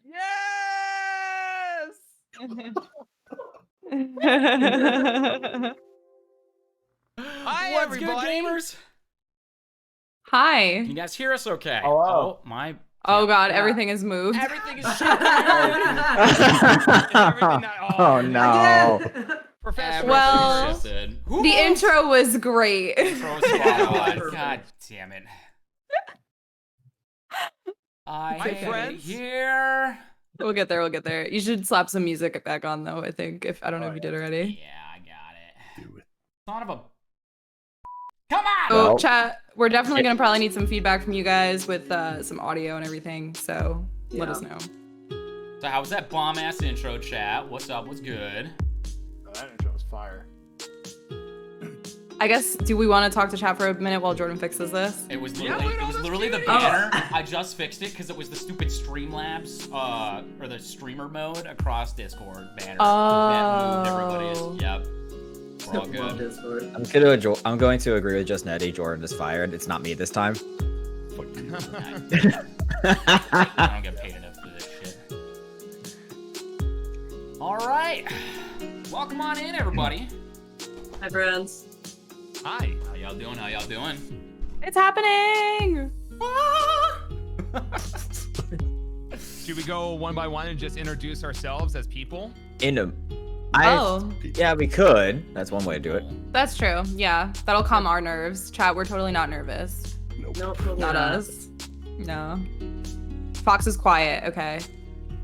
Yes! Hi, What's everybody. good, gamers? Hi. Can you guys hear us okay? Hello. Oh, my. Oh god, everything is moved. Everything is shifting. Oh no. Professional. Well, shifted. The intro was great. Intro was spot on. God damn it. I My am friends. here. We'll get there, we'll get there. You should slap some music back on though, I think. I don't know if you did already. Yeah, I got it. Do it. Son of a. Come on! Oh, Well- chat. We're definitely gonna probably need some feedback from you guys with some audio and everything, so let us know. So how was that bomb-ass intro, chat? What's up? What's good? Oh, that intro was fire. I guess, do we want to talk to chat for a minute while Jordan fixes this? It was Yeah, literally, the banner. I just fixed it because it was the stupid Streamlabs, or the streamer mode across Discord banner. That moved everybody's. Yep. We're all good. I'm going to agree with just Nettie. Jordan is fired. It's not me this time. I don't get paid enough for this shit. All right. Welcome on in, everybody. Hi, friends. Hi. How y'all doing? How y'all doing? It's happening! Should we go one by one and just introduce ourselves as people? Yeah, we could. That's one way to do it. That's true. Yeah, that'll calm our nerves. Chat, we're totally not nervous. Nope, totally Not us. No. Fox is quiet. Okay.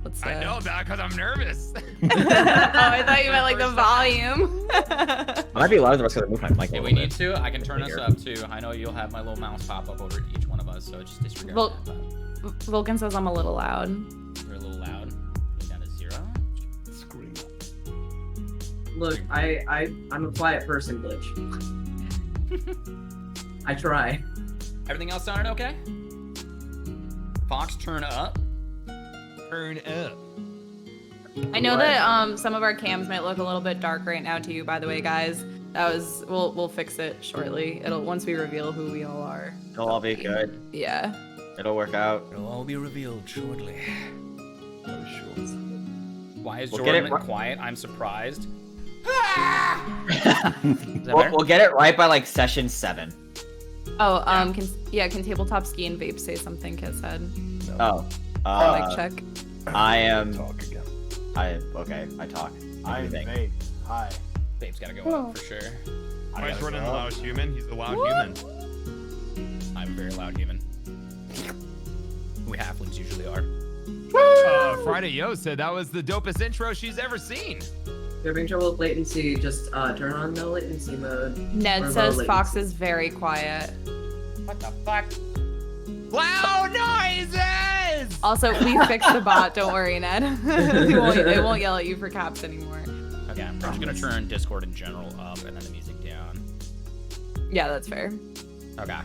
Let's. I know that because I'm nervous. Oh, I thought you meant like the volume. I might be louder than the rest of the move my mic. If we need to, I can turn us up too. I know you'll have my little mouse pop up over each one of us, so just disregard Well- that. Vulcan says I'm a little loud. You're a little loud. Get down to 0. Scream. Look, I'm a quiet person, Glitch. I try. Everything else sounded okay? Fox, turn up. Turn up. I know that some of our cams might look a little bit dark right now to you, by the way, guys. That was we'll fix it shortly. It'll once we reveal who we all are. It'll all be good. Yeah. It'll work out. It'll all be revealed shortly. Oh, sure. Why is We'll get Jordan it right- quiet? I'm surprised. Is that We'll better? get it right by like session 7. Oh, can tabletop ski and vape say something? Kit said. Oh. Mic check. I am. Talk again. I talk. I'm Everything. Nate. Hi. Babe's gotta go up for sure. Why is Jordan the loudest human? He's the loud human. I'm a very loud human. We halflings usually are. Friday Yo said that was the dopest intro she's ever seen. If you're having trouble with latency, just turn on no latency mode. Ned Or says low Fox latency. is very quiet. What the fuck? Loud noises! Also, we fixed the bot. Don't worry, Ned. It won't yell at you for caps anymore. Okay, I'm just gonna turn Discord in general up and then the music down. Yeah, that's fair. Okay.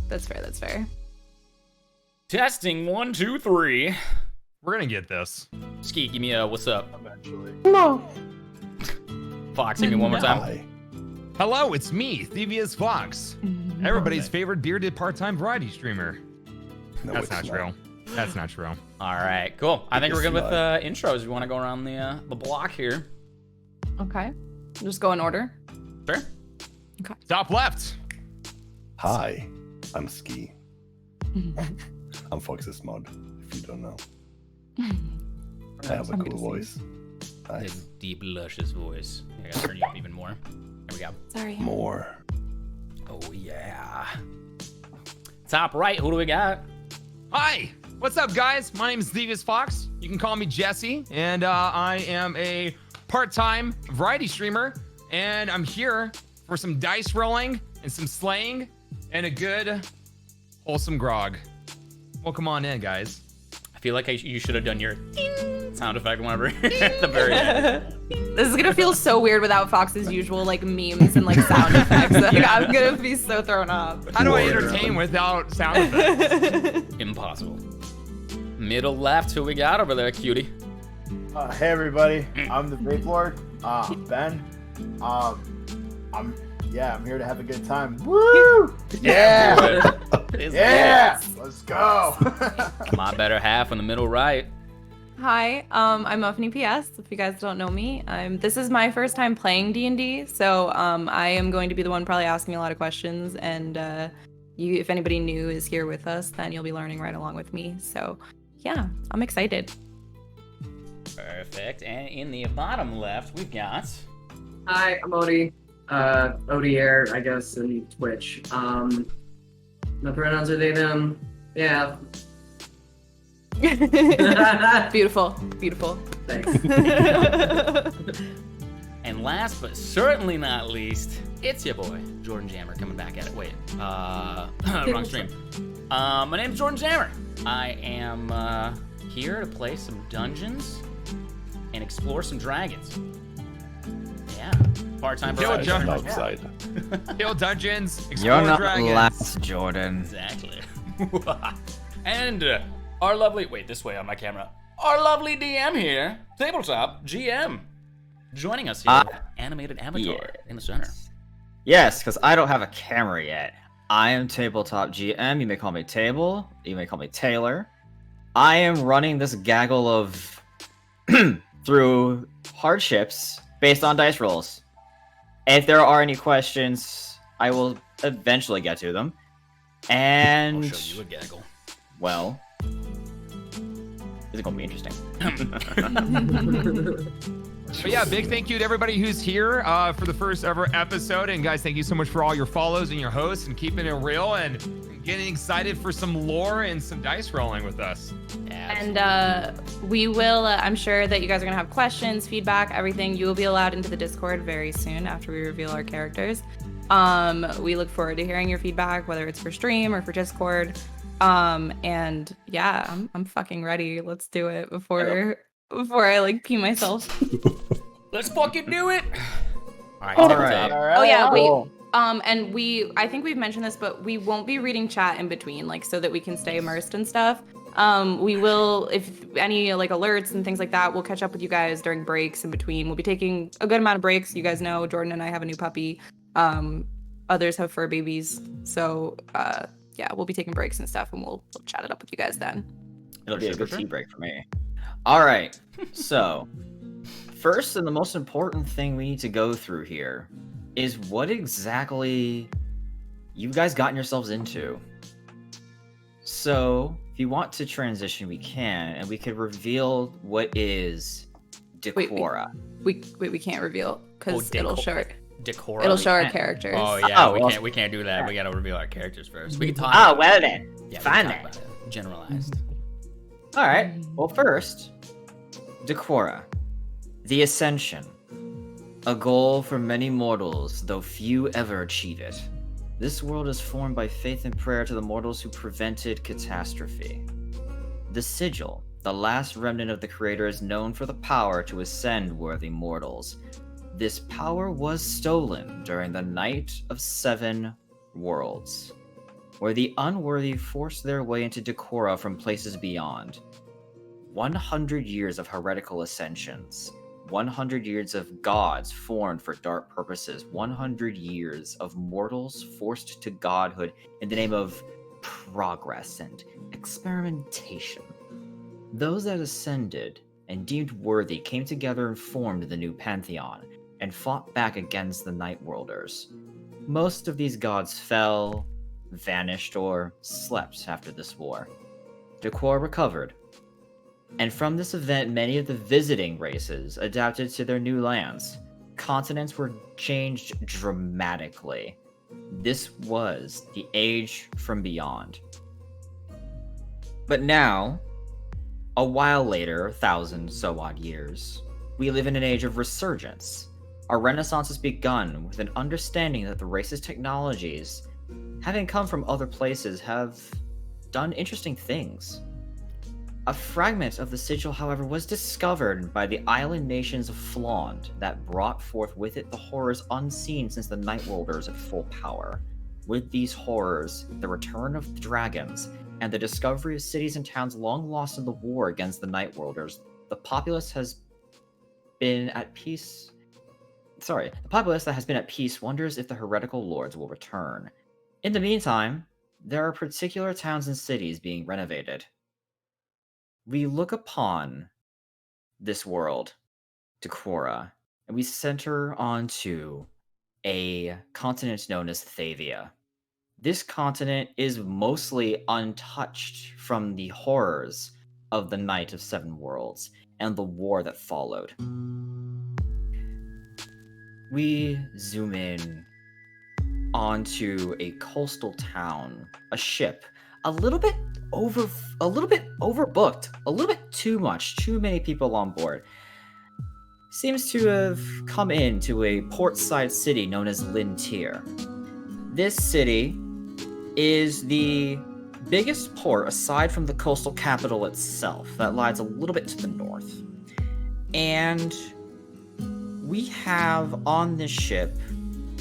That's fair. That's fair. Testing 1, 2, 3. We're gonna get this. Ski, give me a what's up. Eventually. No. Fox, give me one more time. Hi. Hello, it's me, Thievius Fox. Everybody's favorite bearded part-time variety streamer. No, That's it's not true. That's not true. All right, cool. I think we're good with Yes, intros. We want to go around the block here. Okay. Just go in order. Sure. Top left. Hi. I'm Ski. I'm Fox's mod, if you don't know. I have a Happy to cool see. voice. Hi. His deep, luscious voice. I gotta turn you up even more. There we go. Sorry. More. Oh yeah. Top right. Who do we got? Hi. What's up, guys? My name is Thievius Fox. You can call me Jesse, and I am a part-time variety streamer, and I'm here for some dice rolling and some slaying and a good, wholesome grog. Welcome on in, guys. I feel like you should have done your ding sound effect whenever at the very end. This is gonna feel so weird without Fox's usual like memes and like sound effects. Like, I'm gonna be so thrown off. How do I More, entertain without sound effects? Impossible. Middle left. Who we got over there, cutie? Hey everybody, I'm the Vape Lord, Ben. I'm here to have a good time. Woo! Yeah! It's Yeah! Let's go! my better half in the middle right. Hi, I'm Muffiny PS. If you guys don't know me, this is my first time playing D&D, so I am going to be the one probably asking a lot of questions. And if anybody new is here with us, then you'll be learning right along with me. So, yeah, I'm excited. Perfect. And in the bottom left, we've got. Hi, I'm Odie. Odie Air, I guess, in Twitch. My pronouns are they, them. Yeah. Beautiful, beautiful. Thanks. And last but certainly not least, it's your boy, Jordan Jammer, coming back at it. Wait, wrong stream. My name's Jordan Jammer. I am here to play some dungeons and explore some dragons. Yeah, part-time Kill variety. Jordan. Outside. Kill dungeons, explore You're not dragons. last, Jordan. Exactly. And our lovely, wait, this way on my camera. Our lovely DM here, Tabletop GM, joining us here with animated avatar in the center. Yes, because I don't have a camera yet. I am Tabletop GM. You may call me Table. You may call me Taylor. I am running this gaggle of through hardships based on dice rolls. If there are any questions, I will eventually get to them. And I'll show you a gaggle. well, it's gonna be interesting. But yeah, big thank you to everybody who's here for the first ever episode. And guys, thank you so much for all your follows and your hosts and keeping it real and getting excited for some lore and some dice rolling with us. And we will, I'm sure that you guys are going to have questions, feedback, everything. You will be allowed into the Discord very soon after we reveal our characters. We look forward to hearing your feedback, whether it's for stream or for Discord. And yeah, I'm fucking ready. Let's do it before I like pee myself. Let's fucking do it. All right. All Tabletop. right. Oh yeah, wait. Cool. And I think we've mentioned this, but we won't be reading chat in between, like, so that we can stay immersed and stuff. We will, if any like alerts and things like that, we'll catch up with you guys during breaks in between. We'll be taking a good amount of breaks. You guys know Jordan and I have a new puppy. Others have fur babies. So yeah, we'll be taking breaks and stuff, and we'll chat it up with you guys then. It'll be a good tea break for me. All right. So, first and the most important thing we need to go through here is what exactly you guys gotten yourselves into. So, if you want to transition, we can, and we could reveal what is Decora. We can't reveal because it'll show Decora. it'll show our can't. characters. Oh yeah, Oh, well. we can't do that. We gotta reveal our characters first. We can talk. Oh, about well it. then. Yeah, we Fine can then. talk about it. Generalized. All right. Well, first, Decora, the Ascension, a goal for many mortals, though few ever achieve it. This world is formed by faith and prayer to the mortals who prevented catastrophe. The Sigil, the last remnant of the Creator, is known for the power to ascend worthy mortals. This power was stolen during the Night of Seven Worlds, where the unworthy forced their way into Decora from places beyond. 100 years of heretical ascensions, 100 years of gods formed for dark purposes, 100 years of mortals forced to godhood in the name of progress and experimentation. Those that ascended and deemed worthy came together and formed the new pantheon, and fought back against the Nightworlders. Most of these gods fell, vanished, or slept after this war. Decora recovered, and from this event many of the visiting races adapted to their new lands. Continents were changed dramatically. This was the age from beyond. But now, a while later, 1,000 so odd years, we live in an age of resurgence. Our renaissance has begun with an understanding that the race's technologies, having come from other places, have done interesting things. A fragment of the sigil, however, was discovered by the island nations of Flaunt that brought forth with it the horrors unseen since the Nightworlders at full power. With these horrors, the return of dragons, and the discovery of cities and towns long lost in the war against the Nightworlders, the populace that has been at peace wonders if the heretical lords will return. In the meantime, there are particular towns and cities being renovated. We look upon this world, Dequora, and we center onto a continent known as Thavia. This continent is mostly untouched from the horrors of the Night of Seven Worlds and the war that followed. We zoom in onto a coastal town, a ship, a little bit overbooked, a little bit too many people on board. Seems to have come into a portside city known as Lintier. This city is the biggest port aside from the coastal capital itself that lies a little bit to the north. And we have on this ship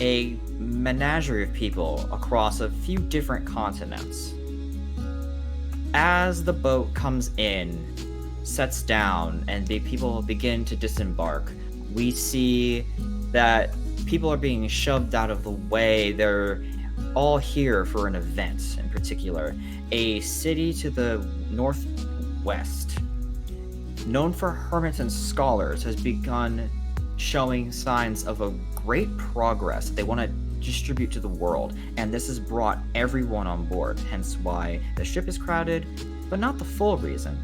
a menagerie of people across a few different continents. As the boat comes in, sets down, and the people begin to disembark, we see that people are being shoved out of the way. They're all here for an event in particular. A city to the northwest, known for hermits and scholars, has begun showing signs of a great progress that they want to distribute to the world, and this has brought everyone on board, hence why the ship is crowded, but not the full reason.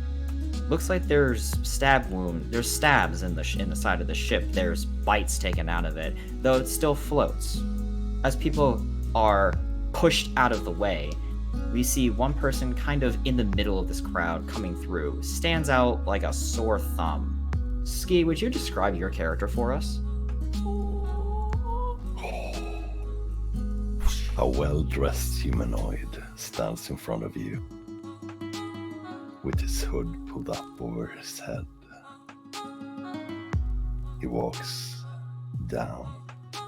Looks like there's stabs in the side of the ship. There's bites taken out of it, though it still floats. As people are pushed out of the way, we see one person kind of in the middle of this crowd coming through, stands out like a sore thumb. Ski, would you describe your character for us? A well-dressed humanoid stands in front of you, with his hood pulled up over his head. He walks down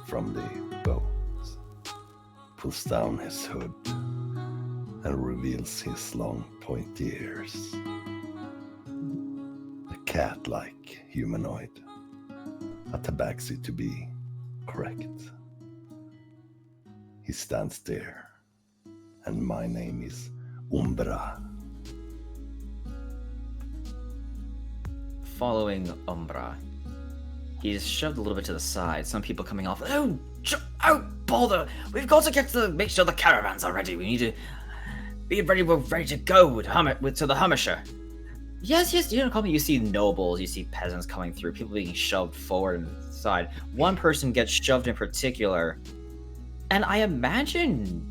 from the boat, pulls down his hood, and reveals his long pointy ears. A cat-like humanoid, a tabaxi to be correct. He stands there, and my name is Umbra. Following Umbra, he's shoved a little bit to the side. Some people coming off. Oh, bother! We've got to make sure the caravans are ready. We need to be ready. We're ready to go to the Hummersher. Yes. You don't call me. You see nobles. You see peasants coming through. People being shoved forward and to the side. One person gets shoved in particular, and I imagine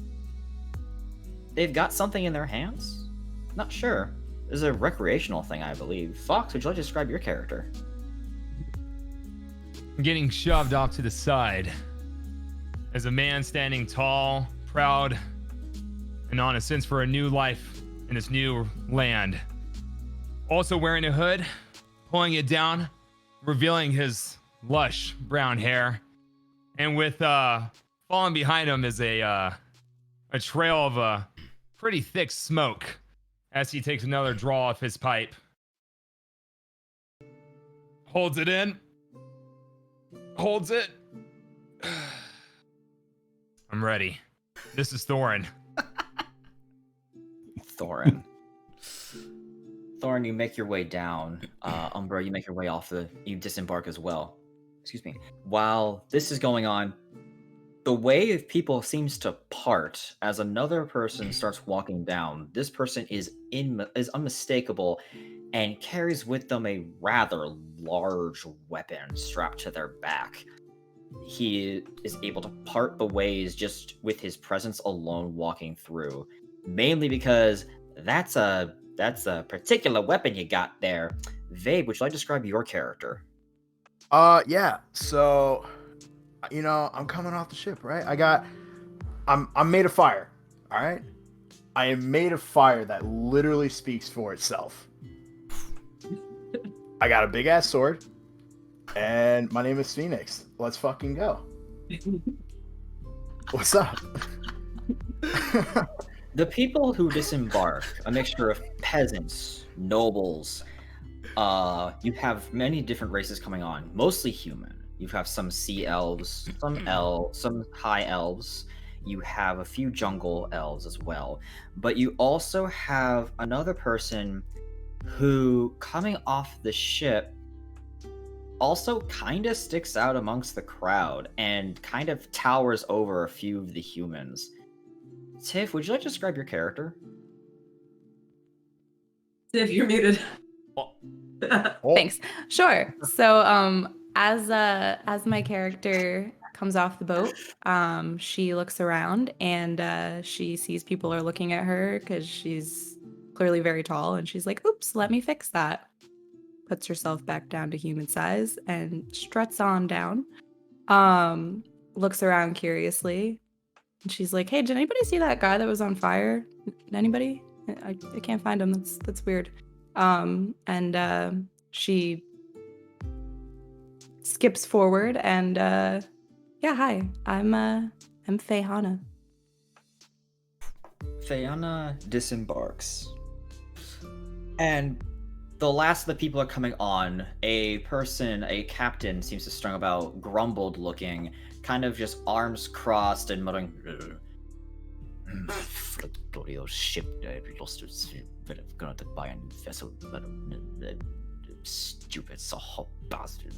they've got something in their hands. Not sure. This is a recreational thing, I believe. Fox, would you like to describe your character? Getting shoved off to the side as a man standing tall, proud, and on a sense for a new life in this new land. Also wearing a hood, pulling it down, revealing his lush brown hair, and with falling behind him is a trail of a pretty thick smoke as he takes another draw of his pipe. Holds it in. Holds it. I'm ready. This is Thorin. Thorin, you make your way down. Umbra, you make your way off you disembark as well. Excuse me. While this is going on, the wave of people seems to part as another person starts walking down. This person is unmistakable and carries with them a rather large weapon strapped to their back. He is able to part the ways just with his presence alone walking through, mainly because that's a particular weapon you got there. Vabe, would you like to describe your character? Yeah. So, I'm coming off the ship, right? I'm made of fire. All right. I am made of fire that literally speaks for itself. I got a big ass sword, and my name is Phoenix. Let's fucking go. What's up? The people who disembark, a mixture of peasants, nobles. You have many different races coming on, mostly human. You have some sea elves, some high elves. You have a few jungle elves as well. But you also have another person who, coming off the ship, also kind of sticks out amongst the crowd and kind of towers over a few of the humans. Tiff, would you like to describe your character? If you're muted. Oh, Thanks. Sure. So, as my character comes off the boat, she looks around and she sees people are looking at her because she's clearly very tall, and she's like, "Oops, let me fix that." Puts herself back down to human size and struts on down. Looks around curiously, and she's like, "Hey, did anybody see that guy that was on fire? Anybody? I can't find him. That's weird." She skips forward and yeah, hi. I'm Fayhana. Fayana disembarks. And the last of the people are coming on. A captain, seems to strung about, grumbled looking, kind of just arms crossed and muttering, bloody old ship, I lost its gonna buy a vessel, stupid hot bastard.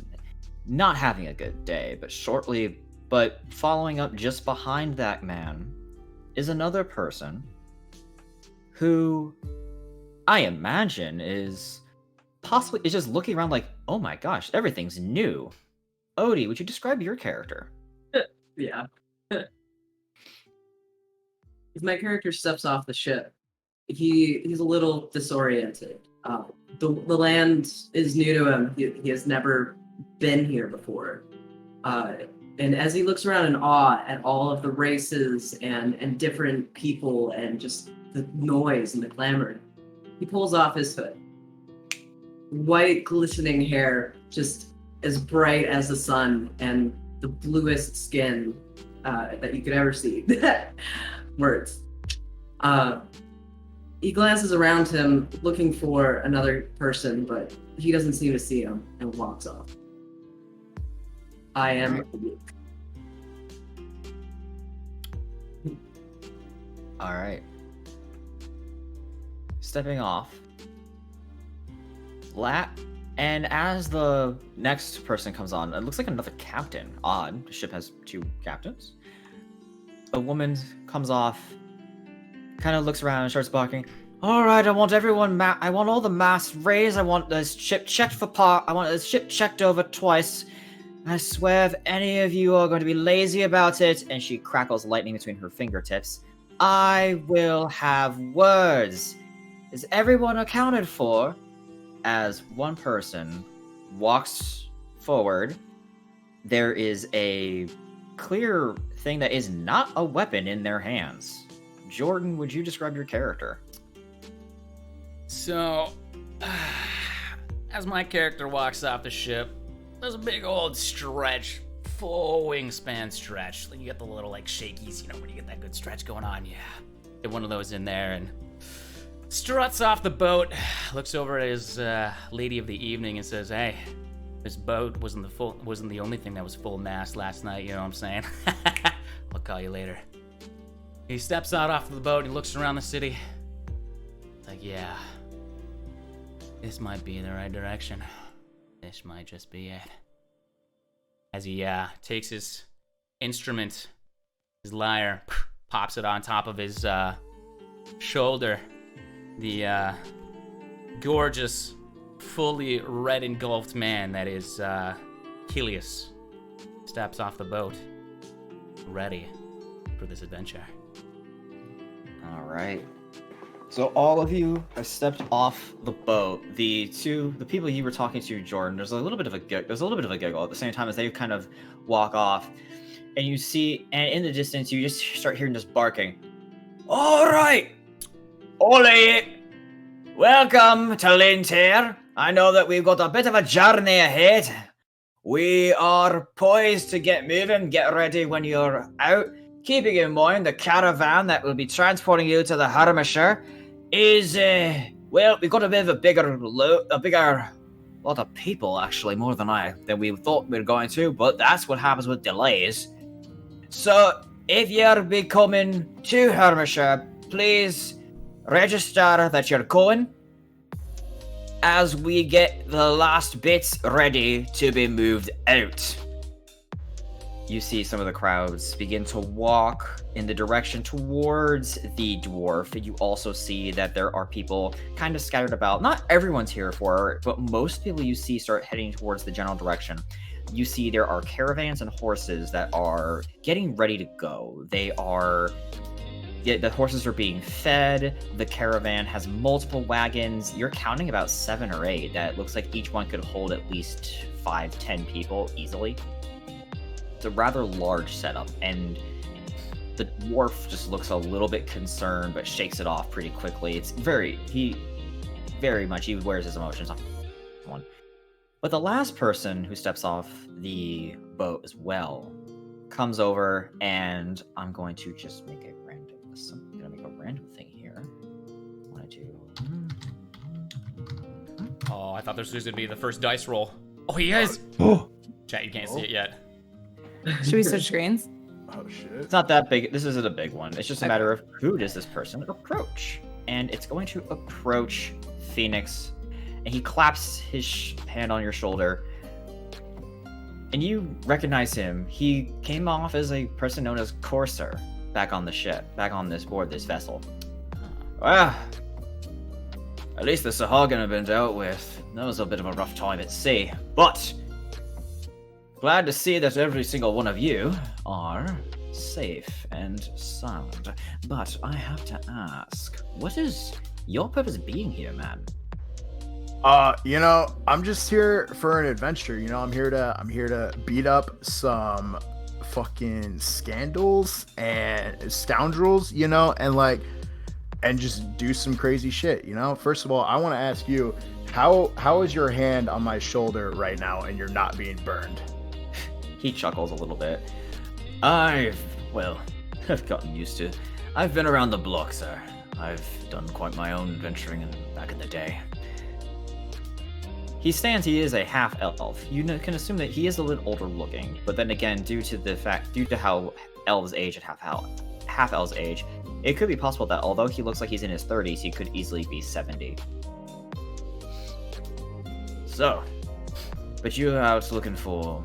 Not having a good day, but following up just behind that man is another person who I imagine is just looking around like, oh my gosh, everything's new. Odie, would you describe your character? Yeah. As my character steps off the ship, he's a little disoriented. The land is new to him. He has never been here before. And as he looks around in awe at all of the races and different people and just the noise and the clamor, he pulls off his hood. White glistening hair, just as bright as the sun, and the bluest skin that you could ever see. Words. He glances around him looking for another person, but he doesn't seem to see him and walks off. I am Luke. Alright. Stepping off. And as the next person comes on, it looks like another captain. Odd. The ship has 2 captains. A woman comes off, kind of looks around and starts barking. Alright, I want everyone I want all the masts raised. I want this ship checked for I want this ship checked over twice. I swear if any of you are going to be lazy about it, and she crackles lightning between her fingertips, I will have words. Is everyone accounted for? As one person walks forward, there is a clear thing that is not a weapon in their hands. Jordan, would you describe your character? So, as my character walks off the ship, there's a big old stretch, full wingspan stretch. Like you get the little like shakies, when you get that good stretch going on. Yeah, get one of those in there and struts off the boat, looks over at his lady of the evening and says, "Hey, this boat wasn't the only thing that was full mast last night. You know what I'm saying? I'll call you later." He steps out off the boat and he looks around the city. It's like, yeah, this might be the right direction. This might just be it. As he takes his instrument, his lyre, pops it on top of his shoulder. The gorgeous, fully red engulfed man that is Helios steps off the boat, ready for this adventure. All right. So all of you have stepped off the boat. The people you were talking to, Jordan, there's a little bit of a giggle at the same time as they kind of walk off, and you see, and in the distance you just start hearing this barking. All right, Ole, welcome to Lintier. I know that we've got a bit of a journey ahead. We are poised to get moving. Get ready when you're out. Keeping in mind the caravan that will be transporting you to the Hermisher is, we've got a bit of a bigger lot of people, actually, more than we thought we were going to, but that's what happens with delays. So, if you're be coming to Hermisher, please register that you're going. as we get the last bits ready to be moved out. You see some of the crowds begin to walk in the direction towards the dwarf. You also see that there are people kind of scattered about. Not everyone's here for it, but most people you see start heading towards the general direction. You see there are caravans and horses that are getting ready to go. The horses are being fed. The caravan has multiple wagons. You're counting about 7 or 8. That looks like each one could hold at least 5-10 people easily. It's a rather large setup, and the dwarf just looks a little bit concerned, but shakes it off pretty quickly. He wears his emotions on one. But the last person who steps off the boat as well comes over, and I'm going to just make a random thing here. I want to do. Oh, I thought this was gonna be the first dice roll. Oh, he is. Chat, you can't see it yet. Should we switch screens? Oh shit. It's not that big. This isn't a big one. It's just a matter of who does this person approach, and it's going to approach Phoenix, and he claps his hand on your shoulder, and you recognize him. He came off as a person known as Corsair back on the ship, back on this vessel. Well, at least the Sahagin have been dealt with. That was a bit of a rough time at sea, but glad to see that every single one of you are safe and sound. But I have to ask, what is your purpose being here, man? I'm just here for an adventure. I'm here to beat up some fucking scandals and scoundrels, and just do some crazy shit. First of all, I want to ask you, how is your hand on my shoulder right now and you're not being burned? He chuckles a little bit. I've gotten used to it. I've been around the block, sir. I've done quite my own adventuring back in the day. He is a half-elf. You can assume that he is a little older looking, but then again, due to how elves age at half-elves age, it could be possible that although he looks like he's in his 30s, he could easily be 70. So, but you're out looking for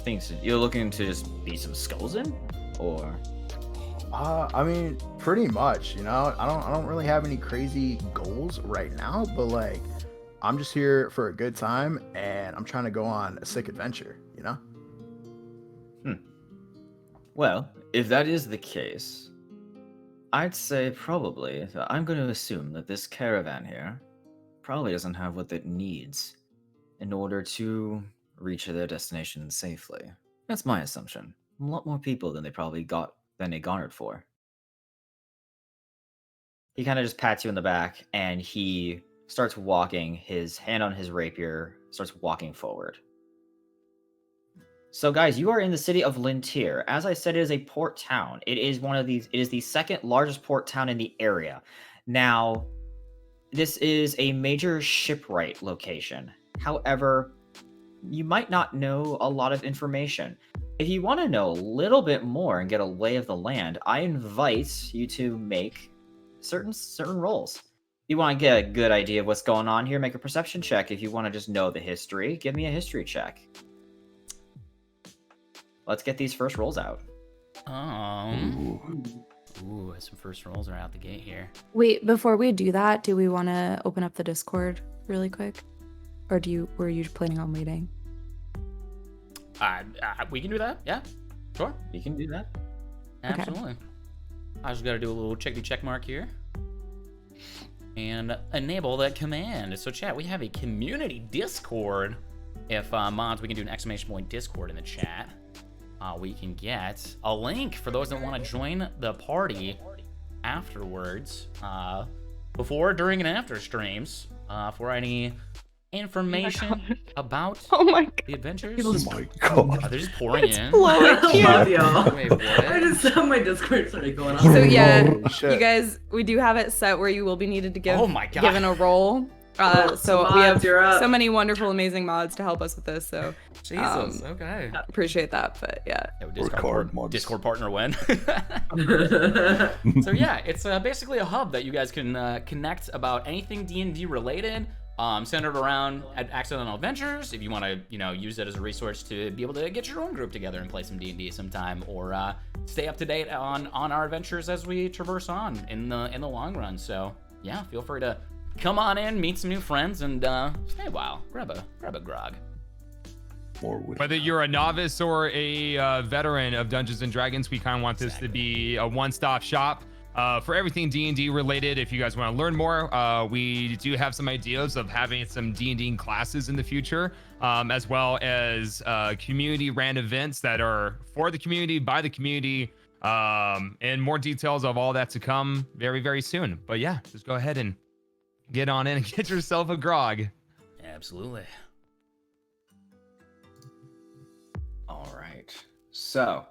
things. You're looking to just beat some skulls in, or? Pretty much. I don't really have any crazy goals right now, but I'm just here for a good time, and I'm trying to go on a sick adventure. Well, if that is the case, I'd say probably I'm going to assume that this caravan here probably doesn't have what it needs in order to reach their destination safely. That's my assumption. A lot more people than they garnered for. He kind of just pats you in the back, and he starts walking, his hand on his rapier, starts walking forward. So guys, you are in the city of Lintier. As I said, it is a port town. It is the second largest port town in the area. Now, this is a major shipwright location. However, you might not know a lot of information. If you want to know a little bit more and get a lay of the land, I invite you to make certain rolls. If you want to get a good idea of what's going on here, make a perception check. If you want to just know the history, give me a history check. Let's get these first rolls out. Ooh, some first rolls are out the gate here. Wait, before we do that, do we want to open up the Discord really quick? Or were you planning on waiting? We can do that. Yeah, sure. You can do that. Absolutely. Okay. I just got to do a little check mark here. And enable that command. So chat, we have a community Discord. If mods, we can do an exclamation point Discord in the chat. We can get a link for those that want to join the party afterwards, before, during, and after streams, for any information about the adventures. Oh my god. They're just pouring in. I love y'all. Wait, what? I just saw my Discord started going on. So yeah, Oh, shit. you guys, we do have it set where you will be needed to give Oh my God. given a roll. So we mods, have you're up. so many wonderful, amazing mods to help us with this. So Jesus. Okay. appreciate that. But yeah. Yeah, Record mods. Discord partner win. So yeah, it's basically a hub that you guys can connect about anything D&D related, centered around accidental adventures. If you want to, use it as a resource to be able to get your own group together and play some D&D sometime, or stay up to date on our adventures as we traverse on in the long run. So yeah, feel free to come on in, meet some new friends, and stay a while. Grab a grog. More with Whether you're a novice or a veteran of Dungeons and Dragons, we kind of want this to be a one-stop shop for everything D&D related. If you guys want to learn more, we do have some ideas of having some D&D classes in the future, as well as community ran events that are for the community, by the community, and more details of all that to come very, very soon. But yeah, just go ahead and get on in and get yourself a grog. Absolutely. All right. So,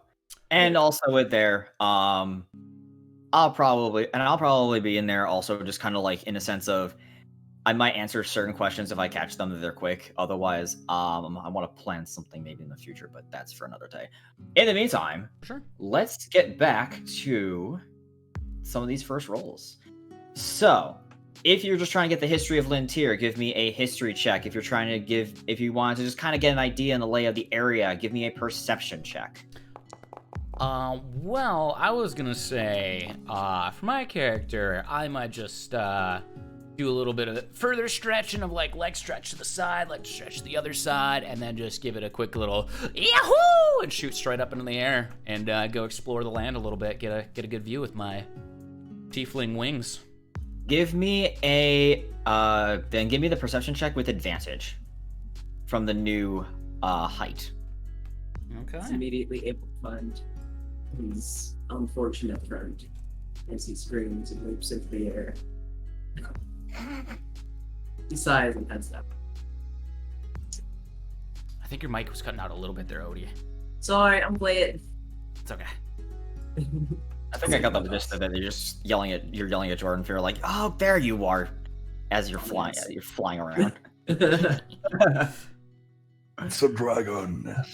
and also with there, I'll probably be in there also, just kind of like in a sense of, I might answer certain questions if I catch them if they're quick. Otherwise, I want to plan something maybe in the future, but that's for another day. In the meantime, Sure. let's get back to some of these first rolls. So, if you're just trying to get the history of Lintier, give me a history check. If you want to just kind of get an idea in the lay of the area, give me a perception check. Well, I was gonna say, for my character, I might just do a little bit of further stretching of like leg stretch to the side, leg stretch to the other side, and then just give it a quick little yahoo and shoot straight up into the air and go explore the land a little bit, get a good view with my tiefling wings. Give me give me the perception check with advantage from the new height. Okay. He's immediately able to find his unfortunate friend as he screams and leaps into the air. He sighs and heads down. I think your mic was cutting out a little bit there, Odie. Sorry, I'm late. It's okay. I think I got the gist of it. You're yelling at Jordan Fear, like, "Oh, there you are!" As you're flying, Yes. you're flying around. It's a dragon. I'm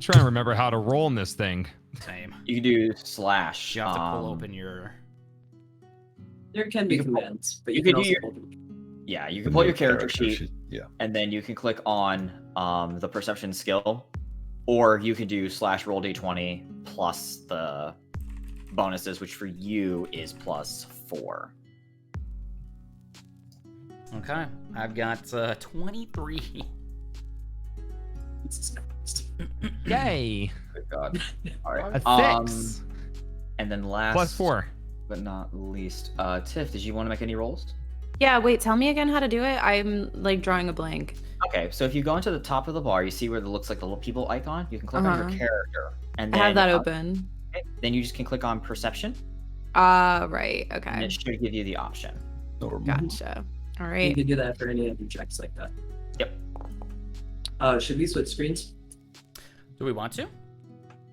trying to remember how to roll in this thing. Same. You can do slash. You have to pull open your. There can be You can pull- commands, but you you can can do also your- hold Yeah, you can pull your character sheet, Yeah. and then you can click on the perception skill, or you can do slash roll d20 plus the bonuses, which for you is +4. Okay, I've got 23. Yay! Good God! All right. A 6 And then last +4. but not least, Tiff, did you want to make any rolls? Yeah, wait, tell me again how to do it. I'm like drawing a blank. Okay, so if you go into the top of the bar, you see where it looks like the little people icon. You can click on your character, and I then have that open. Then you just can click on perception, Right. and Okay. it should give you the option. Normal. Gotcha. All You right. can do that for any other checks like that. Yep. Should we switch screens? Do we want to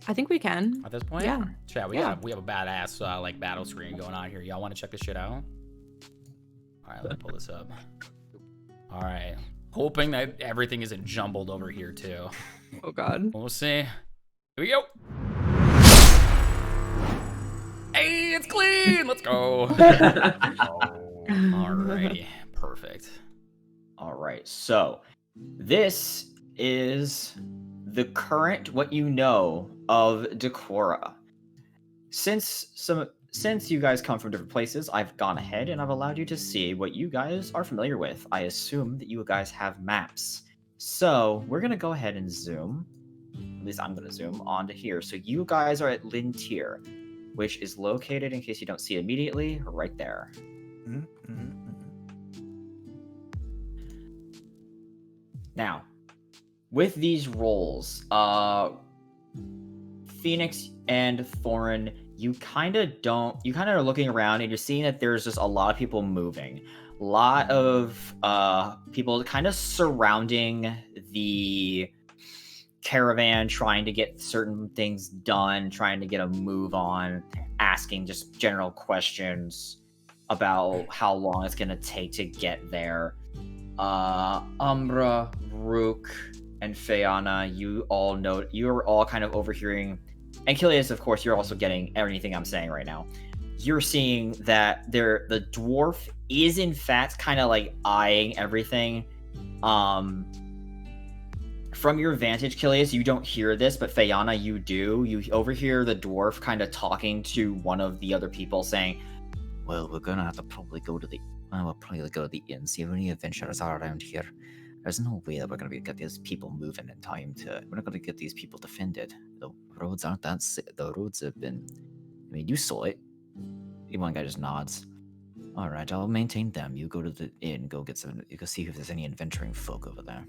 I think we can. at this point? Yeah. Chat, we Yeah. have a badass like battle screen going on here. Y'all want to check this shit out? All right, let me pull this up. All right, hoping that everything isn't jumbled over here too. Oh God. We'll see. Here we go. Hey, it's clean. Let's go. Alrighty, perfect. All right, so this is the current what you know of Decora. Since you guys come from different places, I've gone ahead and I've allowed you to see what you guys are familiar with. I assume that you guys have maps. So we're gonna go ahead and zoom. At least I'm gonna zoom onto here. So you guys are at Lintier, which is located, in case you don't see it immediately, right there. Now, with these rolls, Phoenix and Thorin, you kind of are looking around and you're seeing that there's just a lot of people moving. A lot of people kind of surrounding the caravan, trying to get certain things done, trying to get a move on, asking just general questions about how long it's going to take to get there. Umbra, Rook, and Fayana, you're all kind of overhearing, and Kilius, of course, you're also getting everything I'm saying right now. You're seeing that the dwarf is in fact kind of like eyeing everything. From your vantage, Kilius, you don't hear this, but Fayana, you do. You overhear the dwarf kind of talking to one of the other people, saying, "Well, we're gonna have to probably go to the inn, see if any adventurers are around here. There's no way that we're gonna get these people moving in time to. We're not gonna get these people defended. The roads aren't that. The roads have been. I mean, you saw it." The one guy just nods. All right, I'll maintain them. You go to the inn, go get some. You can see if there's any adventuring folk over there.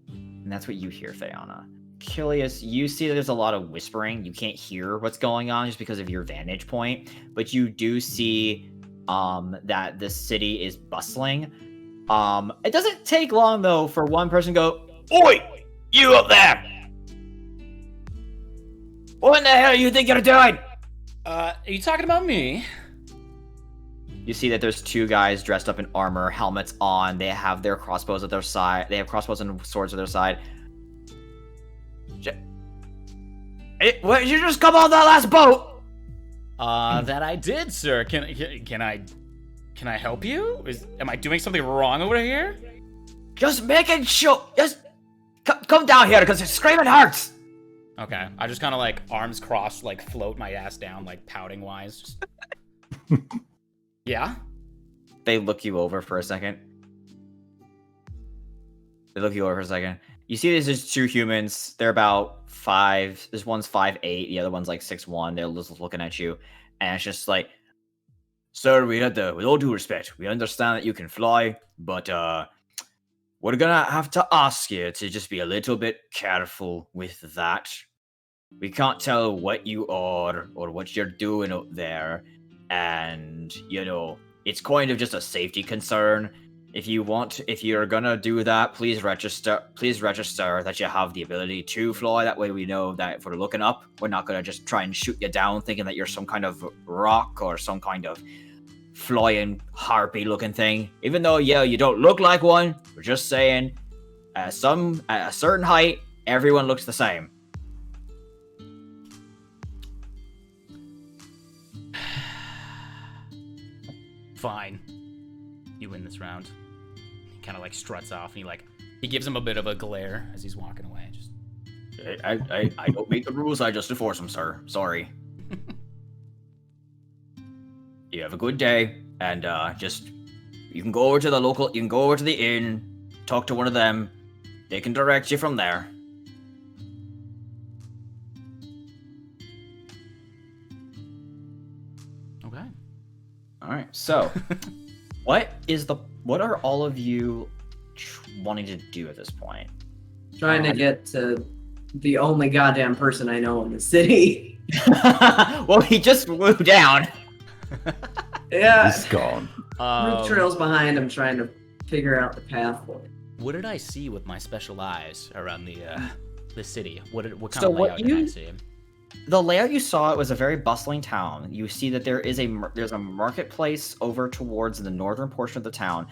And that's what you hear, Fayana. Kilius, you see that there's a lot of whispering. You can't hear what's going on just because of your vantage point, but you do see that the city is bustling. It doesn't take long though for one person to go, "Oi, you up there! What in the hell do you think you're doing?" Are you talking about me? You see that there's two guys dressed up in armor, helmets on. They have their crossbows at their side. They have crossbows and swords at their side. What, you just come on that last boat? That I did, sir. Can I help you? Am I doing something wrong over here? Just making sure. Just come down here because screaming hurts. Okay, I just kind of like arms crossed, like float my ass down, like pouting wise. Just... Yeah? They look you over for a second. You see there's just two humans. They're about 5. This one's 5'8", the other one's like 6'1". They're just looking at you. And it's just like, "Sir, with all due respect, we understand that you can fly, but we're gonna have to ask you to just be a little bit careful with that. We can't tell what you are or what you're doing up there. And, it's kind of just a safety concern. If you're gonna do that, please register that you have the ability to fly. That way we know that if we're looking up, we're not gonna just try and shoot you down thinking that you're some kind of rock or some kind of flying harpy looking thing. Even though, you don't look like one, we're just saying, at a certain height, everyone looks the same." Fine. You win this round. He kind of like struts off and he gives him a bit of a glare as he's walking away. Just I don't make the rules, I just enforce them, sir. Sorry. You have a good day, and you can go over to the inn, talk to one of them. They can direct you from there. okay. All right. So, what are all of you wanting to do at this point? Trying to get to the only goddamn person I know in the city. Well, he just flew down. Yeah. He's gone. Rook trails behind him, trying to figure out the path for it. What did I see with my special eyes around the city? What kind So of layout did I see? The layout you saw, it was a very bustling town. You see that there's a marketplace over towards the northern portion of the town.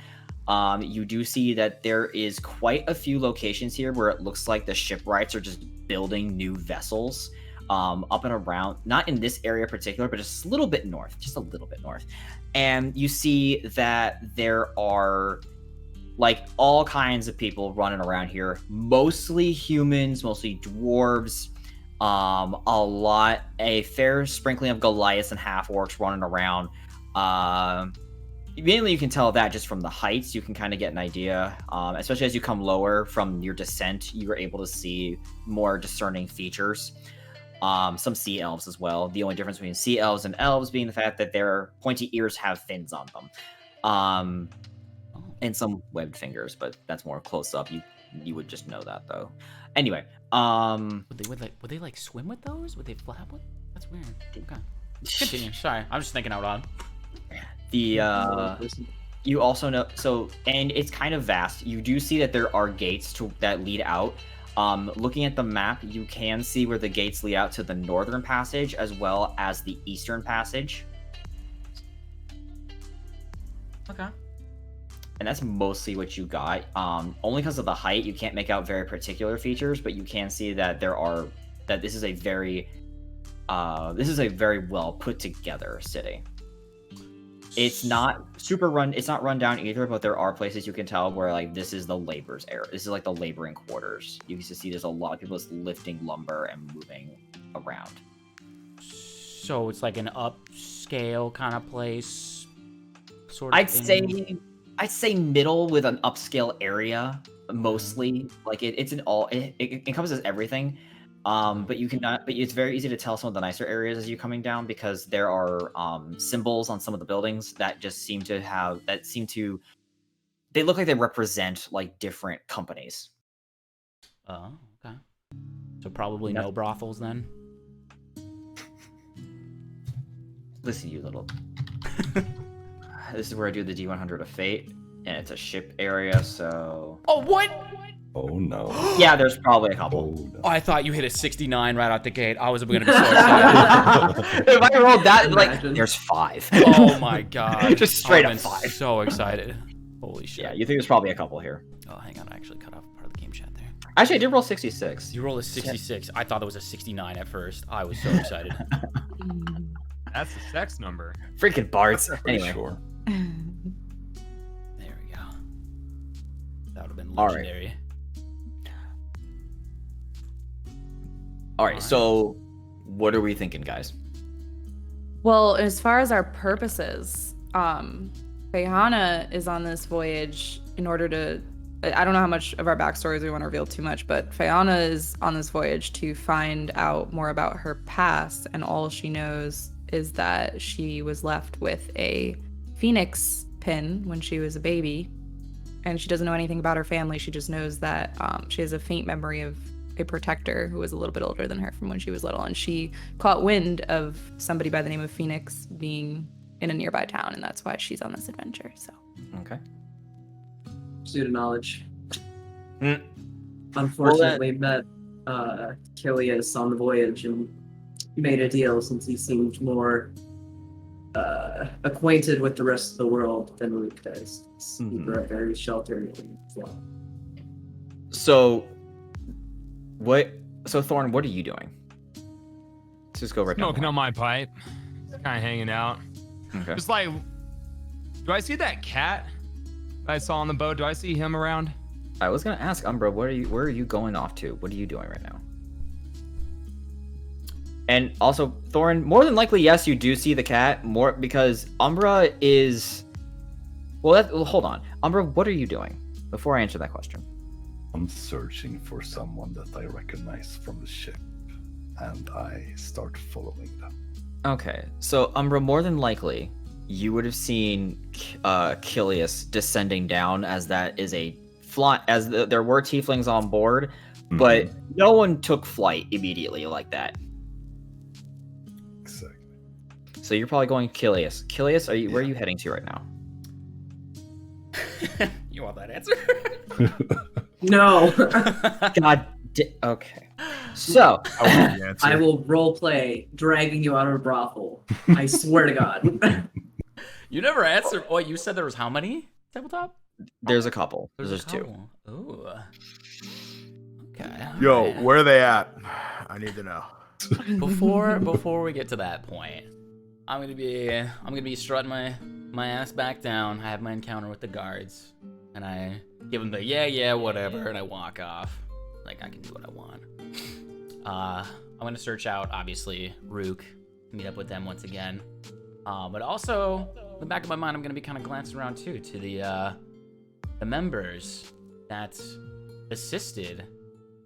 You do see that there is quite a few locations here where it looks like the shipwrights are just building new vessels up and around, not in this area in particular, but just a little bit north. And you see that there are like all kinds of people running around here, mostly humans, mostly dwarves. A fair sprinkling of Goliaths and half-orcs running around. Mainly you can tell that just from the heights, you can kind of get an idea. Especially as you come lower from your descent, you are able to see more discerning features. Some sea elves as well. The only difference between sea elves and elves being the fact that their pointy ears have fins on them. And some webbed fingers, but that's more close up. You would just know that though. Anyway, Would they like swim with those? Would they flap with? That's weird. Okay. Continue. Sorry, I'm just thinking out loud. You also know, and it's kind of vast. You do see that there are gates that lead out. Looking at the map, you can see where the gates lead out to the northern passage as well as the eastern passage. Okay. and that's mostly what you got. Only because of the height, you can't make out very particular features, but you can see that this is a very well put together city. It's not it's not run down either, but there are places you can tell where like this is the labor's area. This is like the laboring quarters. You can see there's a lot of people just lifting lumber and moving around. So it's like an upscale kind of place, sort of. I'd say middle with an upscale area mostly. Like it encompasses everything. But it's very easy to tell some of the nicer areas as you're coming down because there are symbols on some of the buildings that just seem to they look like they represent like different companies. Oh, okay. So probably no brothels then. Listen, you little. This is where I do the D100 of Fate, and it's a ship area, so. Oh, what? Oh no. Yeah, there's probably a couple. Oh, no. Oh, I thought you hit a 69 right out the gate. I was gonna be so excited. If I rolled that, like, Imagine. there's 5. Oh my god. Just straight I've up been 5. So excited. Holy shit. Yeah, you think there's probably a couple here. Oh, hang on. I actually cut off part of the game chat there. Actually, I did roll 66. You rolled a 66. I thought it was a 69 at first. I was so excited. That's the sex number. Freaking Barts. Pretty Anyway. sure. There we go. That would have been All right. legendary. All right, so what are we thinking, guys? Well, as far as our purposes, Fayhana is on this voyage in order to. I don't know how much of our backstories we want to reveal too much, but Fayhana is on this voyage to find out more about her past, and all she knows is that she was left with a phoenix pin when she was a baby, and she doesn't know anything about her family. She just knows that she has a faint memory of a protector who was a little bit older than her from when she was little, and she caught wind of somebody by the name of Phoenix being in a nearby town, and that's why she's on this adventure. So Okay. Pursuit of knowledge. Mm. Unfortunately, met Kilius on the voyage and made a deal since he seemed more acquainted with the rest of the world than Luke does. Mhm. We're very sheltered and well. So Thorn, what are you doing? Let's just go right down. Smoking on my pipe. Kind of hanging out. Okay. Just like, do I see that cat I saw on the boat? Do I see him around? I was gonna ask Umbra, where are you going off to? What are you doing right now? And also, Thorin, more than likely, yes, you do see the cat. More because Umbra is. Well, hold on, Umbra, what are you doing? Before I answer that question. I'm searching for someone that I recognize from the ship, and I start following them. Okay, so Umbra, more than likely, you would have seen Kilius descending down, as that is a there were tieflings on board, but no one took flight immediately like that. Exactly. So you're probably going Kilius. Kilius, where are you heading to right now? You want that answer? No, Okay. So I will role play dragging you out of a brothel. I swear to God. You never answered. Oh, you said there was how many tabletop? there's a couple. a There's 2. couple. Ooh. Okay. Yo, alright. where are they at? I need to know. Before we get to that point, I'm gonna be strutting my ass back down. I have my encounter with the guards, and I give them the yeah whatever, and I walk off like I can do what I want. I'm gonna search out obviously Rook, meet up with them once again, but also in the back of my mind I'm gonna be kind of glancing around too to the members that assisted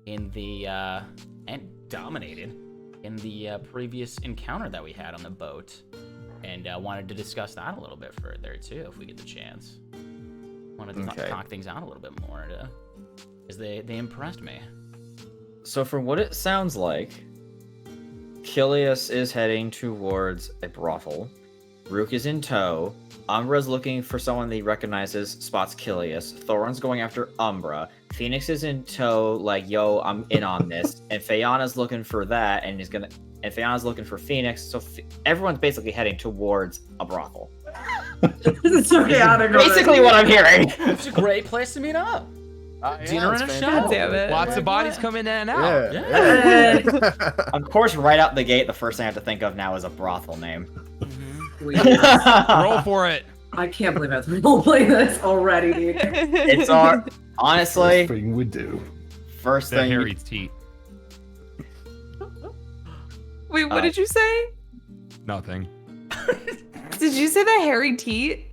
in the and dominated in the previous encounter that we had on the boat, and wanted to discuss that a little bit further too if we get the chance. Wanted to talk things out a little bit more because they impressed me. So from what it sounds like, Kilius is heading towards a brothel. Rook is in tow. Umbra's looking for someone that he recognizes, spots Kilius. Thorin's going after Umbra. Phoenix is in tow, like, yo, I'm in on this. And Fayana's looking for that, and Fayana's looking for Phoenix. So everyone's basically heading towards a brothel. It's so chaotic. Basically what I'm hearing. It's a great place to meet up. Dinner and a show. God damn it. Lots of bodies come in and out. Yeah. Of course, right out the gate, the first thing I have to think of now is a brothel name. Roll for it. I can't believe I have to roleplay this already, dude. It's our honestly First thing we do. first The thing. hairy teat. Wait, what did you say? Nothing. Did you say the hairy teat?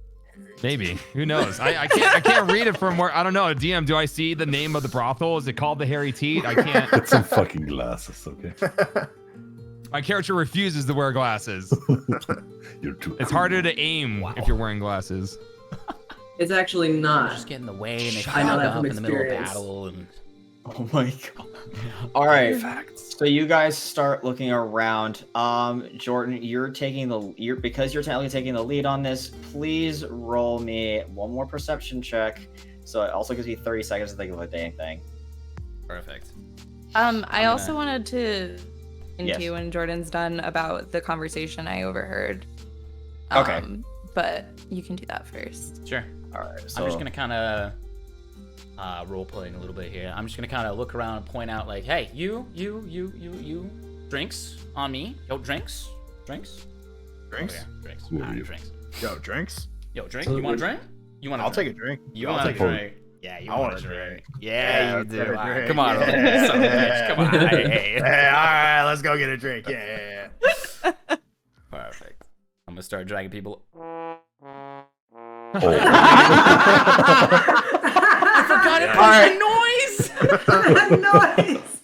Maybe. Who knows? I can't read it from where I don't know. DM, do I see the name of the brothel? Is it called the Hairy Teat? I can't. Get some fucking glasses, okay? My character refuses to wear glasses. You're too. It's harder to aim if you're wearing glasses. It's actually not. Just get in the way and they I know fuck that up from in the middle of experience. battle and Oh my god. All right. So you guys start looking around. Jordan, because you're technically taking the lead on this. Please roll me one more perception check. So it also gives me 30 seconds to think of a dang thing. perfect. I also wanted to into Yes. when Jordan's done about the conversation I overheard. Okay. But you can do that first. Sure. All right. So I'm just gonna kind of role playing a little bit here. I'm just gonna kind of look around and point out like, hey, you, drinks on me. Yo, drinks. Drinks? Oh, yeah, drinks. Who are you? Drinks. Yo, drinks? Yo, drink. You want a drink? You want? I'll take a drink. You I'll want a take a drink? Yeah, you I want want a a drink. drink. Yeah, you let's do. get a All right, drink. come on, son of a bitch. Come on. Hey. Hey, all right, let's go get a drink. Yeah. Perfect. I'm gonna start dragging people. Oh. I forgot it was a noise. Noise.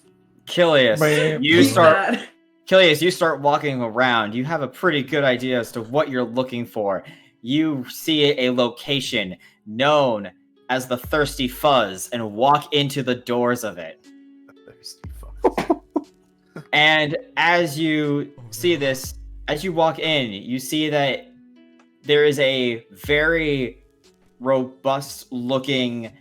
Kilius, you start. Kilius, you start walking around. You have a pretty good idea as to what you're looking for. You see a location known as the Thirsty Fuzz and walk into the doors of it. Thirsty fuck. And as you see this, as you walk in, you see that there is a very robust looking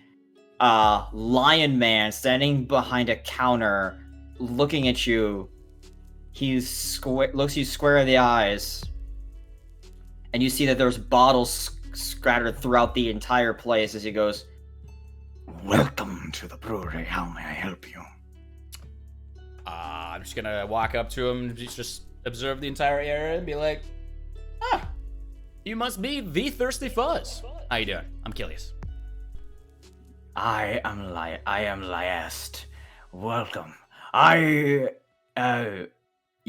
lion man standing behind a counter looking at you. Looks you square in the eyes, and you see that there's bottles scattered throughout the entire place as he goes, "Welcome to the brewery. How may I help you?" I'm just gonna walk up to him, just observe the entire area, and be like, "Ah, you must be the Thirsty Fuzz. How you doing? I'm Kilius." I am Liest. Welcome.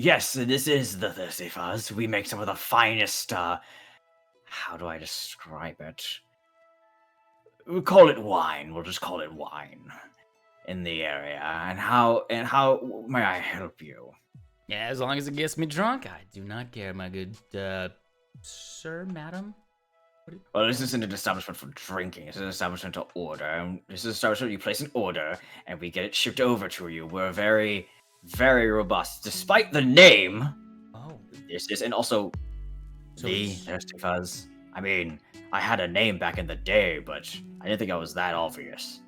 Yes, this is the Thirsty Fuzz. We make some of the finest, how do I describe it? We'll call it wine. We'll just call it wine in the area. And how may I help you? Yeah, as long as it gets me drunk, I do not care, my good, sir, madam. Well, this isn't an establishment for drinking. It's an establishment to order. And this is an establishment you place an order, and we get it shipped over to you. We're very, very robust, despite the name. Oh, This is, and also so the it's- Thirsty Fuzz. I mean, I had a name back in the day, but I didn't think I was that obvious.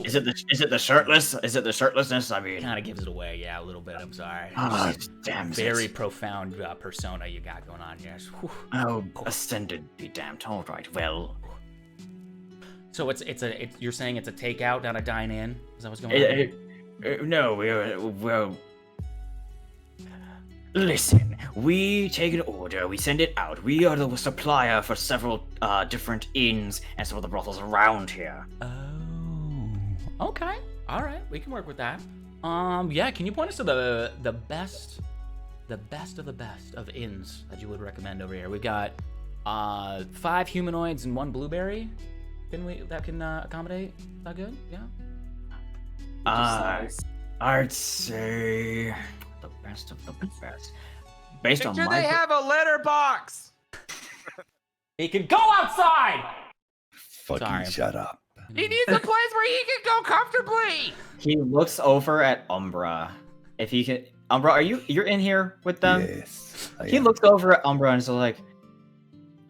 Is it the shirtless? Is it the shirtlessness? I mean, Kind of gives it away, yeah, a little bit. I'm sorry. ah, damn it. Very profound persona you got going on here. Whew. Oh, ascended be damned. All right, well, So you're saying it's a takeout, not a dine-in? Is that what's going on? no, we're. Listen, we take an order, we send it out. We are the supplier for several different inns and some of the brothels around here. Oh, okay. All right, we can work with that. Yeah, can you point us to the best of the best of inns that you would recommend over here? We've got 5 humanoids and 1 blueberry. That can accommodate? Is that good? Yeah. I'd say the best of the best. Based on Picture my they have a letterbox. He can go outside. Fucking Sorry. shut up. He needs a place where he can go comfortably. He looks over at Umbra. If he can, Umbra, you're in here with them? Yes. I He am. looks over at Umbra and is like,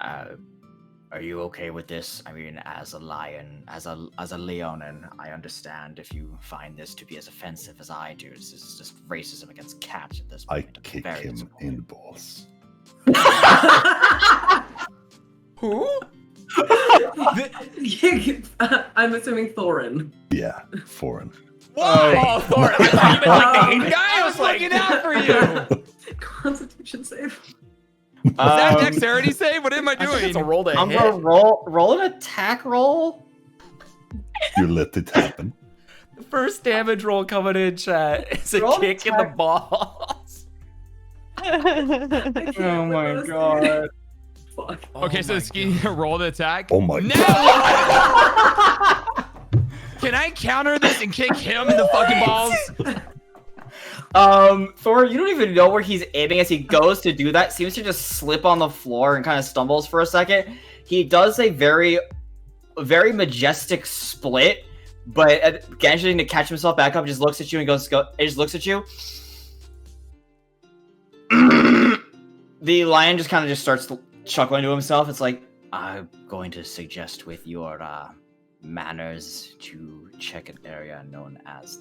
are you okay with this? I mean, as a lion, as a Leonin, I understand if you find this to be as offensive as I do. This is just racism against cats at this I point. kick Very him disappointing. in the balls. Who? I'm assuming Thorin. Yeah, foreign. Why? Oh, Thor. I thought you meant like the Asian guy. I was looking out for you. Constitution save. Is that dexterity save? What am I I think it's a doing? roll to I'm hit. gonna roll an attack roll. You let it happen. The first damage roll coming in, chat. It's a Roll kick in the attack. balls. Oh my god. Fuck. Okay, so Ski roll the attack. Oh my No! god. Can I counter this and kick him in the fucking balls? Thor, you don't even know where he's aiming as he goes to do that. Seems to just slip on the floor and kind of stumbles for a second. He does a very majestic split, but managing to catch himself back up, just looks at you and just looks at you. The lion just kind of just starts chuckling to himself. It's like, I'm going to suggest with your manners to check an area known as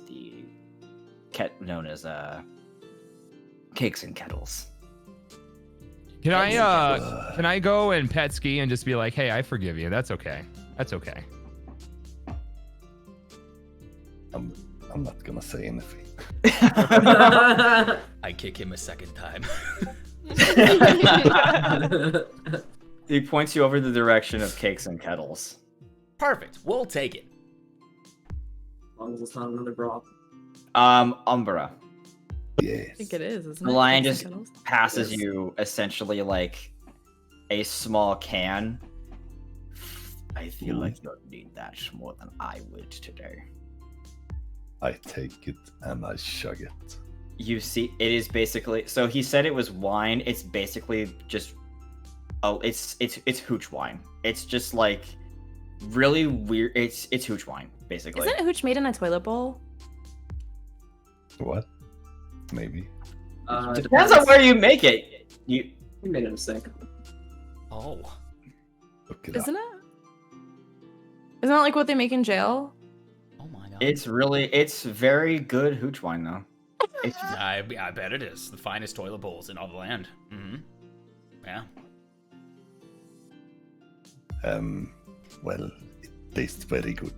Cakes and Kettles. Can I go and pet Ski and just be like, hey, I forgive you. That's okay. That's okay. I'm not gonna say anything. I kick him a second time. He points you over the direction of Cakes and Kettles. Perfect. We'll take it. As long as it's not another brawl. Umbra. Yes. I think it is, isn't The it? lion Cakes just and Kettles? passes Yes. you essentially like a small can. I feel like you'll need that more than I would today. I take it and I chug it. You see, it is basically. So he said it was wine. It's basically just. Oh, it's hooch wine. It's just like really weird. It's hooch wine basically. Isn't hooch made in a toilet bowl? What? Maybe. Depends on where you make it. You made a mistake. Oh. Look it up. Isn't it? Isn't that like what they make in jail? Oh my god. it's very good hooch wine though. It's, I bet it is. The finest toilet bowls in all the land. Mm-hmm. Yeah. Well, it tastes very good.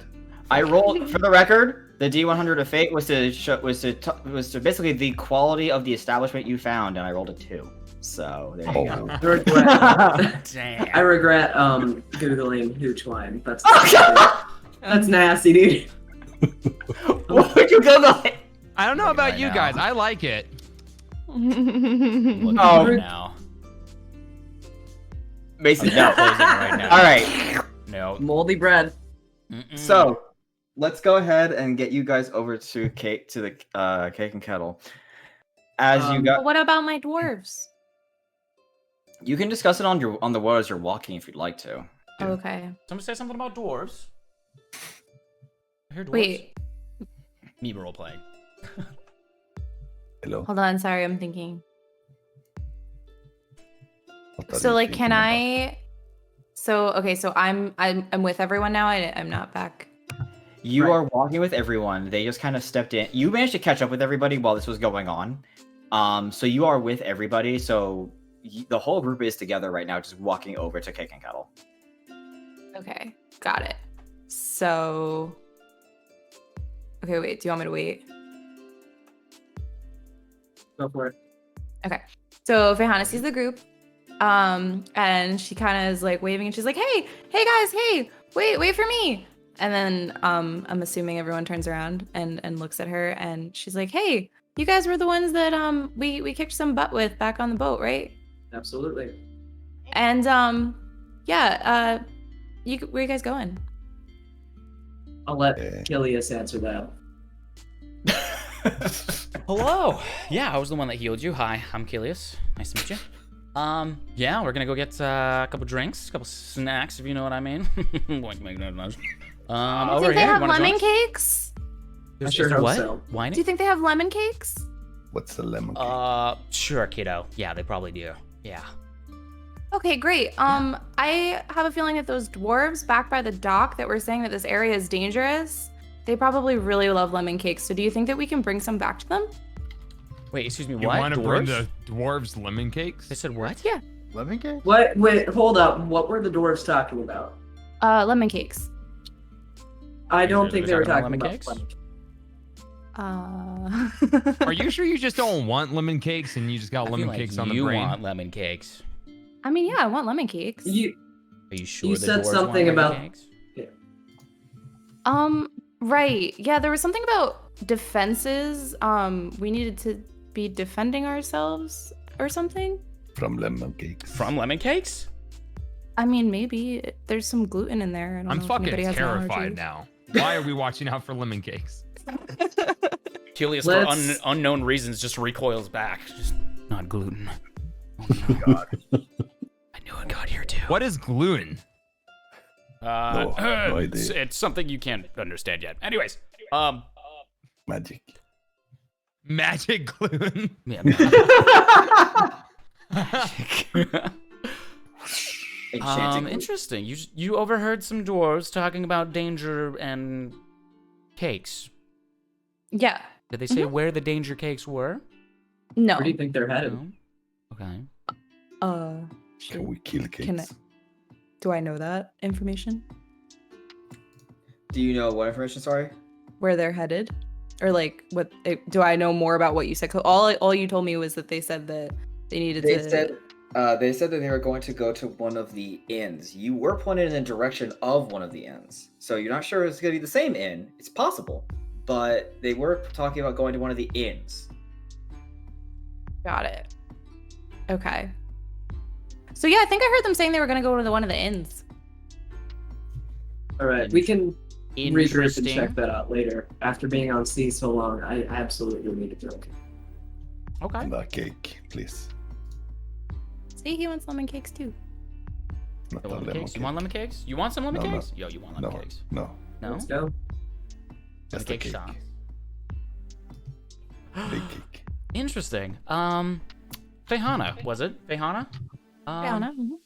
I rolled for the record. The D100 of Fate was to basically the quality of the establishment you found, and I rolled a 2. So there you go. I regret, Damn. I regret googling hooch wine. That's Oh, that's nasty, dude. What would you Google it? I don't know Looking about right you now. guys. I like it. Looking Oh. right now. Mason, I'm no. closing right now. All right. No. Moldy bread. Mm-mm. So let's go ahead and get you guys over to the Cake and Kettle. As you Um, got, But what about my dwarves? you can discuss it on the road as you're walking if you'd like to. Yeah. Okay. Somebody say something about dwarves. I hear dwarves. Wait, Me role playing. Hello. hold on. Sorry, I'm thinking. What are So you like, can thinking about? I? So okay, so I'm with everyone now. I'm not back. You Right. are walking with everyone. They just kind of stepped in. You managed to catch up with everybody while this was going on. So you are with everybody. So the whole group is together right now, just walking over to Cake and Kettle. Okay, got it. So, okay, wait. Do you want me to wait? Go for it. Okay. So Fahana sees the group, and she kind of is like waving, and she's like, "Hey, hey guys, hey, wait for me!" And then I'm assuming everyone turns around and looks at her, and she's like, "Hey, you guys were the ones that we kicked some butt with back on the boat, right?" Absolutely. And yeah, where you guys going? I'll let Yeah. Kilius answer that. Hello. Yeah, I was the one that healed you. Hi, I'm Kilius. Nice to meet you. Yeah, we're gonna go get a couple drinks, a couple snacks, if you know what I mean. Wink, wink, nudge, nudge. Do Over you think they here. have wanna lemon join us? cakes? There's I sure just hope what? so. Whining? Do you think they have lemon cakes? What's the lemon cake? Sure, kiddo. Yeah, they probably do. Yeah. Okay, great. I have a feeling that those dwarves back by the dock that were saying that this area is dangerous, they probably really love lemon cakes. So do you think that we can bring some back to them? Wait, excuse me, You what? want to bring Dwarves? the dwarves lemon cakes? They said what? Yeah. Lemon cake? What? Wait, hold up. What were the dwarves talking about? Lemon cakes. I don't They think were they were talking talking about about lemon lemon cakes. Are you sure you just don't want lemon cakes and you just got I feel lemon like cakes on the you brain? want lemon cakes. I mean, yeah, I want lemon cakes. Are you sure You the said dwarves something want lemon about- cakes? Right. Yeah, there was something about defenses. We needed to be defending ourselves or something. From lemon cakes. From lemon cakes? I mean, maybe there's some gluten in there. I don't I'm know if fucking anybody has an terrified allergy. now. Why are we watching out for lemon cakes? Helios, for Let's- unknown reasons, just recoils back. Just not gluten. Oh, no. God. I knew it got here too. What is gluten? No it's, idea. it's something you can't understand yet. Anyways, Magic. Magic gluten? yeah, Enchanted. interesting. You overheard some dwarves talking about danger and cakes. Yeah. Did they say where the danger cakes were? No. Where do you think they're headed? No. Okay. Can we kill cakes? Can I? Do I know that information? Do you know what information? Sorry. Where they're headed, or like what? Do I know more about what you said? 'Cause all you told me was that they said that they needed They to. said that they were going to go to one of the inns. You were pointed in the direction of one of the inns, so you're not sure it's going to be the same inn. It's possible, but they were talking about going to one of the inns. Got it. Okay. So yeah, I think I heard them saying they were gonna go to one of the inns. All right, we can regroup and Interesting. check that out later. After being on sea so long, I absolutely need a drink. Okay. And a cake, please. See, he wants lemon cakes too. Not The a lemon lemon cakes? cake. You want lemon cakes? You want some lemon No, no. cakes? Yo, you want lemon No, cakes? no, No? Let's go. just a cake cake. shop. Big cake. Interesting. Fehana, was it? Fehana? Yeah, no.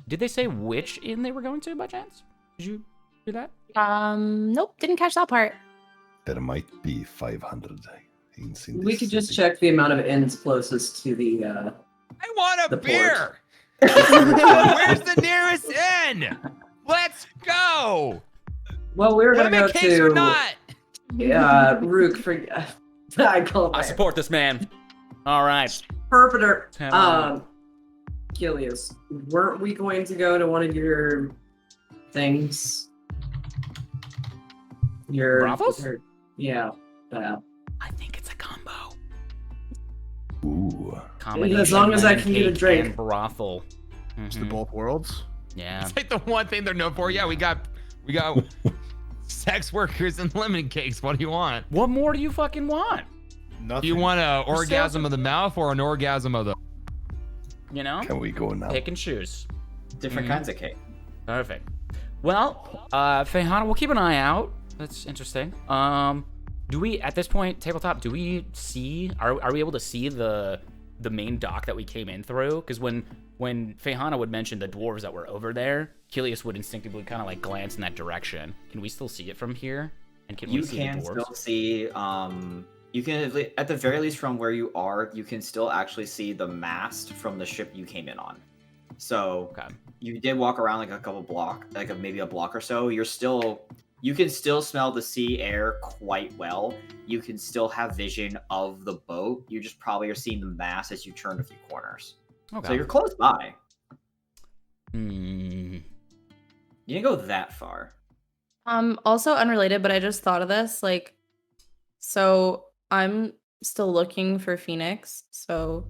Did they say which inn they were going to by chance? Did you do that? Nope, didn't catch that part. There might be 500 inns in We this could just city. check the amount of inns closest to the. I want a The port. beer! Where's the nearest inn? Let's go! Well, we were gonna Lemon go cakes to. or not? Rook for. I call it I support this man. All right. Perpeter. Ten. Kilius, weren't we going to go to one of your things? Your Brothels? Yeah. I think it's a combo. Ooh. Combination As long as I lemon can get a cake drink. and brothel. It's the Mhm. both worlds. Yeah. It's like the one thing they're known for. Yeah, we got sex workers and lemon cakes. What do you want? What more do you fucking want? Nothing. Do you want an You're orgasm so- of the mouth or an orgasm of the? You know? Can we go now? Pick and choose. Different Mhm. kinds of cake. Perfect. Well, Fehana, we'll keep an eye out. That's interesting. Do we at this point, tabletop? Do we see? Are we able to see the main dock that we came in through? Because when Fehana would mention the dwarves that were over there, Kilius would instinctively kind of like glance in that direction. Can we still see it from here? And can we You see can the dwarves? still see. You can at the very least from where you are, you can still actually see the mast from the ship you came in on. So Okay. you did walk around like a couple block, maybe a block or so. You can still smell the sea air quite well. You can still have vision of the boat. You just probably are seeing the mast as you turn a few corners. Okay. So you're close by. Hmm. You didn't go that far. Also unrelated, but I just thought of this. Like, so I'm still looking for Phoenix. So,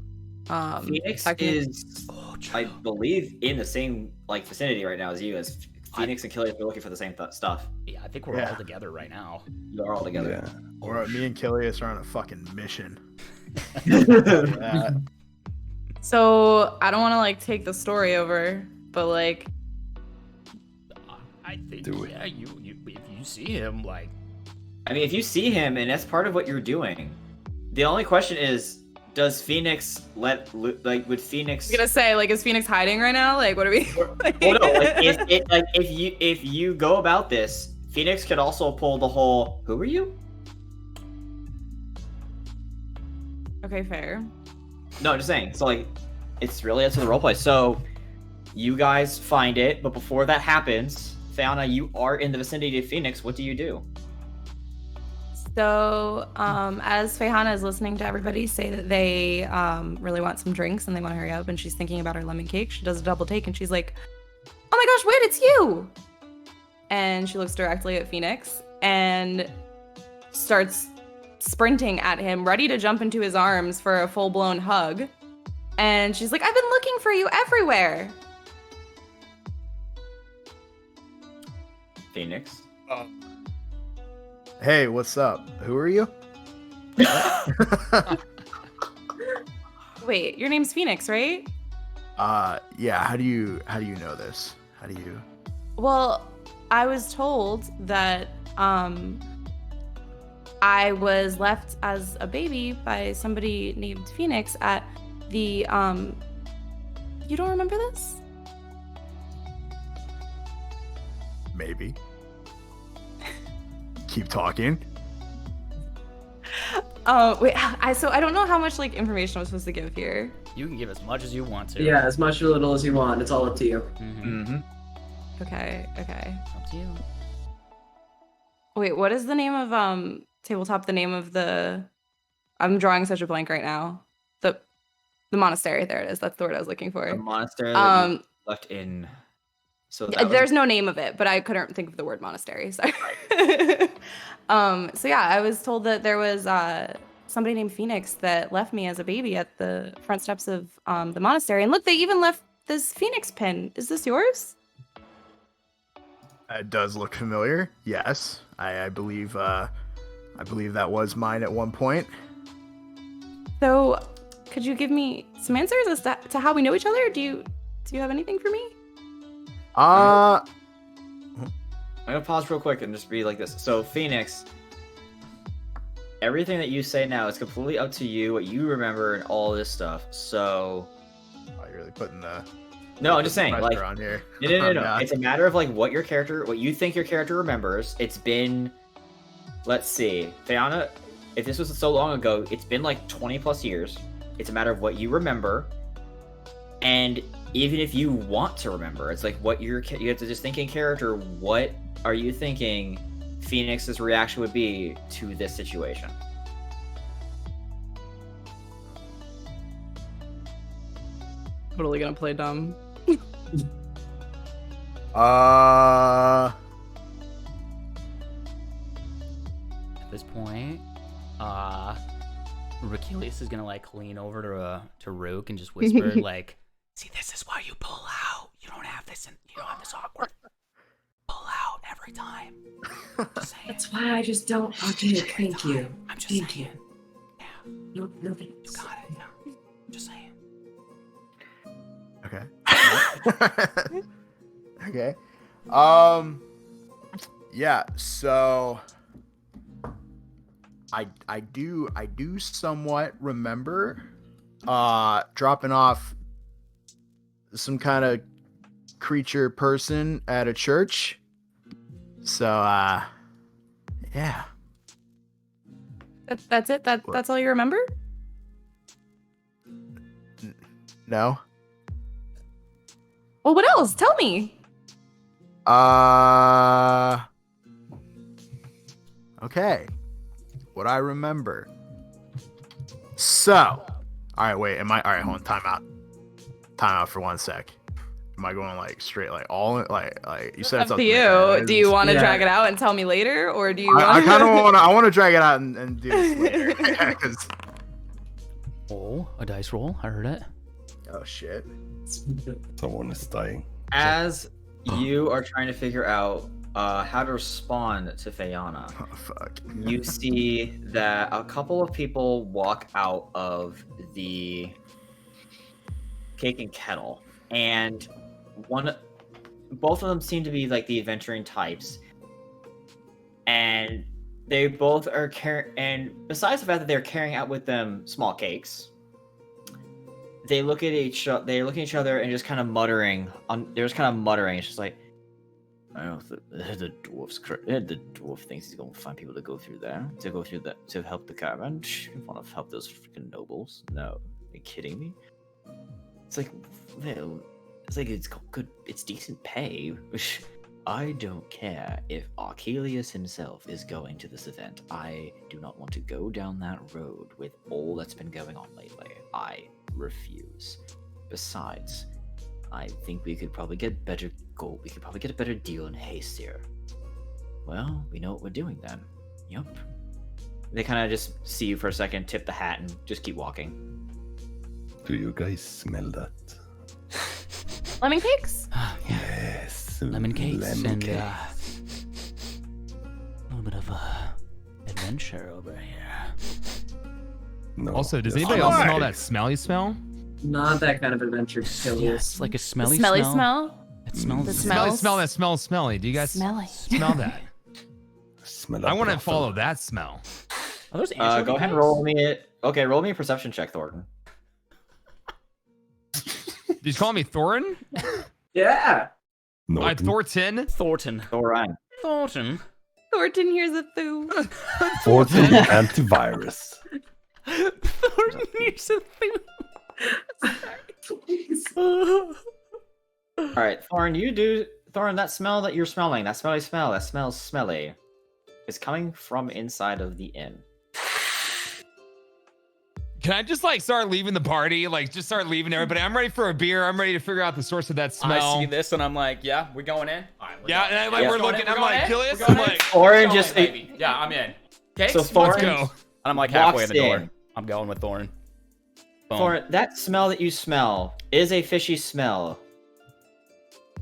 Phoenix I can- is, I believe, in the same vicinity right now as you. As Phoenix and Killian are looking for the same stuff. Yeah, I think we're Yeah. all together right now. You are all together. Yeah. Or me and Kilius are on a fucking mission. Yeah. So I don't want to like take the story over, but like, I think Do it. yeah, you if you see him like I mean, if you see him, and that's part of what you're doing, the only question is, does Phoenix would Phoenix? I was gonna say, like, is Phoenix hiding right now? Like, what are we? Well, no, if you go about this, Phoenix could also pull the whole. Who are you? Okay, fair. No, I'm just saying. So like, it's really up to the roleplay. So you guys find it, but before that happens, Fauna, you are in the vicinity of Phoenix. What do you do? So, as Fayhana is listening to everybody say that they really want some drinks and they want to hurry up, and she's thinking about her lemon cake, she does a double take and she's like, "Oh my gosh, wait, it's you!" And she looks directly at Phoenix and starts sprinting at him, ready to jump into his arms for a full-blown hug. And she's like, "I've been looking for you everywhere." Phoenix. Hey, what's up? Who are you? Wait, your name's Phoenix, right? Yeah. How do you know this? How do you? Well, I was told that I was left as a baby by somebody named Phoenix at the you don't remember this? Maybe. Keep talking. Wait, so I don't know how much like information I'm supposed to give here. You can give as much as you want to. Yeah, as much or little as you want. It's all up to you. Mm-hmm. Okay. Up to you. Wait, what is the name of tabletop? The name of the I'm drawing such a blank right now. The monastery. There it is. That's the word I was looking The for. monastery that you left in. So that There's no name of it, but I couldn't think of the word monastery. Sorry. So yeah, I was told that there was somebody named Phoenix that left me as a baby at the front steps of the monastery. And look, they even left this Phoenix pin. Is this yours? It does look familiar. Yes, I believe that was mine at one point. So, could you give me some answers as to how we know each other? Do you have anything for me? I'm gonna pause real quick and just be like this. So, Phoenix, everything that you say now is completely up to you, what you remember, and all this stuff. So, you're really putting the no, I'm just saying, like, on here. no. Yeah. It's a matter of like what you think your character remembers. It's been, let's see, Fiona, if this was so long ago, it's been like 20 plus years. It's a matter of what you remember, and even if you want to remember, it's like what you have to just think in character. What are you thinking Phoenix's reaction would be to this situation? Totally gonna play dumb. At this point, Rachelius is gonna like lean over to Rook and just whisper like, "See, this is why you pull out. You don't have this awkward pull out every time." Just saying. That's why I just don't. Okay, thank you. I'm just Thank saying. you. Yeah, No, you got it. Yeah. Just saying. Okay. Okay. Yeah, so I do somewhat remember dropping off some kind of creature person at a church. So yeah. That's it? That's all you remember? No. Well, what else? Tell me. Okay. What I remember. So, all right, wait. All right, hold on. Time out for 1 sec. Am I going like straight, like all like you said? Up to something you. like Do you want to Yeah. drag it out and tell me later, or do you? I kind of want to. I want to drag it out and do this later. Yeah, 'cause- Oh, a dice roll. I heard it. oh shit. Someone is dying. As you are trying to figure out how to respond to Fayana, Oh fuck. you see that a couple of people walk out of the Cake and Kettle, and both of them seem to be like the adventuring types, and they both are and besides the fact that they're carrying out with them small cakes, they look at each other and just kind of muttering. They're just kind of muttering. It's just like, I don't think the dwarf thinks he's gonna find people to go through to help the caravan. You want to help those freaking nobles? No, are you kidding me? It's like, well, it's got good, it's decent pay. I don't care if Archelius himself is going to this event. I do not want to go down that road with all that's been going on lately. I refuse. Besides, I think we could probably get better gold. We could probably get a better deal in haste here. Well, we know what we're doing then. Yup. They kind of just see you for a second, tip the hat, and just keep walking. Do you guys smell that? Lemon cakes? Yes. Lemon cakes lemon and cakes. a little bit of adventure over here. No, Also, does yes. anybody else smell Alright. that smelly smell? Not that kind of adventure, Yeah, Kilius. it's like a The smelly smelly smell? It smells. The Smelly Smells? smell that smells smelly. Do you guys Smelly. smell that? Smell I that want to brothel. follow that smell. Are those Go anchovy ahead and cakes? roll me. Okay, roll me a perception check, Thornton. Did you call me Thorin? Yeah. Norton. Thornton? Thornton. Thorine. Thornton. Thornton, here's a thoo. Thornton antivirus. Thornton, you're so All right, Thorin, that smell that you're smelling, that smelly smell, that smells smelly, is coming from inside of the inn. Can I just like start leaving the party? Like just start leaving everybody. I'm ready for a beer. I'm ready to figure out the source of that smell. I see this and I'm like, yeah, we're going in. All right, Yeah, and like Yeah. we're looking. I'm like, Kilius. We're I'm going in. like, Thorin Going just in, baby. Yeah, I'm in. Okay, So let's Thorin, go. and I'm like halfway in walks the door. in. I'm going with Thorin. Boom. Thorin, that smell that you smell is a fishy smell.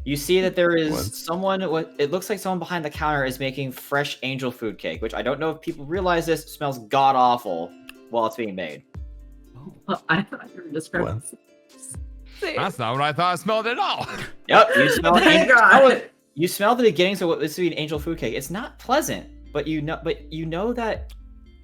You see that there is What? someone. It looks like someone behind the counter is making fresh angel food cake, which I don't know if people realize this smells god awful while it's being made. I thought you were describing. What? That's not what I thought it smelled at all. Yep, you smell Thank angel. God. You smell the beginnings of what this would be an angel food cake. It's not pleasant, but you know that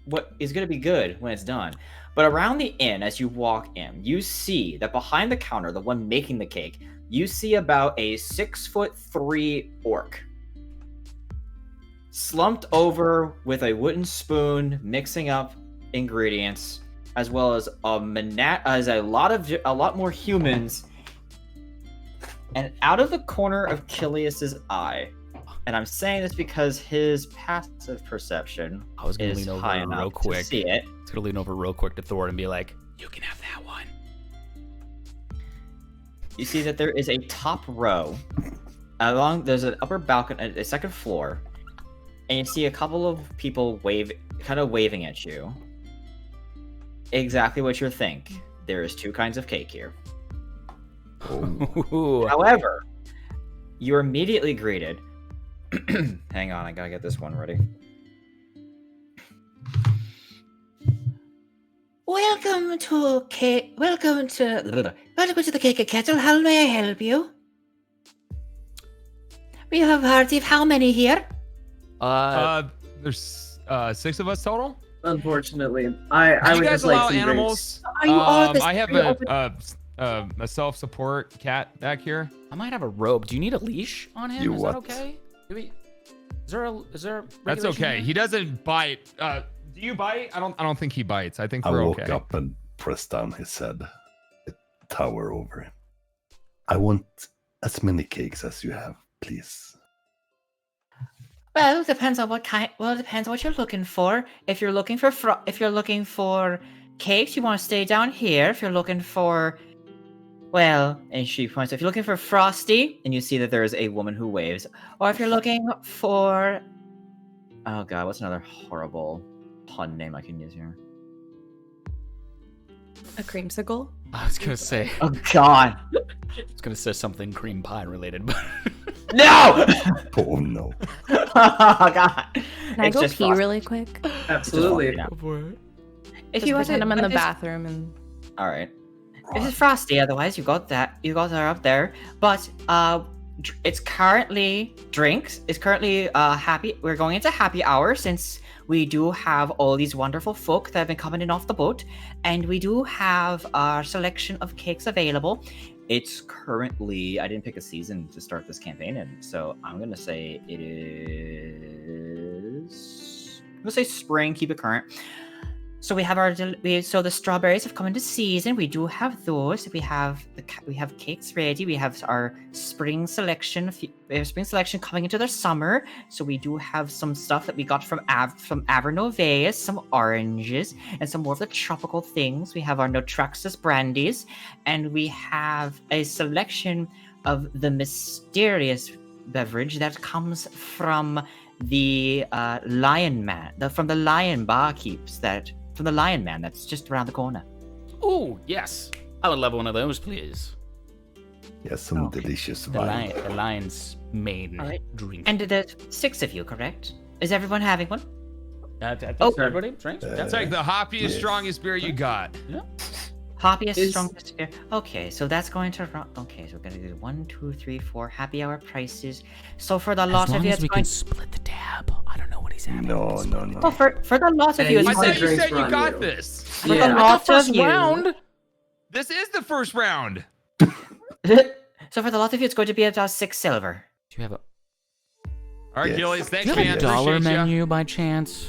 what is going to be good when it's done. But around the inn, as you walk in, you see that behind the counter, the one making the cake, you see about a 6'3" orc, slumped over with a wooden spoon, mixing up ingredients, as well as a lot more humans. And out of the corner of Kilius's eye, and I'm saying this because his passive perception I was gonna is lean over high real enough quick. to see it. I was gonna lean over real quick to Thor and be like, you can have that one. You see that there is a top row there's an upper balcony, a second floor, and you see a couple of people waving at you. Exactly what you think. There is two kinds of cake here. Ooh. However, you're immediately greeted. Hang on, I gotta get this one ready. Welcome to the Cake and Kettle. How may I help you? We have a party of how many here? There's 6 of us total. Unfortunately, I Do you would guys just like allow some animals? Are you all the I have same a self-support cat back here. I might have a robe. Do you need a leash on him? You Is what? that okay? Is there That's regulation okay. here? He doesn't bite. Do you bite? I don't think he bites. I think I we're woke okay. up and pressed down his head. It tower over him. I want as many cakes as you have, please. Well, depends on what kind. Well, it depends on what you're looking for. If you're looking for cakes, you want to stay down here. If you're looking for, well, and she points. If you're looking for frosty, and you see that there is a woman who waves, or if you're looking for, oh god, what's another horrible pun name I can use here? A creamsicle? I was gonna say. Oh god, I was gonna say something cream pie related, but no! Oh no. Oh god. Can I go pee really quick? Absolutely. If Just you want to, pretend I'm in the bathroom and all right. This is frosty. Otherwise, you got that. You got her up there. But it's currently drinks. It's currently happy. We're going into happy hour since we do have all these wonderful folk that have been coming in off the boat, and we do have our selection of cakes available. It's currently, I didn't pick a season to start this campaign in, so I'm gonna say it is. I'm gonna say spring. Keep it current. So we have so the strawberries have come into season. We do have those. We have cakes ready. We have our spring selection. We have spring selection coming into the summer. So we do have some stuff that we got from Avernoveus, some oranges, and some more of the tropical things. We have our Notraxus brandies, and we have a selection of the mysterious beverage that comes from the Lion Man, from the Lion Barkeeps from the Lion Man that's just around the corner. Ooh, yes. I would love one of those, please. Yes, some delicious The wine. lion's main All right. drink. And there's 6 of you, correct? Is everyone having one? Oh, everybody drinks? That's like the hoppiest, Yes. strongest beer you got. Hoppiest, Is- strongest beer. Okay, so that's going to run. Okay, so we're gonna do 1, 2, 3, 4 happy hour prices. So for the lot of you, it's going. split the tab. I don't know what he's having. No. Oh, for the lot of Yeah, you, you it's I said going. thought you drinks said you run got you. this. For Yeah. the lot of you. round. This is the first round. So for the lot of you, it's going to be about 6 silver. Do you have a All right, Yes. Gillies, thanks, Do you have a man. dollar Appreciate ya. menu by chance?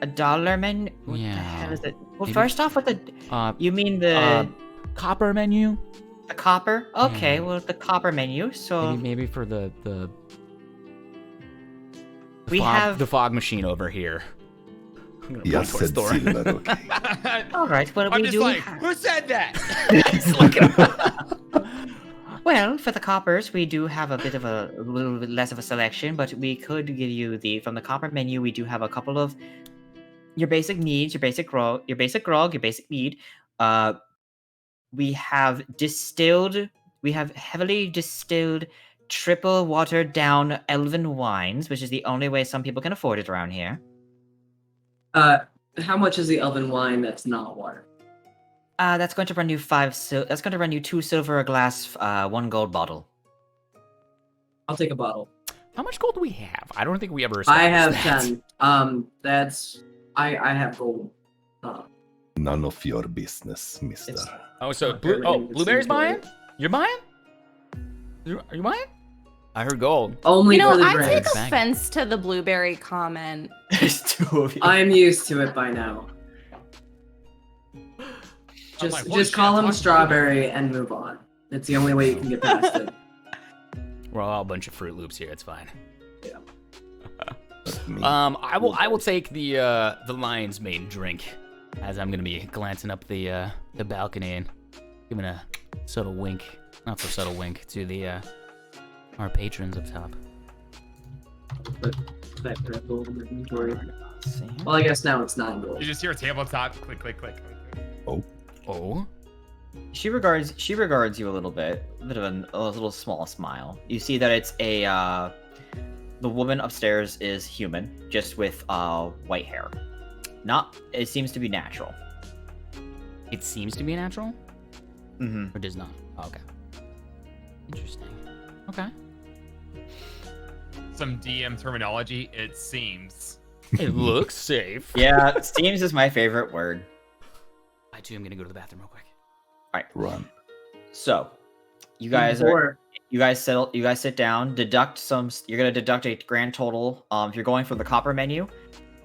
$1 menu? What the Yeah. hell is it? Well, Maybe- first off, with the you mean the Copper menu? the copper? Okay, Yeah. well the copper menu. So Maybe for the we fog, have. the fog machine over here. I'm gonna Yes, point towards said Thor. silver, okay. All right. Well, I'm we just do. like, have- who said that? Well, for the coppers, we do have a little bit less of a selection, but we could give you from the copper menu. We do have a couple of your basic needs, your basic grog, your basic mead. We have heavily distilled, triple watered down elven wines, which is the only way some people can afford it around here. How much is the elven wine that's not water? That's going to run you that's going to run you 2 silver a glass, 1 gold bottle. I'll take a bottle. How much gold do we have? I don't think we ever. I have established that. 10. That's I have gold. None of your business, mister. It's- Oh, so Everything blueberries seems buying? right. You're buying? Are you buying? I heard gold. Only You know, for the I take drinks. Bang. offense to the blueberry comment. There's 2 of you. I'm used to it by now. I'm like, Just holy call shit, him what? strawberry and move on. It's the only way you can get past it. We're all a bunch of Fruit Loops here. It's fine. Me. I will take the lion's main drink, as I'm gonna be glancing up the balcony and giving a subtle wink, not so subtle wink, to the our patrons up top. Back to that gold in the inventory. See? Well, I guess now it's 9 You gold. just hear a tabletop click, click, click, click. Oh, She regards you a little bit, a little small smile. You see that it's the woman upstairs is human, just with white hair. It seems to be natural. it seems to be natural, Mm-hmm. or does not? Oh, okay. Interesting. Okay. Some DM terminology, it seems. It looks safe. Yeah, seems is my favorite word. I too am gonna go to the bathroom real quick. Run. So, you guys sit down, deduct some. You're gonna deduct a grand total. If you're going from the copper menu,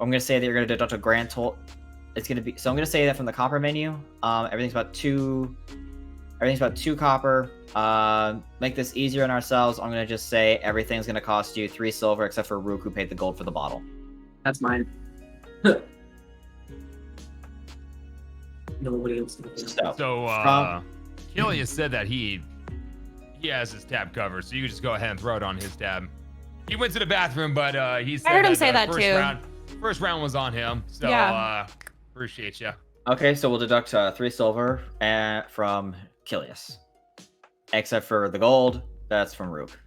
I'm gonna say that you're gonna deduct a grand total. It's gonna be. So I'm gonna say that from the copper menu, everything's about 2. Everything's about 2 copper. Make this easier on ourselves. I'm gonna just say everything's gonna cost you 3 silver, except for Rook, who paid the gold for the bottle. That's mine. Nobody else can do that. So, So, Killian said that he has his tab covered, so you can just go ahead and throw it on his tab. He went to the bathroom, but he said heard him that say the that first too. First round was on him, so Yeah. appreciate you. okay, so we'll deduct 3 silver from Kilius, except for the gold. That's from Rook,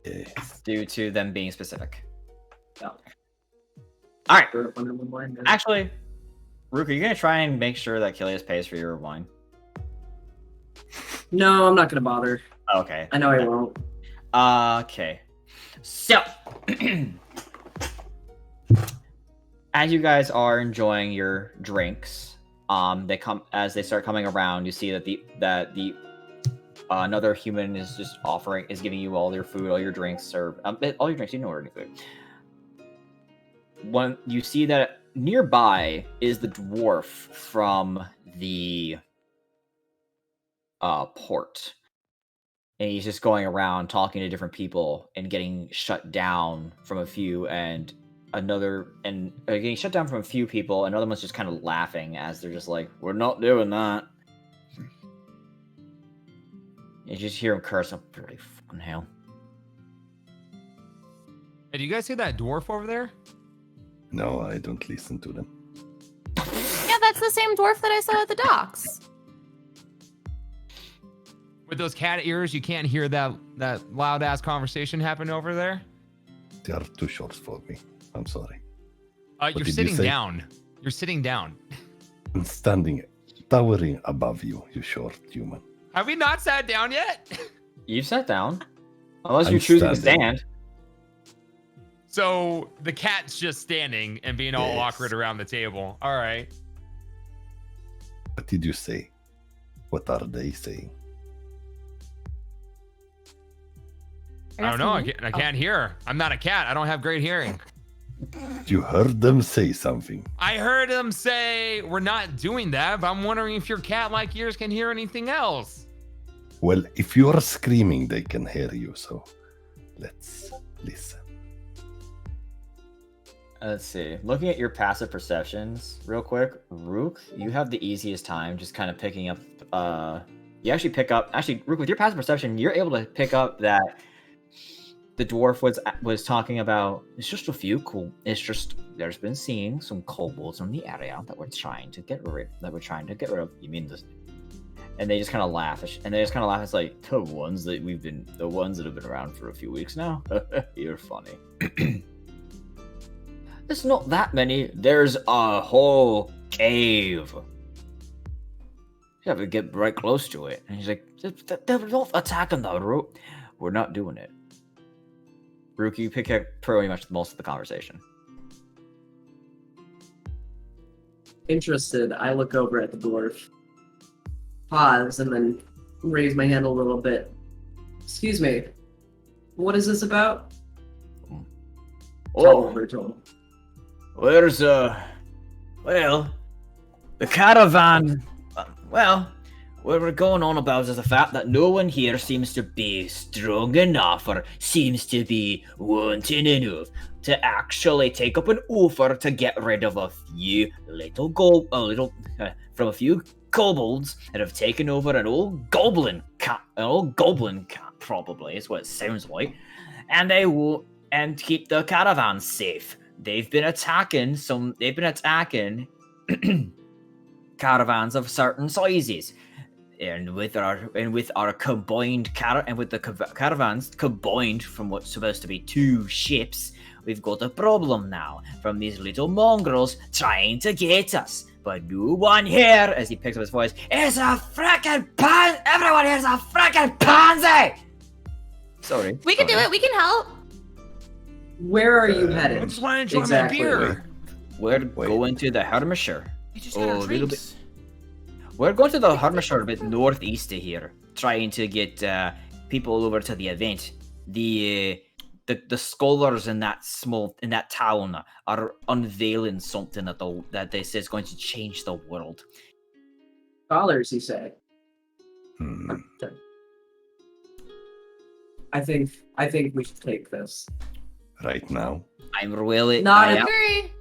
Yes. due to them being specific. Yeah. All right. Throw it under the wine, man. Actually, Rook, are you gonna try and make sure that Kilius pays for your wine? No, I'm not gonna bother. Okay. I know I won't. Okay. So, as you guys are enjoying your drinks, they start coming around. You see that the another human is giving you all your food, all your drinks, or all your drinks. You know already food. When you see that nearby is the dwarf from the port. And he's just going around talking to different people and getting shut down from a few, and getting shut down from a few people. Another one's just kind of laughing as they're just like, "We're not doing that." You just hear him curse, "Oh, bloody fucking hell." Hey, do you guys see that dwarf over there? No, I don't listen to them. Yeah, that's the same dwarf that I saw at the docks. With those cat ears, you can't hear that loud ass conversation happen over there. They are too short for me. I'm sorry. You're did you sitting say? down. You're sitting down. I'm standing, towering above you, you short human. Have we not sat down yet? You've sat down, unless I'm you're choosing to standing. stand. So the cat's just standing and being all Yes. awkward around the table. All right. What did you say? What are they saying? I don't know. I can't hear. I'm not a cat. I don't have great hearing. You heard them say something. I heard him say we're not doing that, but I'm wondering if your cat-like ears can hear anything else. Well, if you are screaming, they can hear you, so let's listen. Let's see. Looking at your passive perceptions real quick, Rook, you have the easiest time just kind of picking up. You actually pick up. Actually, Rook, with your passive perception, you're able to pick up that the dwarf was talking about. It's just a few cool. It's just there's been seeing some kobolds in the area that we're trying to get rid. Of. You mean this? And they just kind of laugh. And they just kind of laugh. It's like the ones that have been around for a few weeks now. You're funny. There's not that many. There's a whole cave. You have to get right close to it. And he's like, they're not attacking the root. We're not doing it. Rook, you pick up pretty much most of the conversation. Interested, I look over at the dwarf, pause, and then raise my hand a little bit. Excuse me, what is this about? Tell him, Virgil. There's the caravan. What we're going on about is the fact that no one here seems to be strong enough or seems to be wanting enough to actually take up an offer to get rid of a few from a few kobolds that have taken over an old goblin cat probably is what it sounds like, and they will keep the caravan safe. They've been attacking caravans of certain sizes. And with our combined caravans combined from what's supposed to be 2 ships, we've got a problem now from these little mongrels trying to get us. But no one here, as he picks up his voice, is a frickin' everyone here's a frickin' pansy! Sorry. We can do it. We can help. Where are you I headed? just want to enjoy Exactly. my beer. We're going to the Hermisher. We just got our drinks. We're going to the Hermisher a bit northeast of here, trying to get people over to the event. The scholars in that town are unveiling something that they say is going to change the world. Scholars, you say? I think we should take this. Right now. I'm really Not I a- am- Agree.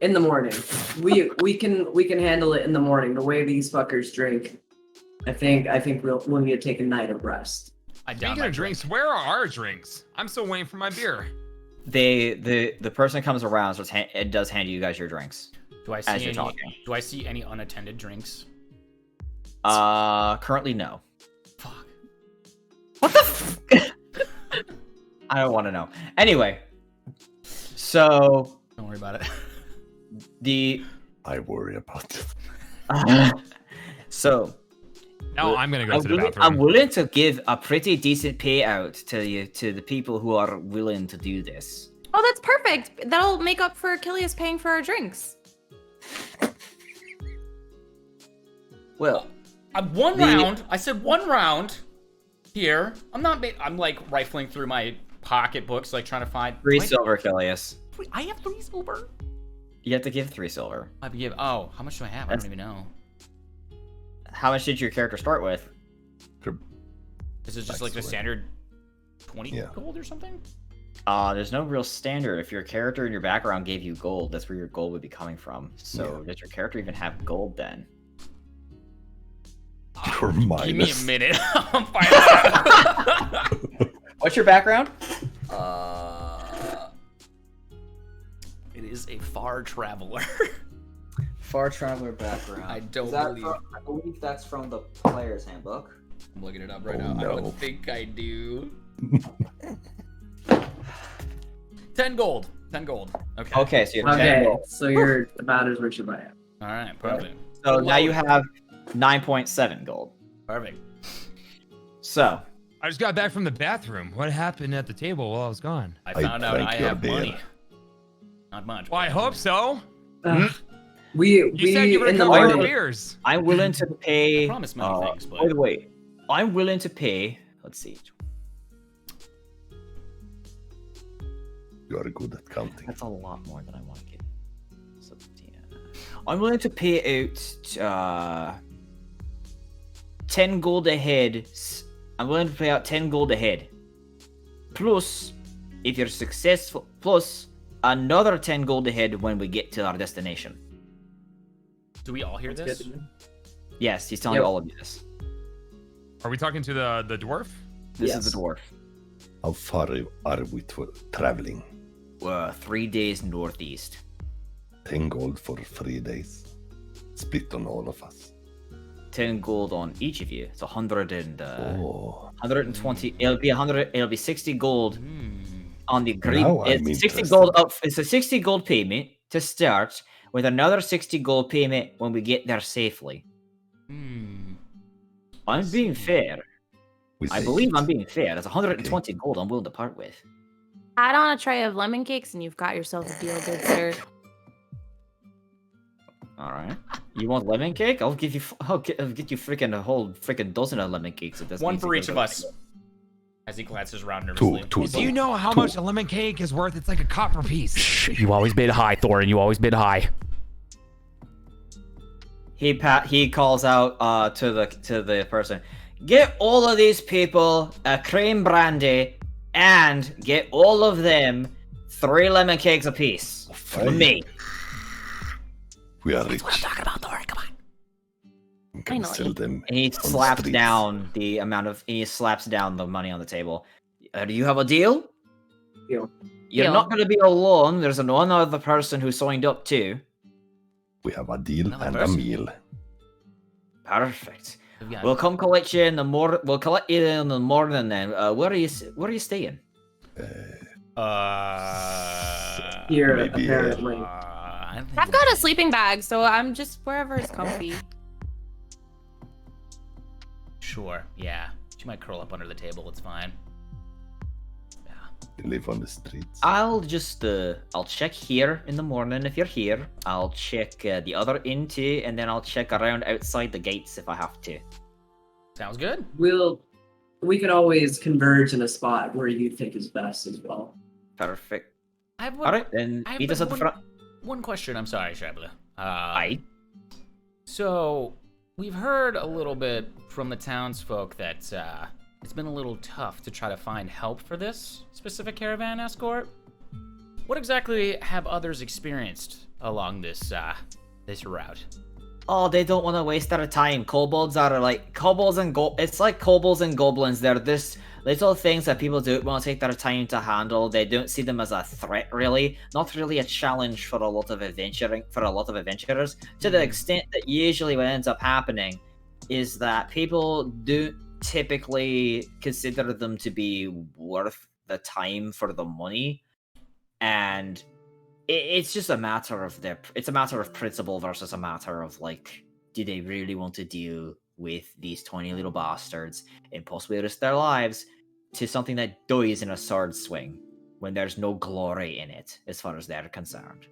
In the morning. We can handle it in the morning. The way these fuckers drink. I think we'll need to take a night of rest. I down Speaking my of drinks, where are our drinks? I'm still waiting for my beer. the person comes around, so it does hand you guys your drinks Do I as see you're any? talking. Do I see any unattended drinks? Currently no. Fuck. I don't want to know. Anyway, so Don't worry about it. the I worry about it. so Now I'm gonna go to the I'm bathroom. willing to give a pretty decent payout to the people who are willing to do this. Oh, that's perfect. That'll make up for Achilles paying for our drinks. Well, One round. I said 1 round. Here, I'm not. I'm like rifling through my pocketbooks, like trying to find 3 silver, Achilles. I have 3 silver. You have to give 3 silver. I give. Oh, how much do I have? I don't even know. How much did your character start with? Is it just like the standard 20 gold or something? There's no real standard. If your character in your background gave you gold, that's where your gold would be coming from. So does your character even have gold then? You're minus. Give me a minute. I'm finding out. What's your background? It is a far traveler. Far traveler background. I don't believe. I believe that's from the player's handbook. I'm looking it up right Oh, now. I no. don't think I do. 10 gold. 10 gold. Okay. Okay, so you have 10 Okay, gold. so you're about as rich as I am. All right. Perfect. So now you have 9.7 gold. Perfect. So I just got back from the bathroom. What happened at the table while I was gone? I I found out drank I your have beer. money. Not much. Well, I hope so. We You said you were in the covering morning. beers. I'm willing to pay. I promised many things, but- By the way, I'm willing to pay. Let's see. You are good at counting. That's a lot more than I want to give. So, yeah. I'm willing to pay out 10 gold a head. I'm willing to pay out 10 gold a head. Plus, if you're successful, plus another 10 gold a head when we get to our destination. Do we all hear this? Yes, he's telling Yep. all of you this. Are we talking to the dwarf? This is Yes. the dwarf. How far are we traveling? 3 days northeast. 10 gold for 3 days. Split on all of us. 10 gold on each of you. It's 120. Oh, It'll be 100. It'll be 60 gold on the green. Now I'm It's 60 interested. gold up. It's a 60 gold payment to start, with another 60 gold payment when we get there safely. I'm being fair. we I say believe it. I'm being fair. It's 120 gold I'm willing to part with. Add on a tray of lemon cakes and you've got yourself a deal, good sir. All right. You want lemon cake? I'll give you. I'll get you freaking a whole freaking dozen of lemon cakes. If that's One means for you each go of to- us. As he glances around nervously. Two. Do you know how much a lemon cake is worth? It's like a copper piece. You always bid high, Thorin. You always bid high. He calls out to the person. Get all of these people a cream brandy and get all of them 3 lemon cakes apiece. For Fine. me. We are rich. Talking about Thorin. Come on. We can Finally. sell them. And he on the slaps streets. down the amount of. He slaps down the money on the table. Do you have a deal? Deal. You're Deal. not going to be alone. There's one other person who signed up too. We have a deal Another and person. a meal. Perfect. We've got- We'll come collect you in the We'll collect you in the morning then. Where are you staying? Here, Maybe, apparently. I think I've got a sleeping bag, so I'm just wherever is comfy. Sure. Yeah. She might curl up under the table. It's fine. Yeah. We live on the streets. I'll just I'll check here in the morning if you're here. I'll check the other inn too, and then I'll check around outside the gates if I have to. Sounds good. We could always converge in a spot where you think is best as well. Perfect. I have All right, then I have meet us at the one- front. One question. I'm sorry, Shabla. Aye. So we've heard a little bit from the townsfolk that it's been a little tough to try to find help for this specific caravan escort. What exactly have others experienced along this this route? Oh, they don't want to waste their time. Kobolds are like it's like kobolds and goblins. They're this little things that people don't want to take their time to handle. They don't see them as a threat, really. Not really a challenge for a lot of adventurers. To the extent that usually what ends up happening is that people don't typically consider them to be worth the time for the money, and it's just a matter of it's a matter of principle versus a matter of like, do they really want to deal with these tiny little bastards and possibly risk their lives to something that dies in a sword swing when there's no glory in it, as far as they're concerned.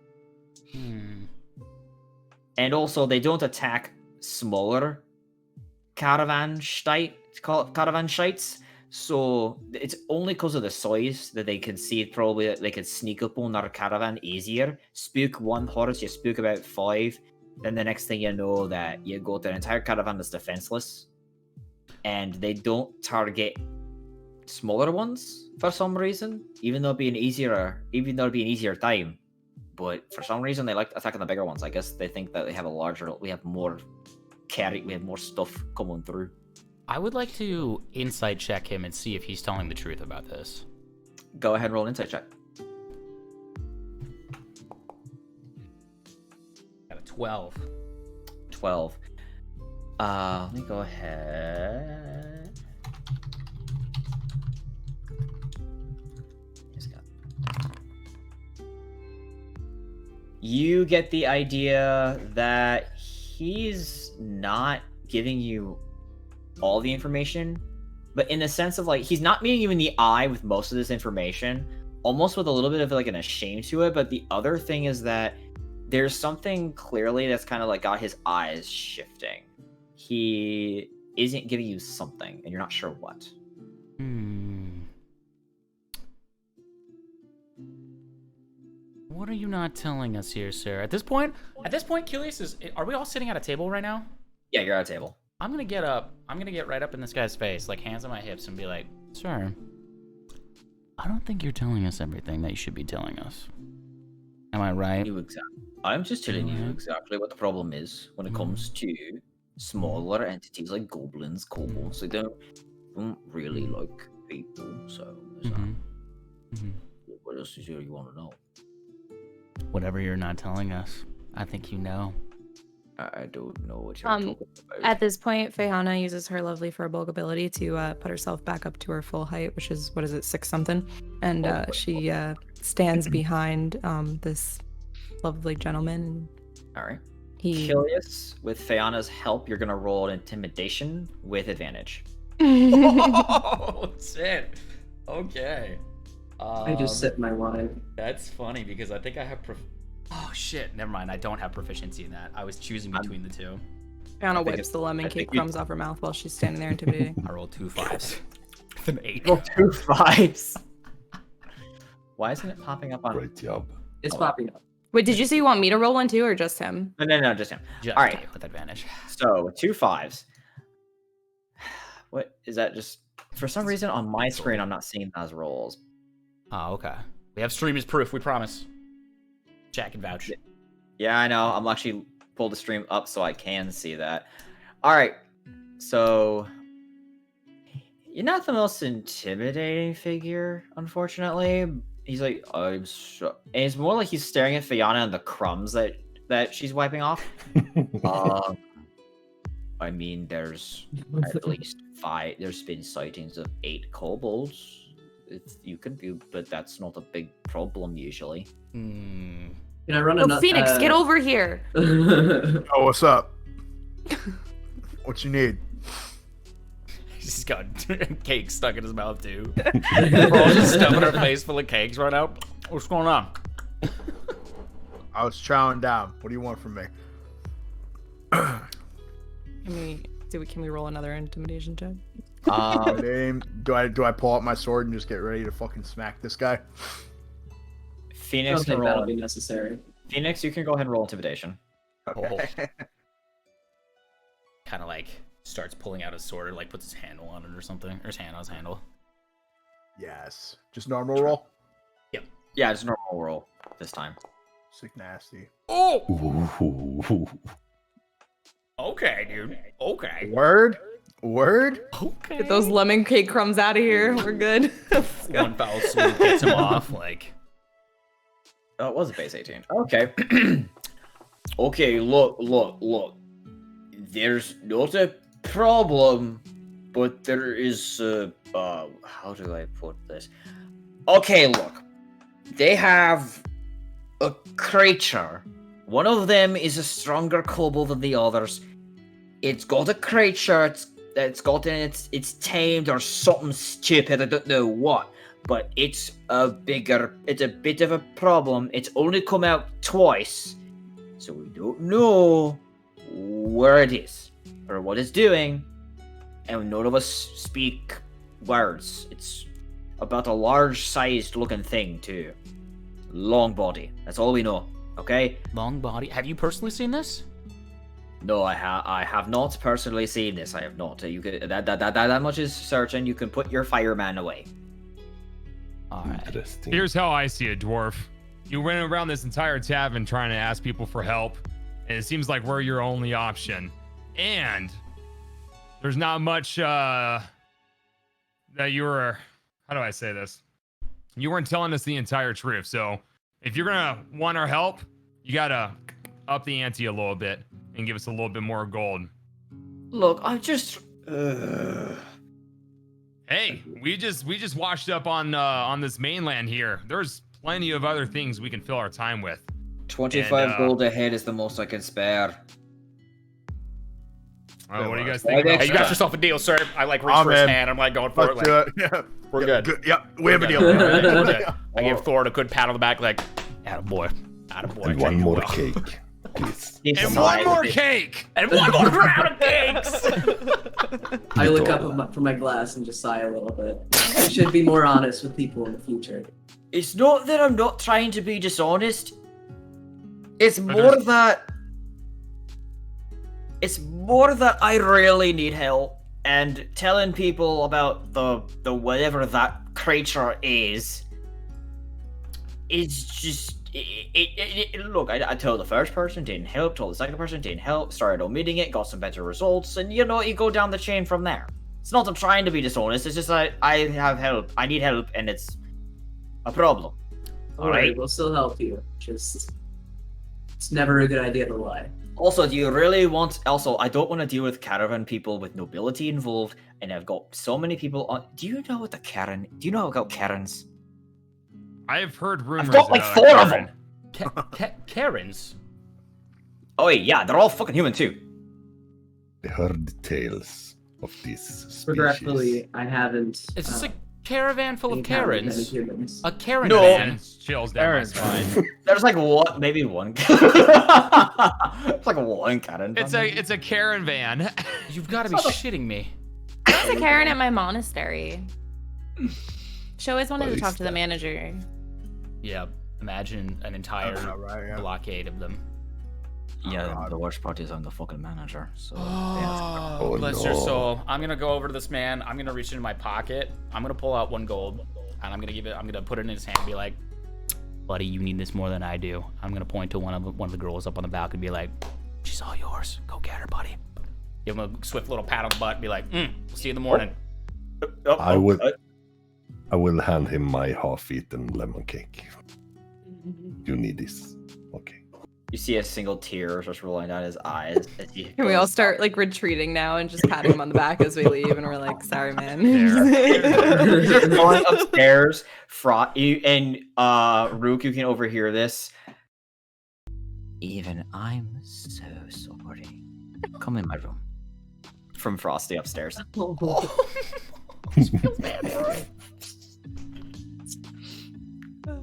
And also, they don't attack smaller caravan shites. So it's only because of the size that they can see probably that they could sneak up on our caravan easier. Spook one horse, you spook about 5. Then the next thing you know that you go to an entire caravan that's defenseless. And they don't target smaller ones for some reason, even though it'd be an easier time. But for some reason they like attacking the bigger ones. I guess they think that we have more stuff coming through. I would like to insight check him and see if he's telling the truth about this. Go ahead and roll an insight check. Got a 12. 12. Let me go ahead. You get the idea that he's not giving you all the information, but in the sense of like he's not meeting you in the eye with most of this information, almost with a little bit of like an ashamed to it. But the other thing is that there's something clearly that's kind of like got his eyes shifting. He isn't giving you something, and you're not sure what. What are you not telling us here, sir? At this point, Curious are we all sitting at a table right now? Yeah, you're at a table. I'm gonna get up. I'm gonna get right up in this guy's face, like hands on my hips, and be like, "Sir, I don't think you're telling us everything that you should be telling us. Am I right?" I'm just telling you exactly what the problem is when it comes to smaller entities like goblins, kobolds. They don't really like people. So, what else is there you want to know? Whatever you're not telling us, I think you know. I don't know what you're talking about. At this point, Feyhana uses her lovely Furbolg ability to put herself back up to her full height, which is, 6 something. And she stands behind this lovely gentleman. All right. Curious, with Feyhana's help, you're going to roll an intimidation with advantage. Oh, shit. Okay. I just sipped my wine. That's funny because I think I have oh shit, never mind. I don't have proficiency in that. I was choosing between the two. Feyhana wipes the lemon cake crumbs off her mouth while she's standing there intimidating. I rolled 2 5s. With an 8. Roll 2 5s. Why isn't it popping up on? Great job. It's popping up. Wait, did you say you want me to roll one too, or just him? No, just him. Just all right, with advantage. So with 2 5s. What is that? Just for some reason on my screen, I'm not seeing those rolls. Oh, okay. We have stream as proof. We promise. Jack can vouch. Yeah, I know. I'm actually pulled the stream up so I can see that. All right. So you're not the most intimidating figure, unfortunately. He's like, I'm sure. And it's more like he's staring at Feyhana and the crumbs that she's wiping off. I mean, there's at least 5. There's been sightings of 8 kobolds. You can view, but that's not a big problem usually. Can I run another? Phoenix, get over here. Oh, what's up? What you need? He's got cake stuck in his mouth too. We're all just stuffing our face full of cakes right now. What's going on? I was chowing down. What do you want from me? Can we roll another intimidation check? Do I pull out my sword and just get ready to fucking smack this guy? I Phoenix don't can think that'll roll. be necessary. Phoenix, you can go ahead and roll intimidation. Okay. Kind of like starts pulling out his sword, or like puts his handle on it or something, or his hand on his handle. Yes. Just normal roll? Yeah, just normal roll this time. Sick nasty. Oh. Ooh. Okay, dude. Okay. Word? Okay. Get those lemon cake crumbs out of here. We're good. One foul swoop gets him off. Like. Oh, it was a base 18. Okay. Okay, look. There's not a problem, but there is how do I put this? Okay, look. They have a creature. One of them is a stronger kobold than the others. It's got a creature. It's tamed or something stupid. I don't know what, but it's a bit of a problem. It's only come out twice, so we don't know where it is or what it's doing, and none of us speak words. It's about a large-sized looking thing too. Long body. That's all we know. Okay. Long body. Have you personally seen this? No, I have not personally seen this. I have not. You could that much is certain. You can put your fireman away. All right. Interesting. Here's how I see it, dwarf. You went around this entire tavern trying to ask people for help, and it seems like we're your only option. And there's not much that you were. How do I say this? You weren't telling us the entire truth. So if you're gonna want our help, you gotta up the ante a little bit and give us a little bit more gold. Look, I'm just. Hey, we just washed up on this mainland here. There's plenty of other things we can fill our time with. 25 And, gold ahead is the most I can spare. What do you guys think? Hey, About Hey, you got that? yourself a deal, sir. I like reach I'm for his in. hand. I'm like going for it. Let's Like, do it. Yeah. we're Yep, good. Yep, we have a deal. We're good. I gave Thor a good pat on the back, like, attaboy. Attaboy. And one more cake, please. And one more cake. And one more round of cakes. I look up from my glass and just sigh a little bit. I should be more honest with people in the future. It's not that I'm not trying to be dishonest. It's more there's- that. It's more that I really need help, and telling people about the whatever that creature is just look. I told the first person, didn't help. Told the second person, didn't help. Started omitting it, got some better results, and you go down the chain from there. It's not I'm trying to be dishonest. It's just I have help. I need help, and it's a problem. Alright, we'll still help you. Just, it's never a good idea to lie. Also, do you really want? Also, I don't want to deal with caravan people with nobility involved, and I've got so many people on. Do you know what the Karen? Do you know about Karens? I've heard rumors. I've got like about 4 of Karen. them. Karens. Oh yeah, they're all fucking human too. I heard the tales of this species. Regretfully, I haven't. It's just a caravan full of encountered many Karens. humans. A Karen No. van. And chills down my Karen's spine. There's like what? Maybe one. It's like one Karen. It's a Karen van. You've got to be shitting me. There's a Karen at my monastery. She always wanted What to is talk to the that? manager. Yeah, imagine an entire Right, yeah. blockade of them. Yeah, the worst part is I'm the fucking manager. So Oh, bless your no. soul. I'm gonna go over to this man. I'm gonna reach into my pocket. I'm gonna pull out 1 gold, and I'm gonna put it in his hand and be like, "Buddy, you need this more than I do." I'm gonna point to one of the girls up on the balcony and be like, "She's all yours. Go get her, buddy." Give him a swift little pat on the butt and be like, "We'll see you in the morning." I will hand him my half-eaten lemon cake. You need this. Okay. You see a single tear just rolling down his eyes. As he Can we all goes- start like retreating now and just patting him on the back as we leave? And we're like, sorry, man. You're going upstairs, and Rook, you can overhear this. Even I'm so sorry. Come in my room. From Frosty upstairs.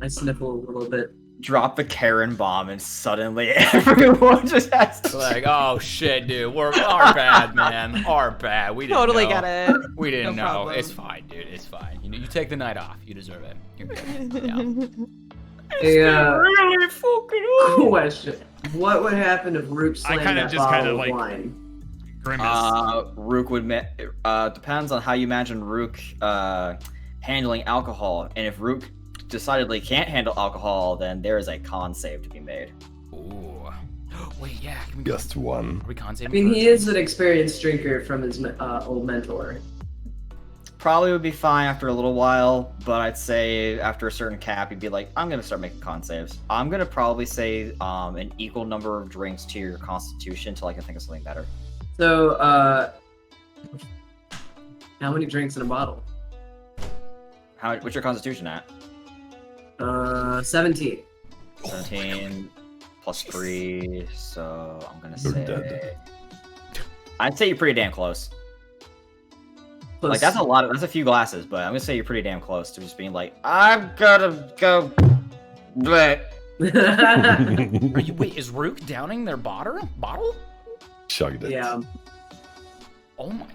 I sniffle a little bit. Drop the Karen bomb, and suddenly everyone just has to. Like, oh shit, dude, our bad, man, our bad. We didn't Totally know. get it. We didn't No know. problem. It's fine, dude. It's fine. You take the night off. You deserve it. You're good. Yeah. A Really fucking question. What would happen if Rook I slammed kinda that just bottle kinda, of like- wine? Grimace. Rook would depends on how you imagine Rook handling alcohol, and if Rook decidedly can't handle alcohol, then there is a con save to be made. Ooh. Wait, yeah. Can we Just one. Are we con I saving mean, first? he is an experienced drinker from his old mentor. Probably would be fine after a little while, but I'd say after a certain cap, you'd be like, I'm gonna start making con saves. I'm gonna probably say an equal number of drinks to your constitution until I can think of something better. So, how many drinks in a bottle? What's your constitution at? 17. 17 plus 3, so I'm gonna You're say dead. I'd say you're pretty damn close. Plus, Like that's a lot. That's a few glasses, but I'm gonna say you're pretty damn close to just being like, I'm gonna go. Bleh. Are you, wait, is Rook downing their bottle? Chugged it. yeah, Oh my.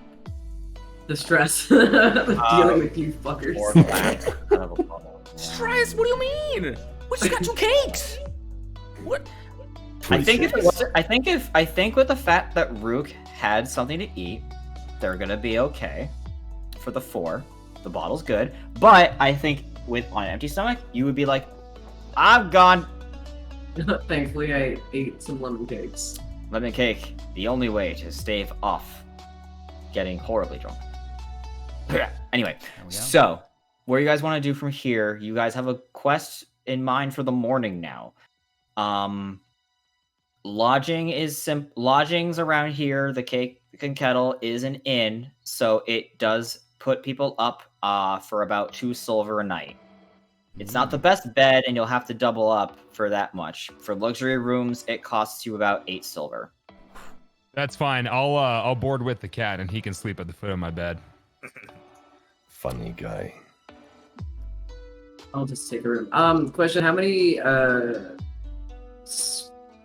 the stress dealing with you Four fuckers. glasses out of a bottle. Stress? What do you mean? We just got 2 cakes. What? I think if it wasn't, I think with the fact that Rook had something to eat, they're gonna be okay for the 4. The bottle's good, but I think with on an empty stomach, you would be like, I'm gone. Thankfully, I ate some lemon cakes. Lemon cake, the only way to stave off getting horribly drunk. Anyway, There we go. so what do you guys want to do from here? You guys have a quest in mind for the morning now. Lodgings around here. The Cake and Kettle is an inn, so it does put people up for about 2 silver a night. It's not the best bed, and you'll have to double up for that much. For luxury rooms, it costs you about 8 silver. That's fine. I'll board with the cat, and he can sleep at the foot of my bed. Funny guy. I'll just take a room. Question: how many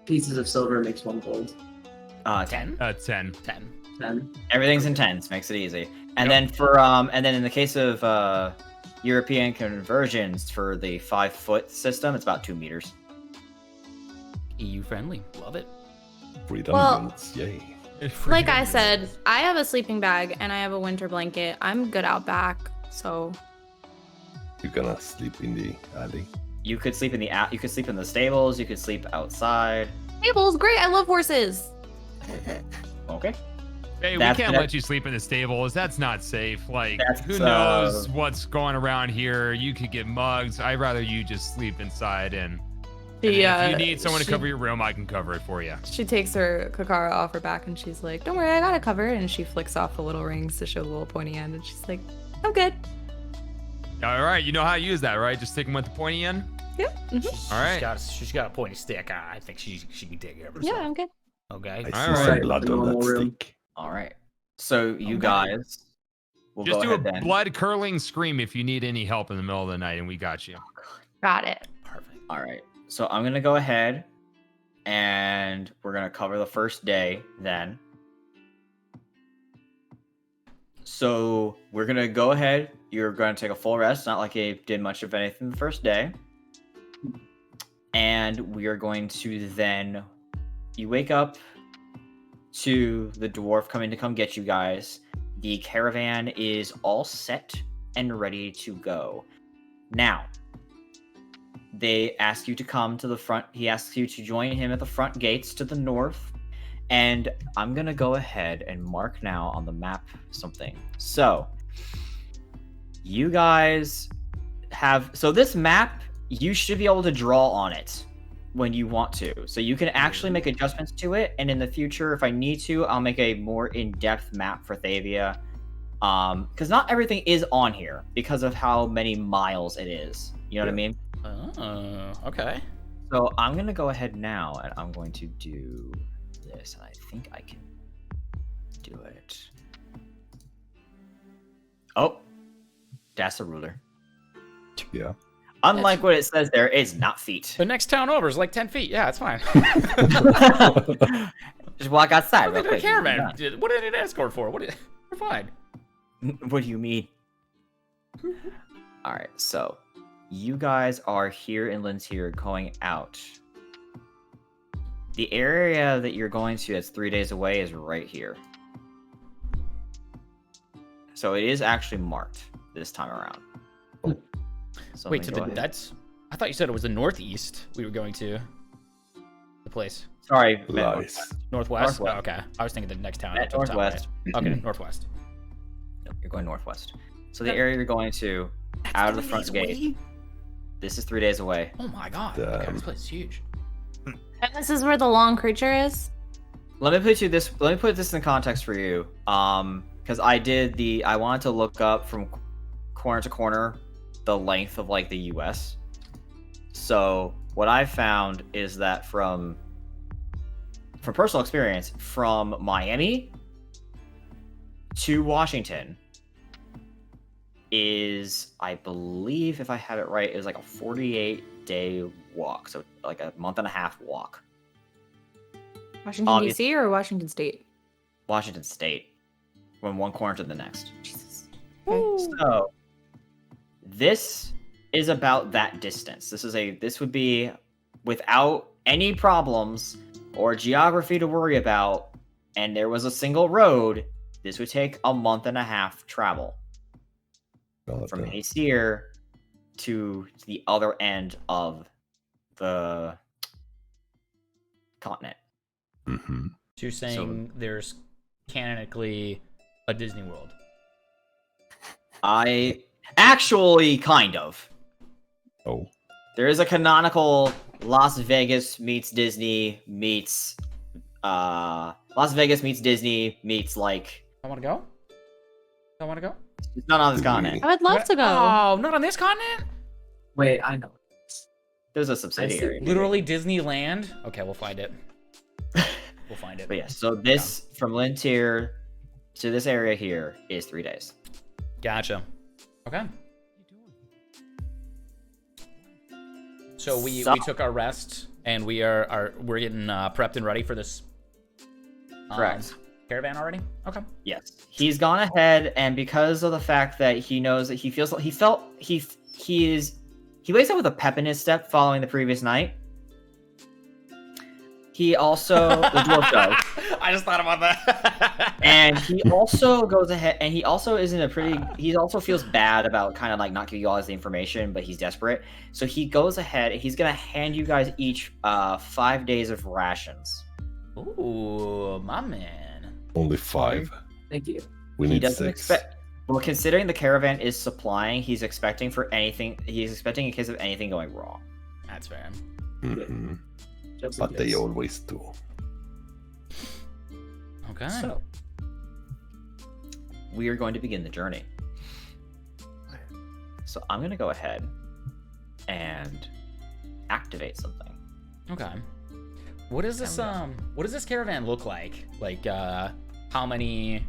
pieces of silver makes 1 gold? 10. 10. 10. 10. Everything's in tens, makes it easy. And Yep. then in the case of European conversions for the 5-foot system, it's about 2 meters. EU friendly. Love it. Freedom Well- units, yay. Like I said, I have a sleeping bag and I have a winter blanket. I'm good out back, so You're gonna sleep in the alley. You could sleep in the stables, you could sleep outside. Tables, great. I love horses. Okay. Hey, we That's- can't that- let you sleep in the stables. That's not safe. Like, That's, who knows what's going around here? You could get mugged. I'd rather you just sleep inside. And if you need someone to cover your room, I can cover it for you. She takes her Kakara off her back and she's like, "Don't worry, I got it covered." And she flicks off the little rings to show the little pointy end. And she's like, "I'm good." All right, you know how to use that, right? Just stick them with the pointy end. Yep. Mhm. All right. She's got a pointy stick. I think she can take care of Yeah, herself. I'm good. Okay. I All see right. some blood on Normal that room. stick. All right. So you Okay. guys will Just go do a ahead then. blood curdling scream if you need any help in the middle of the night, and we got you. Got it. Perfect. All right. So I'm gonna go ahead, and we're gonna cover the first day then. So we're gonna go ahead. You're gonna take a full rest, not like you did much of anything the first day. And we are going to then. You wake up to the dwarf coming to come get you guys. The caravan is all set and ready to go. Now, they ask you to come to the front. He asks you to join him at the front gates to the north. And I'm going to go ahead and mark now on the map something. So, you guys have. So, this map, you should be able to draw on it when you want to. So, you can actually make adjustments to it. And in the future, if I need to, I'll make a more in depth map for Thavia. Because not everything is on here because of how many miles it is. You know what I mean? Oh, okay. So I'm gonna go ahead now and I'm going to do this, and I think I can do it. Oh, that's a ruler. Yeah. Unlike what it says there, it's not feet. The next town over is like 10 feet. Yeah, it's fine. Just walk outside. What Real did a quick. caravan? You're What did it escort for? We're fine. done. What do you mean? All right, so you guys are here in Lintier going out. The area that you're going to that's 3 days away is right here. So it is actually marked this time around. So Wait, let to me go the ahead. that's. I thought you said it was the northeast. We were going to the place. Sorry, Lies. Northwest. Northwest. Oh, okay. I was thinking the next town. At up to the top, northwest. right? Okay, northwest. Nope, you're going northwest. So the area you're going to, out of the front gate. This is 3 days away. Oh my god. Okay, Damn. this place is huge. And this is where the long creature is. Let me put this in context for you. Because I wanted to look up from corner to corner the length of like the US. So what I found is that from personal experience, from Miami to Washington is, I believe, if I have it right, is like a 48-day walk. So like a month and a half walk. Washington D.C. or Washington State? Washington State, from one corner to the next. Jesus. Okay. So this is about that distance. This would be without any problems or geography to worry about, and there was a single road. This would take a month and a half travel from Haysir to the other end of the continent. Mm-hmm. So you're saying there's canonically a Disney World? I actually kind of. Oh. There is a canonical Las Vegas meets Disney meets Las Vegas meets Disney meets like. I want to go. I want to go. It's not on this continent. I would love to go. Oh, not on this continent. Wait, I know. There's a subsidiary. Literally Disneyland. Okay, we'll find it. We'll find it. But yeah, so this from Lintier to this area here is 3 days. Gotcha. Okay. So we took our rest and we're getting prepped and ready for this. Correct. Caravan already? Okay. Yes, he's gone ahead, and because of the fact that he knows that he wakes up with a pep in his step following the previous night. He also the dwarf does. I just thought about that. And he also goes ahead, and he also he also feels bad about kind of like not giving you all the information, but he's desperate. So he goes ahead, and he's gonna hand you guys each 5 days of rations. Ooh, my man. Only 5. Thank you. We He need doesn't 6. expect. Well, considering the caravan is supplying, he's expecting in case of anything going wrong. That's fair. Mm-hmm. Just But in they case. always do. Okay. So we are going to begin the journey. So I'm going to go ahead and activate something. Okay. What does this caravan look like? Like how many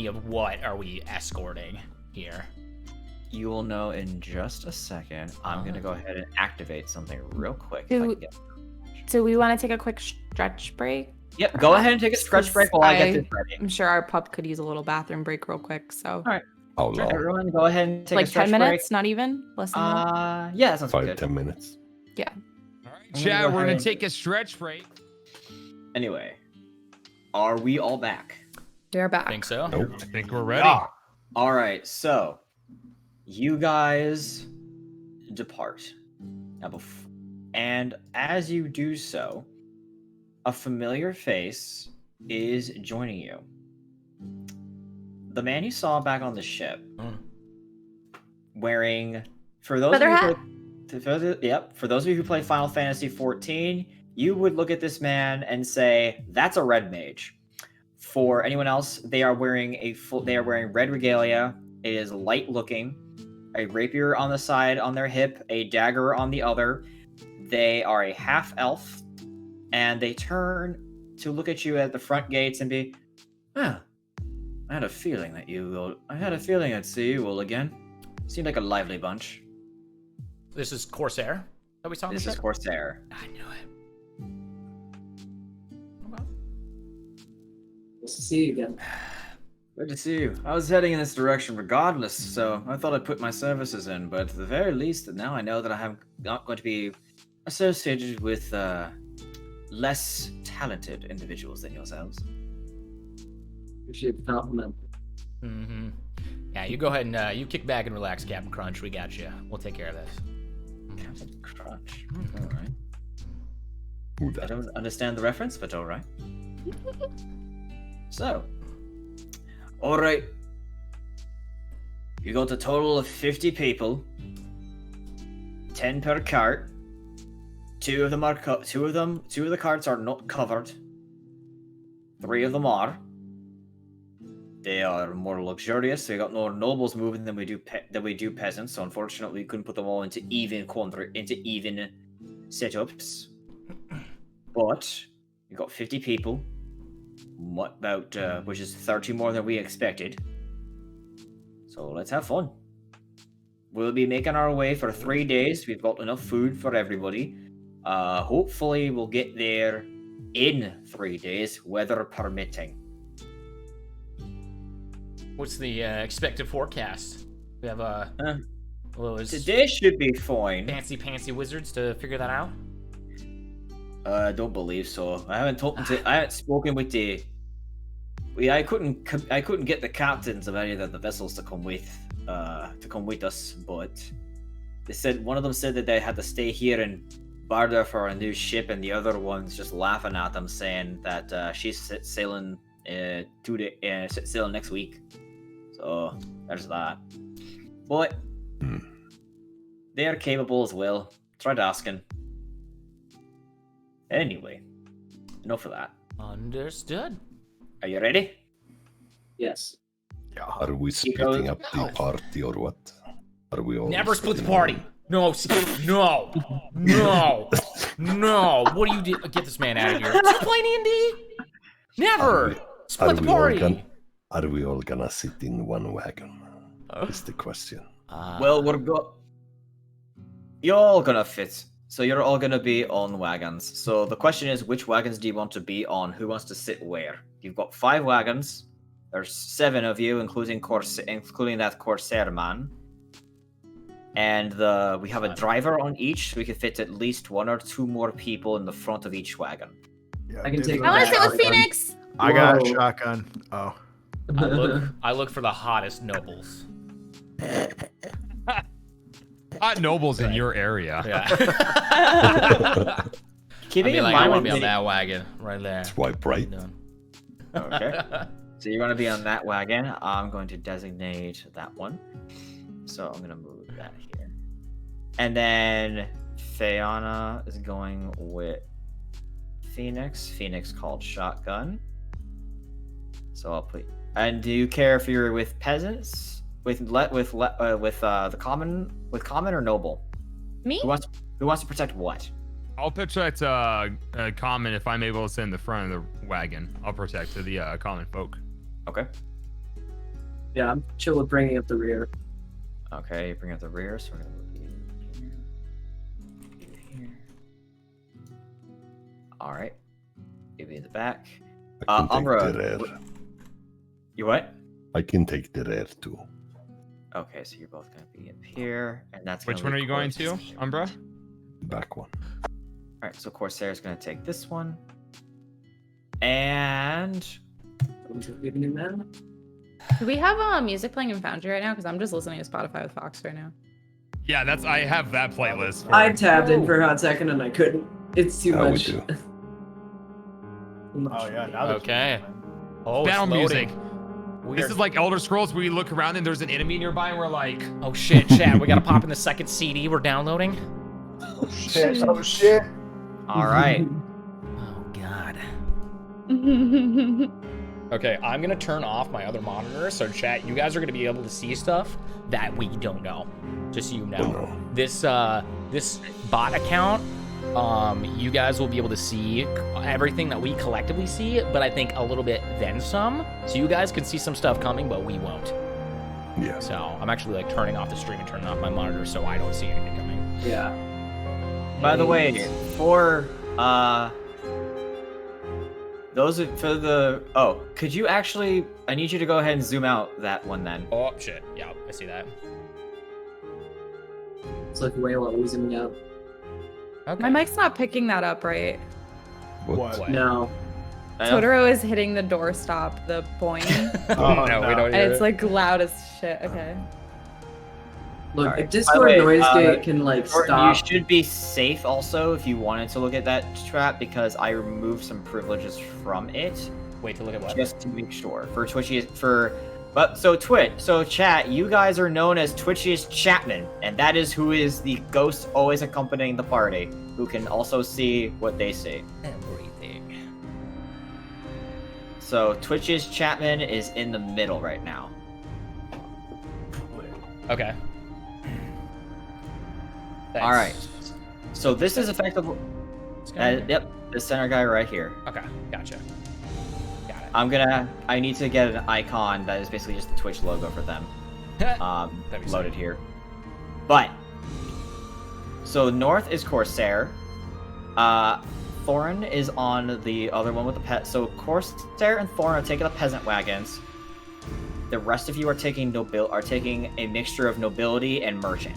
of what are we escorting here? You will know in just a second. I'm going to go ahead and activate something real quick. So we want to take a quick stretch break. Yep, go ahead and take a stretch break while I get this ready. I'm sure our pup could use a little bathroom break real quick. So All right. How long? Everyone, go ahead and take like a stretch 10 minutes, not even less than that. Yeah, that sounds 5, good. 10 minutes. Yeah. All right, I'm gonna chat, go we're ahead gonna and- take a stretch break. Anyway, are we all back? They're back. I think so. Nope. I think we're ready. All right, so you guys depart. And as you do so, a familiar face is joining you. The man you saw back on the ship, wearing, for those Feather of hat? you for those of you who play Final Fantasy 14, you would look at this man and say, "That's a red mage." For anyone else, they are wearing red regalia. It is light looking, a rapier on the side on their hip, a dagger on the other. They are a half elf, and they turn to look at you at the front gates and be, "Ah, I had a feeling I'd see you all again. Seemed like a lively bunch." This is Corsair that we saw. This is Corsair. I knew it. Nice to see you again. Good to see you. I was heading in this direction regardless, so I thought I'd put my services in, but at the very least, now I know that I am not going to be associated with less talented individuals than yourselves. Appreciate the compliment. Mm-hmm. Yeah, you go ahead and you kick back and relax, Captain Crunch. We got you. We'll take care of this. Captain Crunch. All right. Who I that? don't understand the reference, but all right. So, all right. You got a total of 50 people. 10 per cart. Two of the carts are not covered. 3 of them are. They are more luxurious. We got more nobles moving than we do peasants. So unfortunately, we couldn't put them all into even setups. But you got 50 people. which is 30 more than we expected. So let's have fun. We'll be making our way for 3 days. We've got enough food for everybody. Hopefully we'll get there in 3 days, weather permitting. What's the expected forecast? We have Today should be fine. fancy pantsy wizards to figure that out. I don't believe so. I haven't spoken with the. I couldn't get the captains of any of the vessels to come with us, but they said one of them said that they had to stay here and barter for a new ship, and the other one's just laughing at them, saying that she's sailing sailing next week. So there's that. But they are capable as well. Tried asking. Anyway, enough of that. Understood. Are you ready? Yes. Yeah. Are we splitting up the party or what? Are we all Never split the splitting party. No, no. What do you do? Get this man out of here. Stop playing D&D. Never. Split the party. Are we all gonna sit in one wagon? Is the question. Well, you're all gonna fit. So you're all gonna be on wagons. So the question is, which wagons do you want to be on? Who wants to sit where? You've got 5 wagons. There's 7 of you, including that Corsair man. And we have a driver on each, so we can fit at least 1 or 2 more people in the front of each wagon. Yeah, I can take I want to sit that. with Phoenix. I got a Whoa. shotgun. Oh. I look for the hottest nobles. Hot nobles in your area. Yeah. Keeping in I mind, want to be on that wagon right there. Swipe right. Okay. So you're going to be on that wagon. I'm going to designate that one. So I'm going to move that here. And then Fiona is going with Phoenix. Phoenix called shotgun. So I'll put. And do you care if you're with peasants, with the common or noble? Me? Who wants to protect what? I'll protect common if I'm able to sit in the front of the wagon. I'll protect the common folk. Okay. Yeah, I'm chill with bringing up the rear. Okay, bring up the rear. So we're gonna move you here. All right. Give me the back. I can Umbra, take the rear. You what? I can take the rear too. Okay, so you're both gonna be up here, and that's. Which one are you going to, Umbra? Back one. All right, so Corsair's gonna take this one, and Do we have music playing in Foundry right now? Because I'm just listening to Spotify with Fox right now. Yeah, I have that playlist. For... I tabbed in for a hot second and I couldn't. It's too Yeah, we much. do. Oh yeah. Now that Okay. Oh, Battle it's loading. music. This is like Elder Scrolls where we look around and there's an enemy nearby and we're like, Oh shit, Chad, we gotta pop in the second CD we're downloading. Oh shit. Oh shit. all right. Oh god. Okay, I'm gonna turn off my other monitor, so chat, you guys are gonna be able to see stuff that we don't know. Just so you know. Oh, no. This bot account, you guys will be able to see everything that we collectively see, but I think a little bit then some. So you guys can see some stuff coming, but we won't. Yeah. So I'm actually like turning off the stream and turning off my monitor so I don't see anything coming. Yeah. By the way, for could you actually? I need you to go ahead and zoom out that one then. Oh shit, yeah, I see that. It's like way low zooming out. Okay. My mic's not picking that up right. What? What? No. I know. Totoro is hitting the doorstop, the boing, Oh, no, we no. don't and hear it's it. like loud as shit. Okay. Look, Alright. if Discord By the way, noise gate can like You stop. should be safe also if you wanted to look at that trap because I removed some privileges from it Wait to look at what? just to make sure for so chat, you guys are known as Twitchiest Chapman, and that is who is the ghost always accompanying the party, who can also see what they see. Everything. So Twitchiest Chapman is in the middle right now. Okay. Thanks. All right. So this is effectively, It's gonna- yep, the center guy right here. Okay, gotcha. I need to get an icon that is basically just the Twitch logo for them. That'd be Loaded sick. here. But so north is Corsair. Thorin is on the other one with the pet. So Corsair and Thorin are taking the peasant wagons. The rest of you are taking a mixture of nobility and merchant.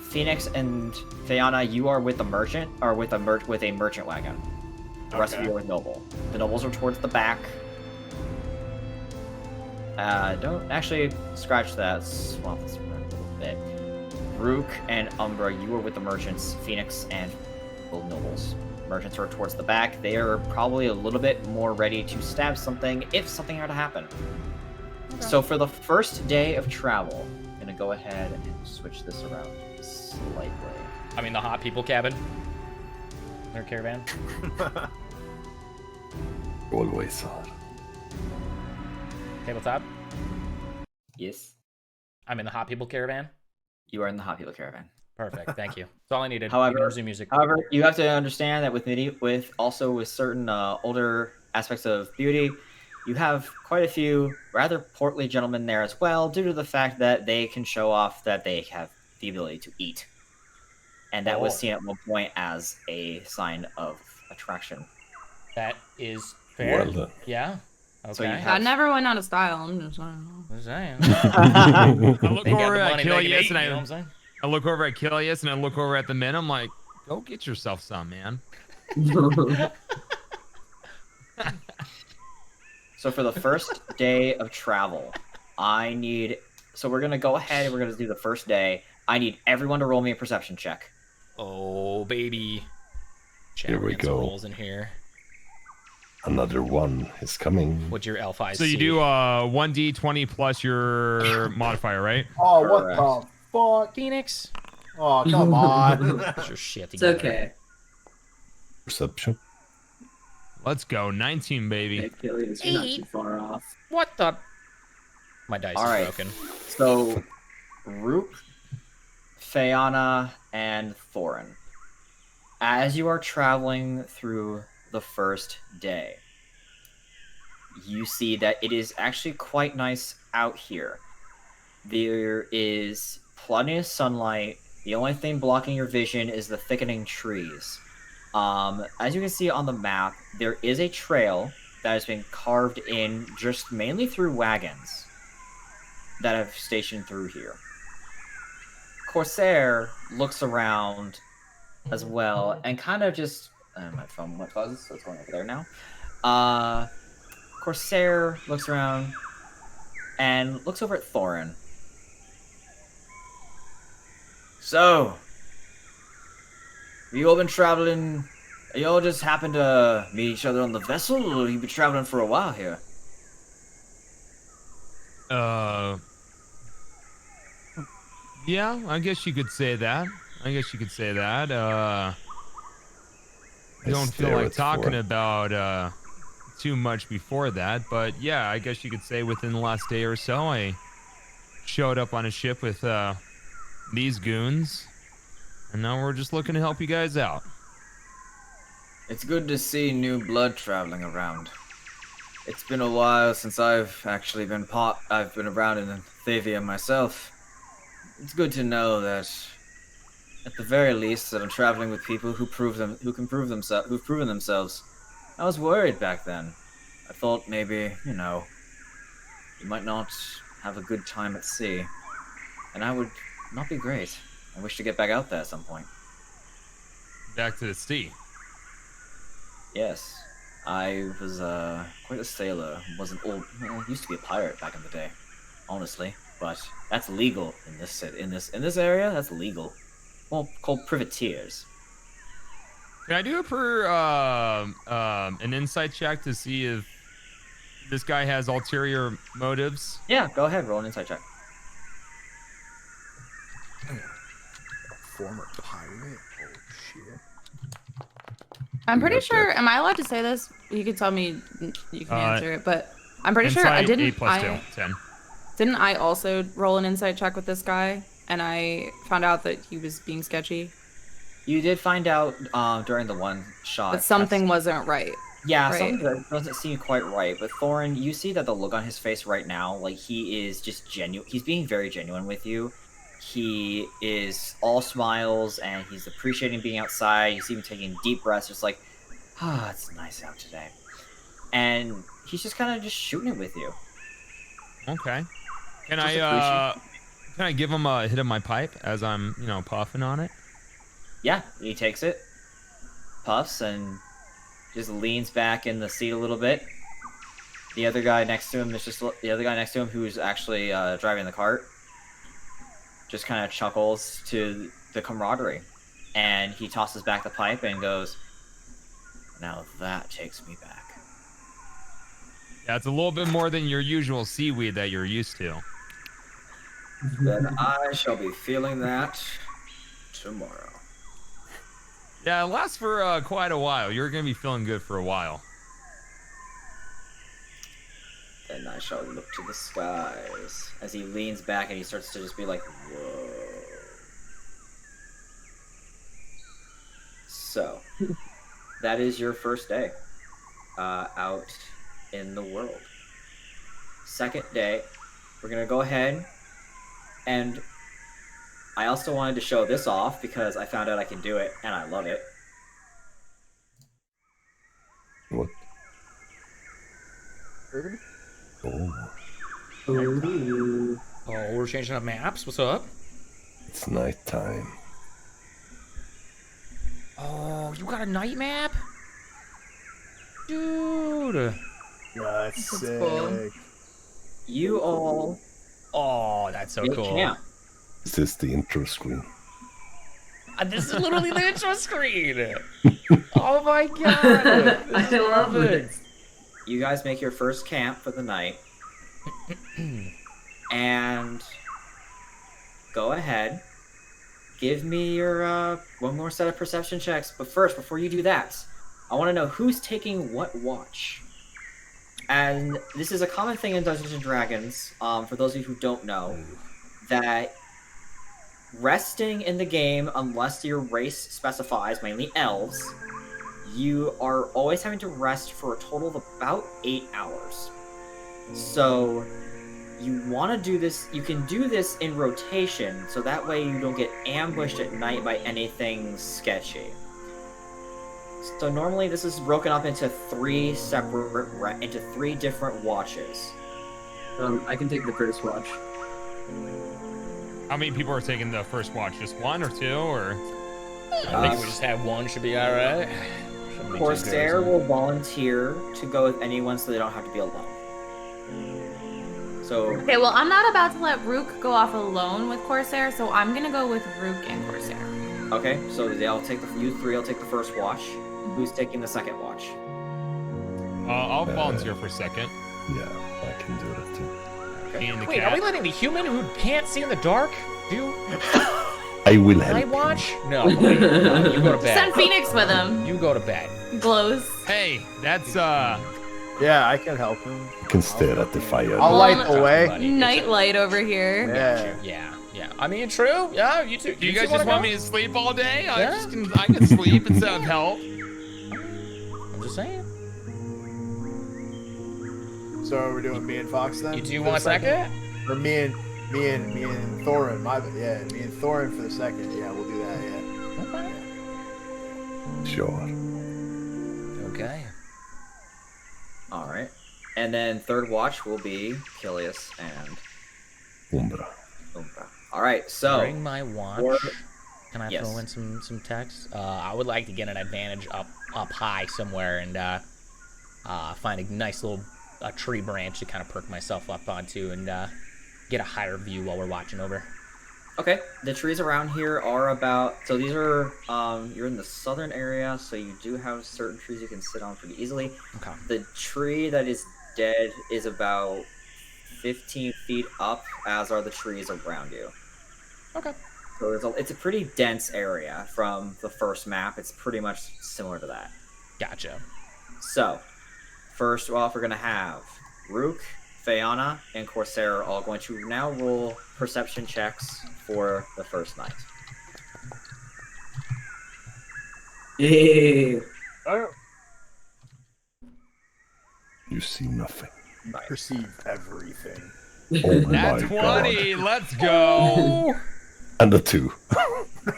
Phoenix and Fiona, you are with the merchant, or with a merchant wagon. The rest of you are with noble. The nobles are towards the back. Don't actually scratch that. Swap this around a little bit. Rook and Umbra, you are with the merchants. Phoenix and the nobles. Merchants are towards the back. They are probably a little bit more ready to stab something if something were to happen. Okay. So for the first day of travel, I'm gonna go ahead and switch this around slightly. I mean, the hot people cabin. Their caravan. Always hard. Tabletop. Yes, I'm in the hot people caravan. you are in the hot people caravan. Perfect. Thank you. That's all I needed. However- You can resume music. However, you have to understand that with certain older aspects of beauty, you have quite a few rather portly gentlemen there as well, due to the fact that they can show off that they have the ability to eat, and that was seen at one point as a sign of attraction. That is fair. Well done. Yeah. Okay. So you have- That never went out of style. I'm just saying. What was saying? I look They got over the at money, they can Achilles eat, and you know what I'm saying? I look over at Achilles and I look over at the men. I'm like, go get yourself some, man. So for the first day of travel, so we're gonna go ahead and we're gonna do the first day. I need everyone to roll me a perception check. Oh, baby. Here we Getting some go. rolls in here. Another one is coming. What's your L5? So you do 1d20 plus your modifier, right? Oh, Correct. what the fuck? Phoenix. Oh, come on. Get your shit It's together. okay. Perception. Let's go. 19, baby. Achilles, you're not too far off. What the? My dice All is right. broken. So, Rook, Fiona, and Thorin. As you are traveling through the first day, you see that it is actually quite nice out here. There is plenty of sunlight. The only thing blocking your vision is the thickening trees. As you can see on the map, there is a trail that has been carved in just mainly through wagons that have stationed through here. Corsair looks around as well and kind of just my phone went buzz, so it's going over there now. Corsair looks around and looks over at Thorin. So, have you all been traveling? You all just happened to meet each other on the vessel, or have you been traveling for a while here? Yeah, I guess you could say that. I don't feel stare like at talking Thorin. about too much before that, but yeah, I guess you could say within the last day or so, I showed up on a ship with these goons, and now we're just looking to help you guys out. It's good to see new blood traveling around. It's been a while since I've actually been around in Thavia myself. It's good to know that, at the very least, that I'm traveling with people who've proven themselves. I was worried back then. I thought maybe, you might not have a good time at sea, and I would not be great. I wish to get back out there at some point. Back to the sea. Yes, I was quite a sailor. Used to be a pirate back in the day, honestly. But that's legal in this area. That's legal. Well, called privateers. Can I do it for an insight check to see if this guy has ulterior motives? Yeah, go ahead. Roll an insight check. Former pirate. Oh shit. I'm pretty got sure. that. Am I allowed to say this? You can tell me. You can answer it, but I'm pretty sure Insight, I didn't. 8 plus 2, 10. Didn't I also roll an insight check with this guy, and I found out that he was being sketchy? You did find out during the one shot. But something wasn't right. Yeah, right? something that doesn't seem quite right. But Thorin, you see that the look on his face right now, like he is just genuine. He's being very genuine with you. He is all smiles and he's appreciating being outside. He's even taking deep breaths, just like, it's nice out today. And he's just kind of just shooting it with you. Okay. Can Just I give him a hit of my pipe as I'm, puffing on it? Yeah, he takes it, puffs, and just leans back in the seat a little bit. The other guy next to him is just the other guy next to him who's actually driving the cart. Just kind of chuckles to the camaraderie, and he tosses back the pipe and goes, "Now that takes me back." Yeah, it's a little bit more than your usual seaweed that you're used to. Then I shall be feeling that tomorrow. Yeah, it lasts for quite a while. You're gonna be feeling good for a while. Then I shall look to the skies as he leans back and he starts to just be like, whoa. So, that is your first day out in the world. Second day, we're going to go ahead and I also wanted to show this off because I found out I can do it and I love it. What? Oh, Ooh. Oh, we're changing up maps. What's up? it's nighttime. Oh, you got a night map? Dude. Yeah, that's That's sick. cool. You all Oh, that's so make cool. camp. Is this the intro screen? This is literally the intro screen. Oh my god. I love it. You guys make your first camp for the night. And go ahead. Give me your one more set of perception checks. But first, before you do that, I want to know who's taking what watch. And this is a common thing in Dungeons and Dragons, for those of you who don't know, that resting in the game, unless your race specifies, mainly elves, you are always having to rest for a total of about 8 hours. So you want to do this, you can do this in rotation, so that way you don't get ambushed at night by anything sketchy. So normally this is broken up into three different watches. I can take the first watch. How many people are taking the first watch? Just one or two, or? I think we just have one should be alright. Corsair will volunteer to go with anyone so they don't have to be alone. So, Okay, well, I'm not about to let Rook go off alone with Corsair, so I'm gonna go with Rook and Corsair. okay, so they'll take you three will take the first watch. Who's taking the second watch? I'll volunteer for a second. Yeah, I can do that too. And the Wait, cat. are we letting the human who can't see in the dark do I will help. night watch? No, wait, no, you go to bed. Send Phoenix with him. You go to bed. Glows. Hey, that's Yeah, I can help him. You can stare at the fire. I'll light the way. Buddy, Nightlight over here. Yeah. Yeah. I mean, true. Yeah, you too. Do you guys just want me to sleep all day? Yeah. I can sleep instead of help. I'm just saying. So we're doing me and Fox then? You do for the want a second? Or me and Thorin, yeah, me and Thorin for the second. Yeah, we'll do that, yeah. Okay. Sure. Okay. Alright. And then third watch will be Kilius and Umbra. Umbra. Alright, so During my watch, or- can I yes. throw in some text? I would like to get an advantage up high somewhere and find a nice little tree branch to kind of perk myself up onto and get a higher view while we're watching over. Okay, the trees around here are about, so these are, you're in the southern area, so you do have certain trees you can sit on pretty easily. Okay. The tree that is dead is about 15 feet up, as are the trees around you. Okay. So it's a pretty dense area from the first map. It's pretty much similar to that. Gotcha. So, first off, we're going to have Rook, Fayana, and Corsair are all going to now roll perception checks for the first night. Yeah. You see nothing. Perceive everything. Oh Nat my 20. god. Let's go. And a 2.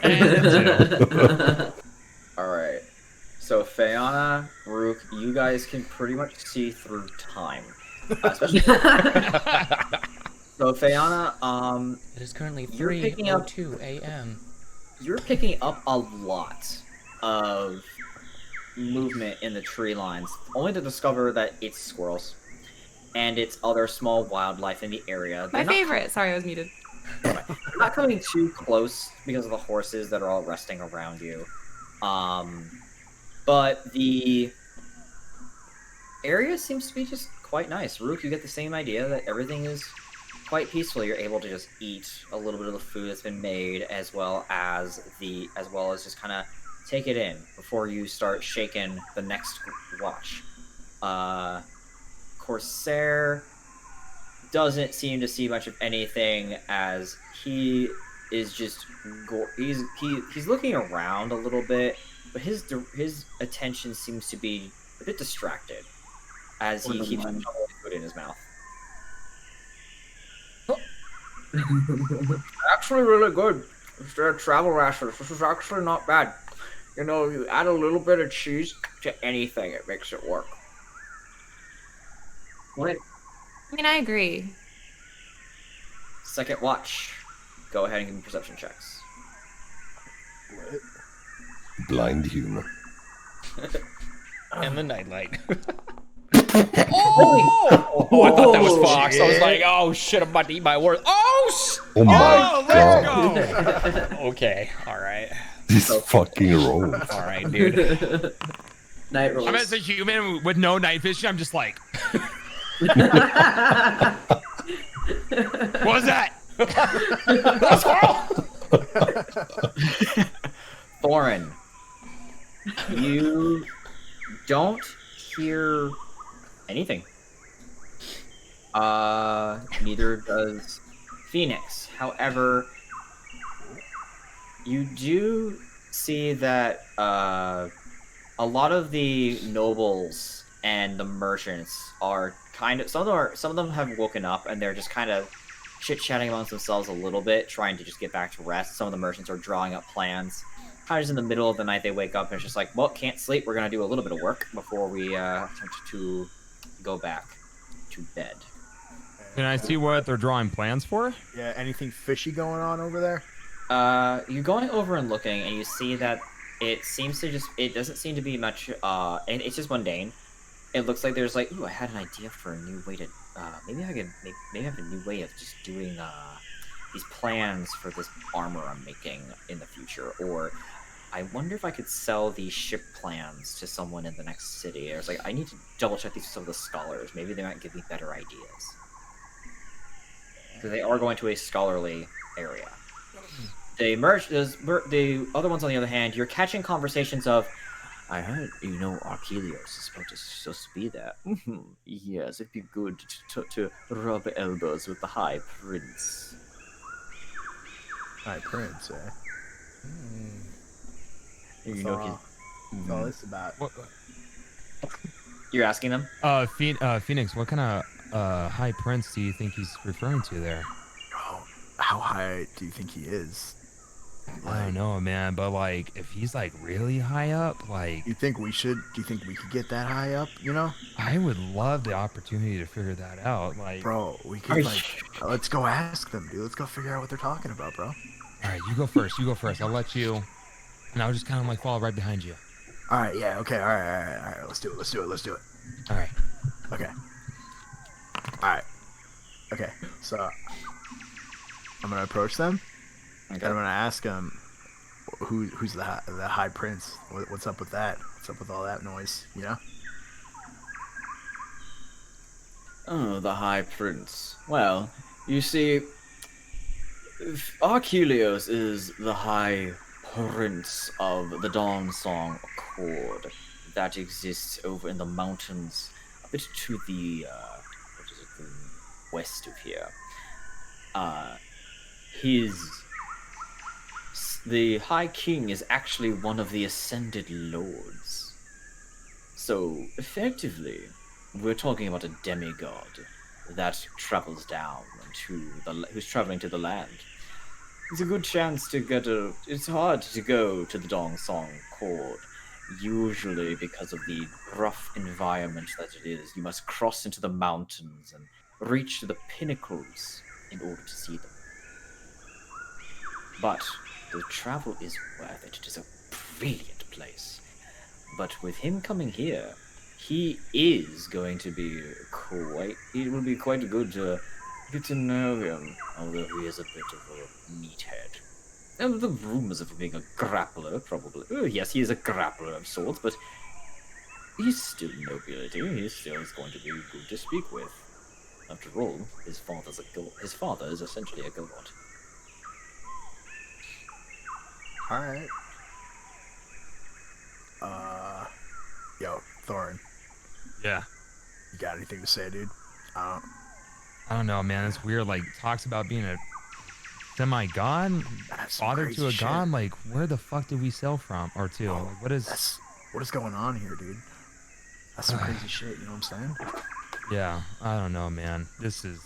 And a 2. All right. So Fayana, Rook, you guys can pretty much see through time. Especially so Fayana, It is currently You're picking up- 3:02 a.m. you're picking up a lot of movement in the tree lines, only to discover that it's squirrels and it's other small wildlife in the area. My They're not favorite. Sorry, I was muted. not coming too close because of the horses that are all resting around you. But the area seems to be just quite nice. Rook, you get the same idea that everything is quite peaceful. You're able to just eat a little bit of the food that's been made, as well as just kind of take it in before you start shaking the next watch. Corsair doesn't seem to see much of anything, as he is just he's looking around a little bit, but his attention seems to be a bit distracted as he keeps shoveling food in his mouth. Actually, really good. Instead of travel rations, this is actually not bad. You know, you add a little bit of cheese to anything, it makes it work. What? I mean, I agree. Second watch. Go ahead and give me perception checks. What? Blind humor. And the nightlight. Oh, I thought that was Fox. I was like, oh shit, I'm about to eat my words. Oh my Oh, god. let's go. Okay, all right, This fucking rolls. all right, dude. Night rolls. I'm as a human with no night vision. I'm just like, what was that? Thorin, you don't hear anything. Neither does Phoenix. However, you do see that a lot of the nobles and the merchants are kind of some of them have woken up and they're just kind of chit-chatting amongst themselves a little bit, trying to just get back to rest. Some of the merchants are drawing up plans. Kind of just in the middle of the night, they wake up and it's just like, well, can't sleep. We're gonna do a little bit of work before we attempt to go back to bed. Can I see what they're drawing plans for? Yeah, anything fishy going on over there? You're going over and looking, and you see that it doesn't seem to be much, and it's just mundane. It looks like there's like, ooh, I had an idea for a new way to, maybe I have a new way of just doing, these plans for this armor I'm making in the future, or I wonder if I could sell these ship plans to someone in the next city. I was like, I need to double check these with some of the scholars. Maybe they might give me better ideas. Because they are going to a scholarly area. The other ones, on the other hand, you're catching conversations of, I heard, Archelios is supposed to be there. Yes, it'd be good to rub elbows with the High Prince. High Prince, eh? You What's all this about? What, You're asking them? Phoenix, what kind of high prince do you think he's referring to there? Oh, how high do you think he is? I don't know, man, but like, if he's like really high up, like, Do you think we could get that high up, I would love the opportunity to figure that out. Like, Bro, we could, let's go ask them, dude. Let's go figure out what they're talking about, bro. all right, you go first. I'll let you, and I'll just kind of like follow right behind you. All right, yeah, okay, all right. Let's do it. All right. Okay. All right. Okay, so I'm gonna approach them, and I'm gonna ask them, who's the High Prince? What's up with that? What's up with all that noise? Oh, the High Prince. Well, you see, Archelios is the High Prince of the Dawn Song Accord that exists over in the mountains a bit to the west of here. His the High King is actually one of the Ascended Lords. So, effectively, we're talking about a demigod that travels down who's traveling to the land. It's a good chance to get it's hard to go to the Dong Song Court, usually because of the rough environment that it is. You must cross into the mountains and reach to the pinnacles in order to see them. But the travel is worth it. It is a brilliant place. But with him coming here, he is going to be it will be quite good to get to know him, although he is a bit of a meathead. And the rumors of him being a grappler, probably. Oh, yes, he is a grappler of sorts, but he's still nobility. He still is going to be good to speak with. After all, his father is essentially a god. Alright. Yo, Thorin, Yeah. you got anything to say, dude? I don't know, man. It's weird. Like, talks about being a semi-god, That's some father crazy to a shit. god. Like, where the fuck did we sail from? Or to? Like, what is... What is going on here, dude? That's some crazy shit, you know what I'm saying? Yeah, I don't know, man. This is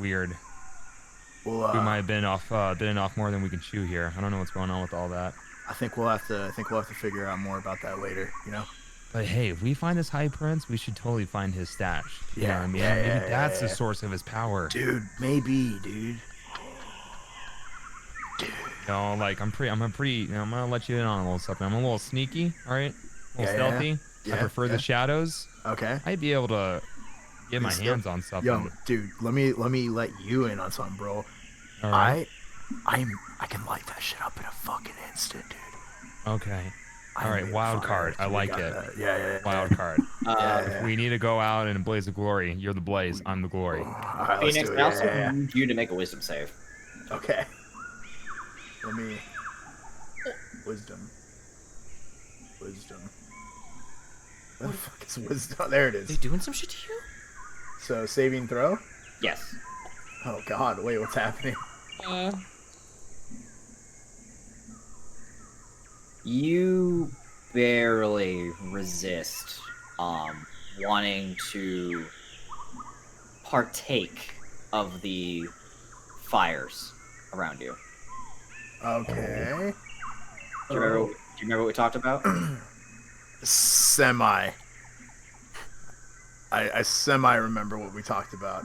weird. Well, We might have been off more than we can chew here. I don't know what's going on with all that. I think we'll have to figure out more about that later, you know? But hey, if we find this high prince, we should totally find his stash. You know what I mean? yeah, Maybe yeah, that's the yeah. source of his power. Dude, maybe, dude. You know, like I'm gonna let you in on a little something. I'm a little sneaky, all right? A little Yeah, stealthy. yeah, I prefer yeah. the shadows. Okay. I'd be able to get my Still- hands on something. Yo, dude, let me let you in on something, bro. All right. I can light that shit up in a fucking instant, dude. Okay. I All right, made wild fire, card. I dude, like got it. that. Yeah. Wild card. Uh, If we need to go out in a blaze of glory, you're the blaze. I'm the glory. All right, let's Phoenix, do it. I also Yeah. need you to make a wisdom save. Okay. Let me. Wisdom. Where the fuck is wisdom? There it They is. doing some shit to you? So saving throw. Yes. Oh God! Wait, what's happening? You barely resist wanting to partake of the fires around you. Okay. Do you remember what we talked about? Semi. I semi remember what we talked about.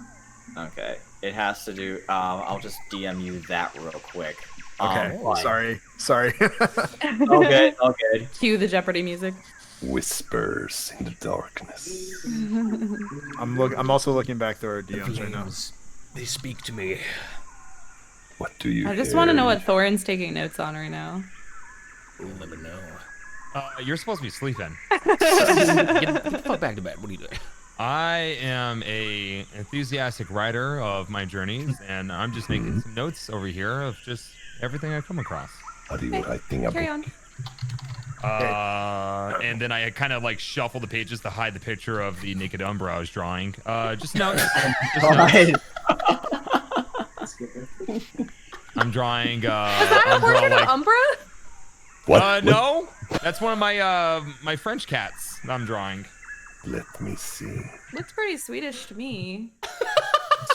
Okay. It has to do I'll just DM you that real quick. Okay. Like- Sorry. Okay, okay. Cue the Jeopardy music. Whispers in the darkness. I'm also looking back through our DMs right now. They speak to me. What do you I just hear? want to know what Thorin's taking notes on right now. You'll never know. You're supposed to be sleeping. Get the fuck back to bed. What are you doing? I am a enthusiastic writer of my journeys, and I'm just making some notes over here of just everything I come across. Are you writing a Carry book? on. And then I kind of like shuffle the pages to hide the picture of the naked Umbra I was drawing. Just notes. I'm drawing. Is that a Umbra, portrait like, of Umbra? What? no, that's one of my my French cats that I'm drawing. Let me see. Looks pretty Swedish to me.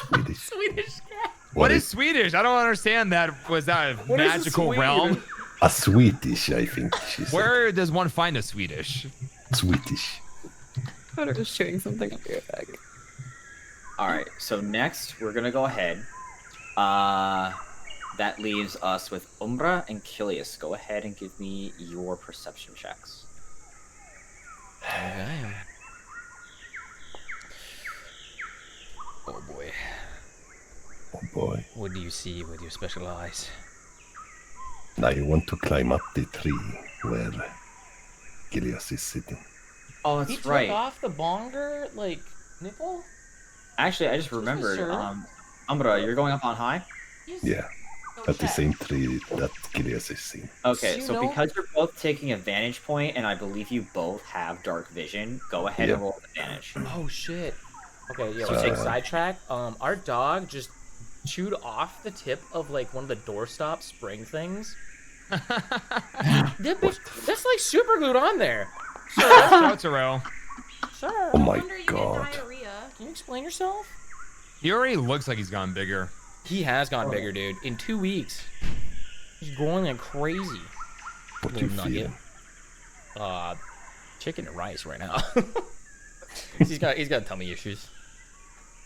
Swedish. Swedish cat. What is Swedish? I don't understand that. Was that a What is a magical Swede? realm? A Swedish, I think she said. Where does one find a Swedish? Swedish. Connor was chewing something up your back. Alright, so next we're gonna go ahead. That leaves us with Umbra and Kilius. Go ahead and give me your perception checks. Okay. Oh boy. Oh boy. What do you see with your special eyes? Now you want to climb up the tree where Gilius is sitting. Oh, that's right. off the bonger, like, nipple? Actually, I just Excuse me, remembered. sir? Umbra, you're going up on high? Yeah, at the same tree that Gilius is in. Okay, You so know- because you're both taking a vantage point, and I believe you both have dark vision, go ahead and Yeah. roll advantage. Oh shit. Okay, yeah, So- we'll take sidetrack. Our dog just chewed off the tip of like one of the doorstop spring things. That's like super glued on there. Totoro. Sir, Oh my god. can you explain yourself? He already looks like he's gone bigger. He has gone bigger, dude. In 2 weeks, he's growing like crazy. What do you Little feel? nugget. Chicken and rice right now. he's got tummy issues.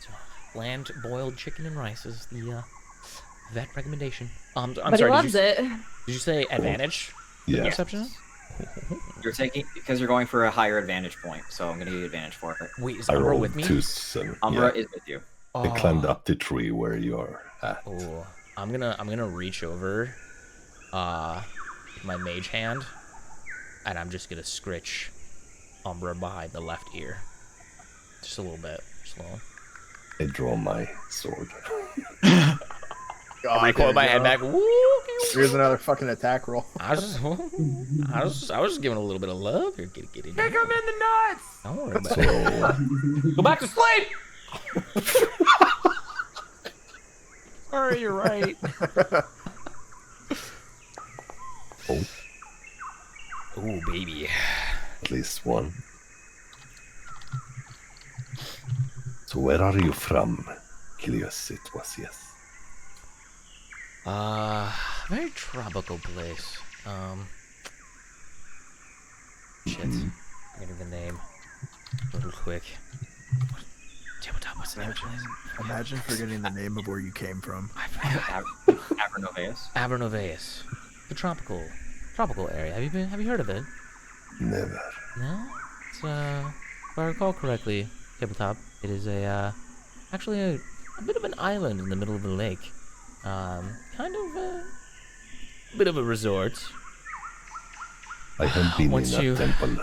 So, bland boiled chicken and rice is the vet recommendation. I'm But sorry. he loves it. Did you say advantage? Yeah. Perception? You're taking because you're going for a higher advantage point, so I'm gonna give you advantage for it. Wait, is I Umbra rolled with me? 2-7. Umbra Yeah. is with you. I climbed up the tree where you are at. Oh, I'm gonna reach over, with my mage hand, and I'm just gonna scritch Umbra behind the left ear, just a little bit, slow. I draw my sword. God, I pull my head back. Woo! Here's another fucking attack roll. I was just giving a little bit of love here. Get it. Kick him in the nuts! Don't worry about it. Go back to sleep. Sorry, you're right. Oh, Oh, baby. at least one. So where are you from? Kilios, it was, yes. Very tropical place. Shit. Forgetting the name. Real quick. Tabletop, what's the name of the place? Imagine forgetting the name of where you came from. Abernoveus. Abernoveus. The tropical area. Have you heard of it? Never. No? It's if I recall correctly, Tabletop, it is actually a bit of an island in the middle of a lake. Kind of a bit of a resort. I have been Once in you- a temple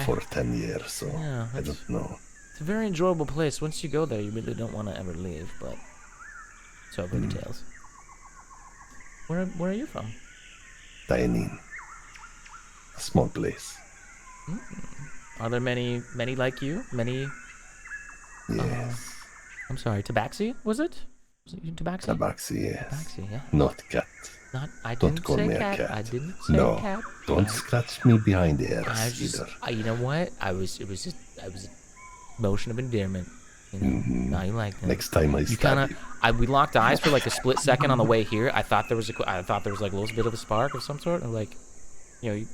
for 10 years, so Yeah, I that's- don't know. It's a very enjoyable place. Once you go there, you really don't want to ever leave, but so I've heard the tales. Where are you from? Dining. A small place. Are there many like you? Many, Yes. I'm sorry, Tabaxi, was it? Was it Tabaxi? Tabaxi, yes. Tabaxi, yeah. Not cat. Not, I Don't didn't call say me a cat. cat. I didn't say No, cat. don't scratch me behind the ears I just, either. you know what? I was a motion of endearment. You know, now you like that. Next time I You stab kind you. of, we locked eyes for like a split second on the way here. I thought there was like a little bit of a spark of some sort, and like, you know,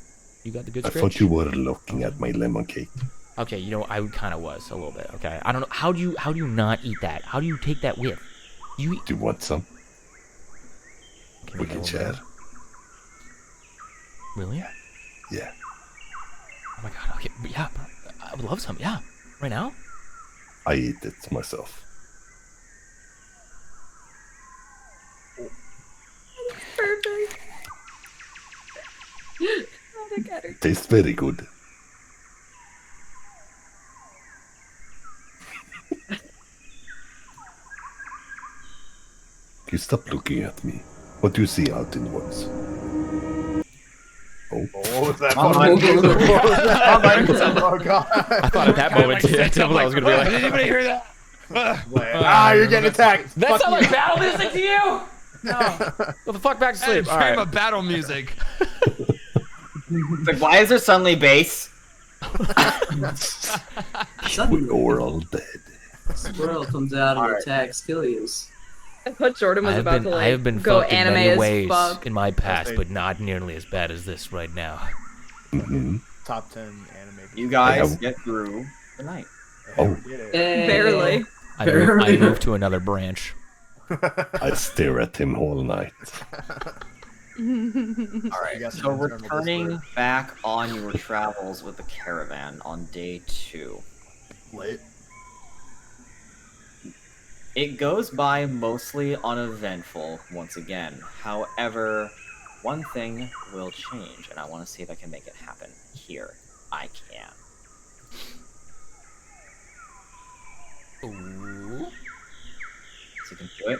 you got the good I scratch. thought you were looking at my lemon cake. Okay, you know, I kind of was a little bit. Okay, I don't know. How do you not eat that? How do you take that with? You eat. Do you want some? Okay, We no, can share. Really? Yeah. Oh my god. Okay, yeah. I would love some. Yeah. Right now. I eat it myself. Perfect. Oh, the cat are- Tastes very good. You stop looking at me. What do you see out in the woods? Oh, What was that? Oh, What my- was that? Oh god. I thought at that moment, I was gonna be like, anybody hear that? You're getting attacked. that Fuck sounds you. like battle music to you? No. Go the fuck back to Hey, sleep. All dream right. of battle music. It's like, why is there suddenly bass? we are all dead. Squirrel comes out and Alright. attacks Kilios. I thought Jordan was about to like I have been go fucked in anime many as ways fuck. in my past, Okay. but not nearly as bad as this right now. Hmm. Top 10 anime. You guys have- get through the night. Oh. We did it. Barely. I moved to another branch. I stare at him all night. All right. guess So it's internal returning Discord. back on your travels with the caravan on day 2. Late. It goes by mostly uneventful once again. However, one thing will change, and I want to see if I can make it happen here. I can. Ooh. So you can do it.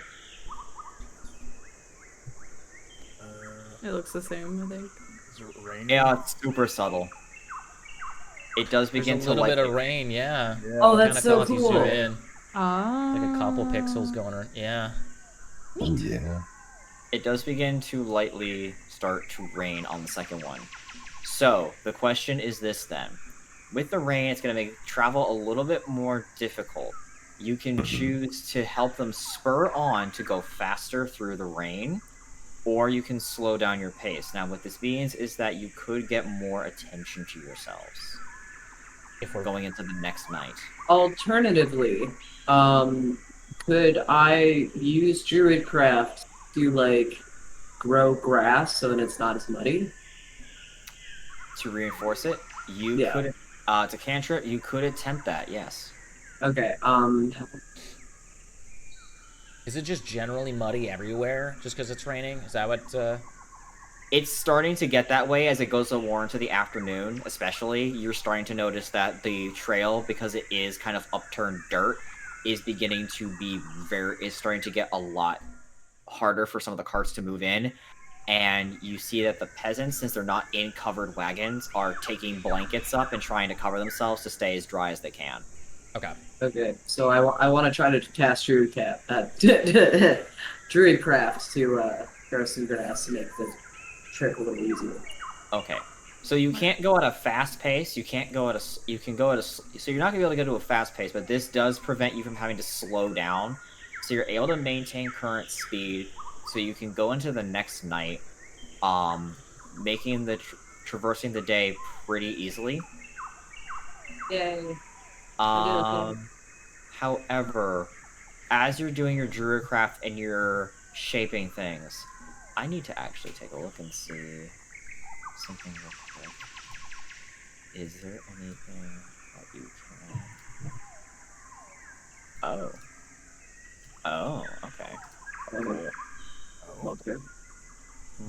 It looks the same, I think. Is it raining? Yeah, it's super subtle. It does There's begin a to little like bit of rain, yeah. Yeah. Oh, Kinda that's so felt you cool. zoom in, Ah. like a couple pixels going on. Yeah. Oh, yeah. It does begin to lightly start to rain on the second one. So the question is this then. With the rain, it's going to make travel a little bit more difficult. You can choose to help them spur on to go faster through the rain, or you can slow down your pace. Now, what this means is that you could get more attention to yourselves if we're going into the next night. Alternatively, could I use Druidcraft to like grow grass so that it's not as muddy? To reinforce it, you Yeah. could to cantrip, you could attempt that, yes. Okay. Is it just generally muddy everywhere just because it's raining? Is that what? It's starting to get that way as it goes more into the afternoon, especially. You're starting to notice that the trail, because it is kind of upturned dirt, is beginning to be is starting to get a lot harder for some of the carts to move in. And you see that the peasants, since they're not in covered wagons, are taking blankets up and trying to cover themselves to stay as dry as they can. Okay. Okay. So I want to try to cast Druidcraft to grow some grass to make the trip a little easier. Okay. So you can't go at a fast pace. You can't go at a. You can go at a. So you're not gonna be able to go to a fast pace, but this does prevent you from having to slow down. So you're able to maintain current speed. So you can go into the next night, making the traversing the day pretty easily. Yay. However, as you're doing your Druidcraft and you're shaping things, I need to actually take a look and see something real quick. Is there anything that you can... Oh, okay. Okay.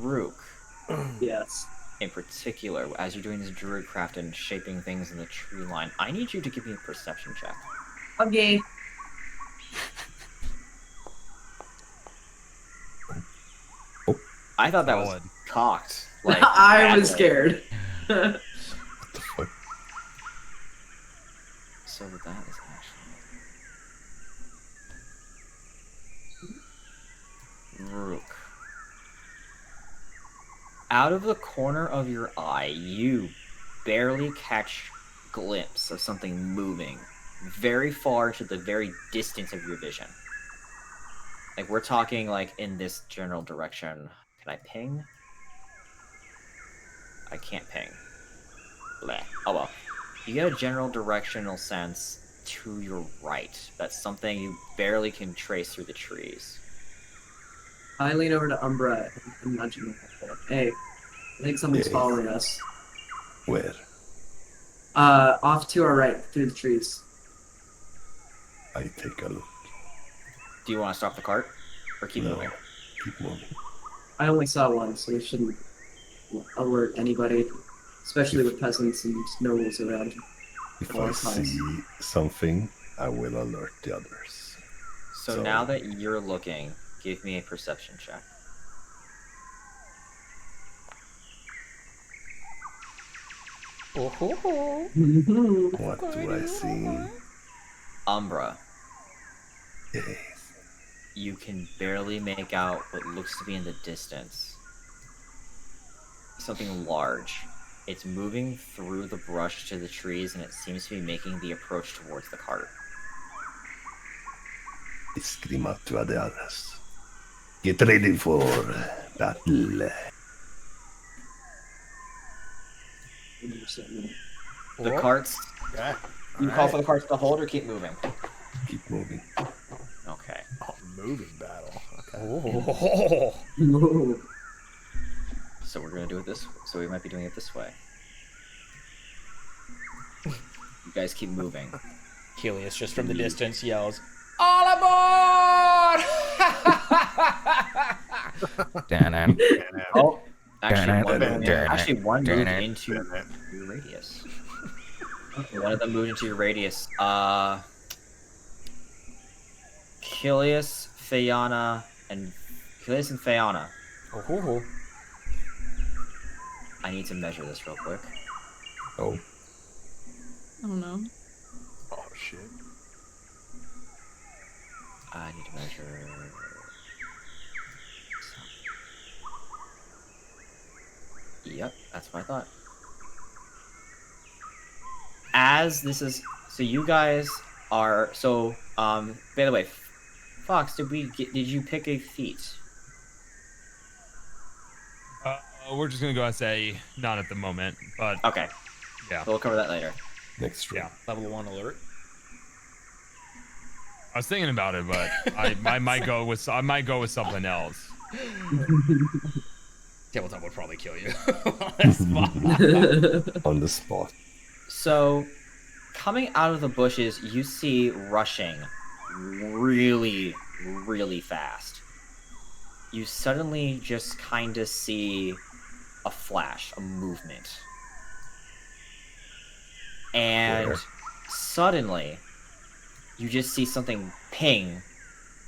Rook, Yes. in particular, as you're doing this Druidcraft and shaping things in the tree line, I need you to give me a perception check. Okay. I thought that was Solid. cocked. Like, I was badly. scared. What the fuck? So that is actually... Rook. Out of the corner of your eye, you barely catch a glimpse of something moving very far to the very distance of your vision. Like, we're talking, like, in this general direction. Can I ping? I can't ping. Bleh. Oh well. You get a general directional sense to your right. That's something you barely can trace through the trees. I lean over to Umbra and nudge him. Hey, I think something's Yes. following us. Where? Off to our right, through the trees. I take a look. Do you want to stop the cart? Or keep No. moving? Keep moving. I only saw one, so we shouldn't alert anybody, especially with peasants and nobles around. If Oh, I nice. see something, I will alert the others. So So- now that you're looking, give me a perception check. What do I see? Umbra, Yes. you can barely make out what looks to be in the distance. Something large. It's moving through the brush to the trees, and it seems to be making the approach towards the cart. Scream out to the others. Get ready for battle. The carts. Okay. You call for the carts to hold or keep moving? Keep moving. Okay. Oh, moving battle. Okay. Oh. So we're gonna do it this. So we might be doing it this way. You guys keep moving. Helios just from the distance yells, "All aboard!" Oh, actually, one moved Damn into it. your radius. One of them moved into your radius. Helios, Fiona, and Fiona. Oh. I need to measure this real quick. Oh, Oh no. Oh shit. I need to measure. Yep, that's what I thought. As this is, so you guys are, so, by the way, Fox, did you pick a feat? We're just gonna go and say not at the moment, but Okay, yeah. so we'll cover that later. Next stream. Yeah. Level 1 alert. I was thinking about it, but I might go with something else. Tabletop would probably kill you. On the spot. So, coming out of the bushes, you see rushing really, really fast. You suddenly just kind of see a flash, a movement. And Where? suddenly, you just see something ping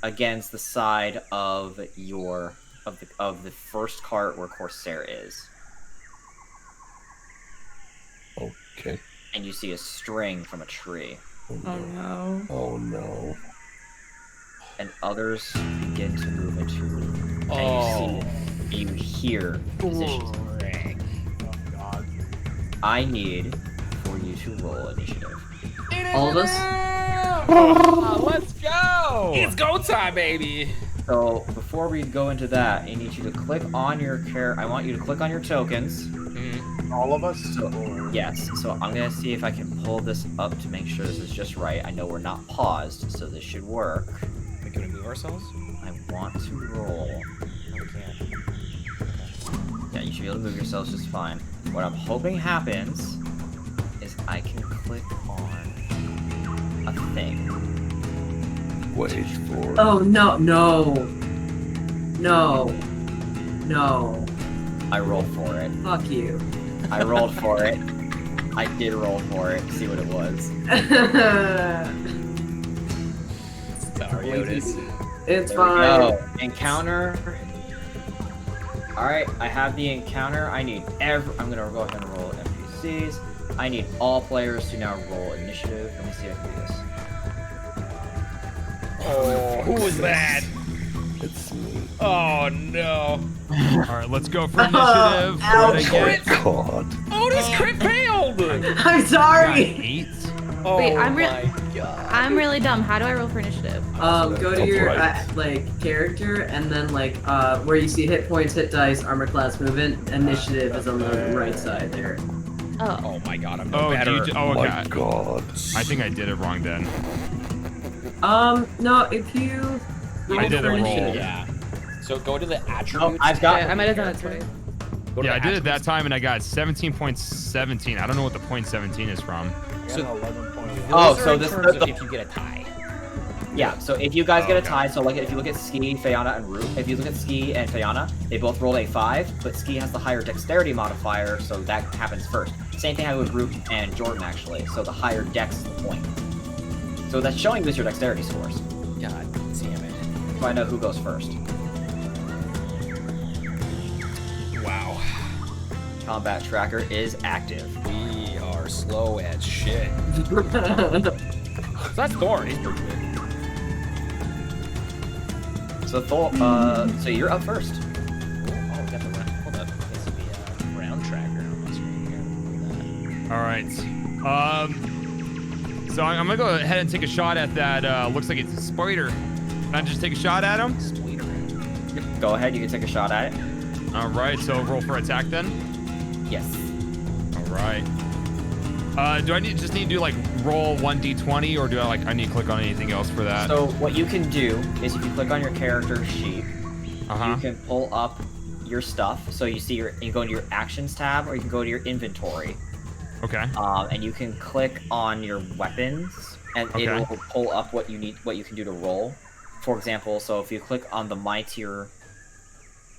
against the side of the first cart where Corsair is. Okay. And you see a string from a tree. Oh Oh no. no. Oh no. And others begin to move into the room. Oh. And you hear positions. God. I need for you to roll initiative. All of us? Let's go! It's go time, baby. So before we go into that, I need you to click on your I want you to click on your tokens. All of us? So, Or- yes. So I'm gonna see if I can pull this up to make sure this is just right. I know we're not paused, so this should work. Can we move ourselves? I want to roll. No, we can't. Yeah, you should be able to move yourselves just fine. What I'm hoping happens is I can click on a thing. Wait for. Oh no, no, no, no! I rolled for it. Fuck you. I rolled for it. I did roll for it. See what it was. Sorry, Otis. It's There we fine. go. Encounter. Alright, I have the encounter. I need I'm gonna go ahead and roll NPCs. I need all players to now roll initiative. Let me see if I can do this. Oh, who was that? It's me. Oh no. All right, let's go for initiative. What did I get? God. Otis crit failed. I'm Got sorry. 8. Oh Wait, I'm my god. I'm really dumb. How do I roll for initiative? Go to your Upright. like character, and then like where you see hit points, hit dice, armor class, movement, initiative is on the right side there. Oh. Oh my god, I'm no Oh, better. do you, oh, My okay. God. I think I did it wrong then. No, if you I did for a roll. initiative- Yeah. So go to the attributes. Oh, I've got. Okay, I might have done it twice. Go to Yeah, I the did it that attributes. time and I got 17.17. I don't know what the point 17 is from. I got So- an 11.8. Oh, Those are so in this- terms of if you get a tie. Yeah, so if you guys Oh, get a okay. tie, so like if you look at Ski, Fiona, and Root, if you look at Ski and Fiona, they both rolled a 5, but Ski has the higher dexterity modifier, so that happens first. Same thing with Root and Jordan, actually, so the higher dex is the point. So that's showing you as your dexterity scores. God damn it. So I know who goes first. Wow. Combat tracker is active. We are slow as shit. So that's Thorn. He's pretty good. So so you're up first. Oh, we got the round. Hold up. This is the round tracker on my screen here. All right. So I'm gonna go ahead and take a shot at that. Looks like it's a spider. Can I just take a shot at him? Sweet. Go ahead, you can take a shot at it. All right. So roll for attack then. Yes. All right. Do I just need to do like roll 1d20 or do I need to click on anything else for that? So what you can do is if you click on your character sheet, you can pull up your stuff. So you see you can go into your actions tab or you can go to your inventory. Okay. And you can click on your weapons and Okay. it will pull up what you can do to roll. For example, so if you click on the mightier,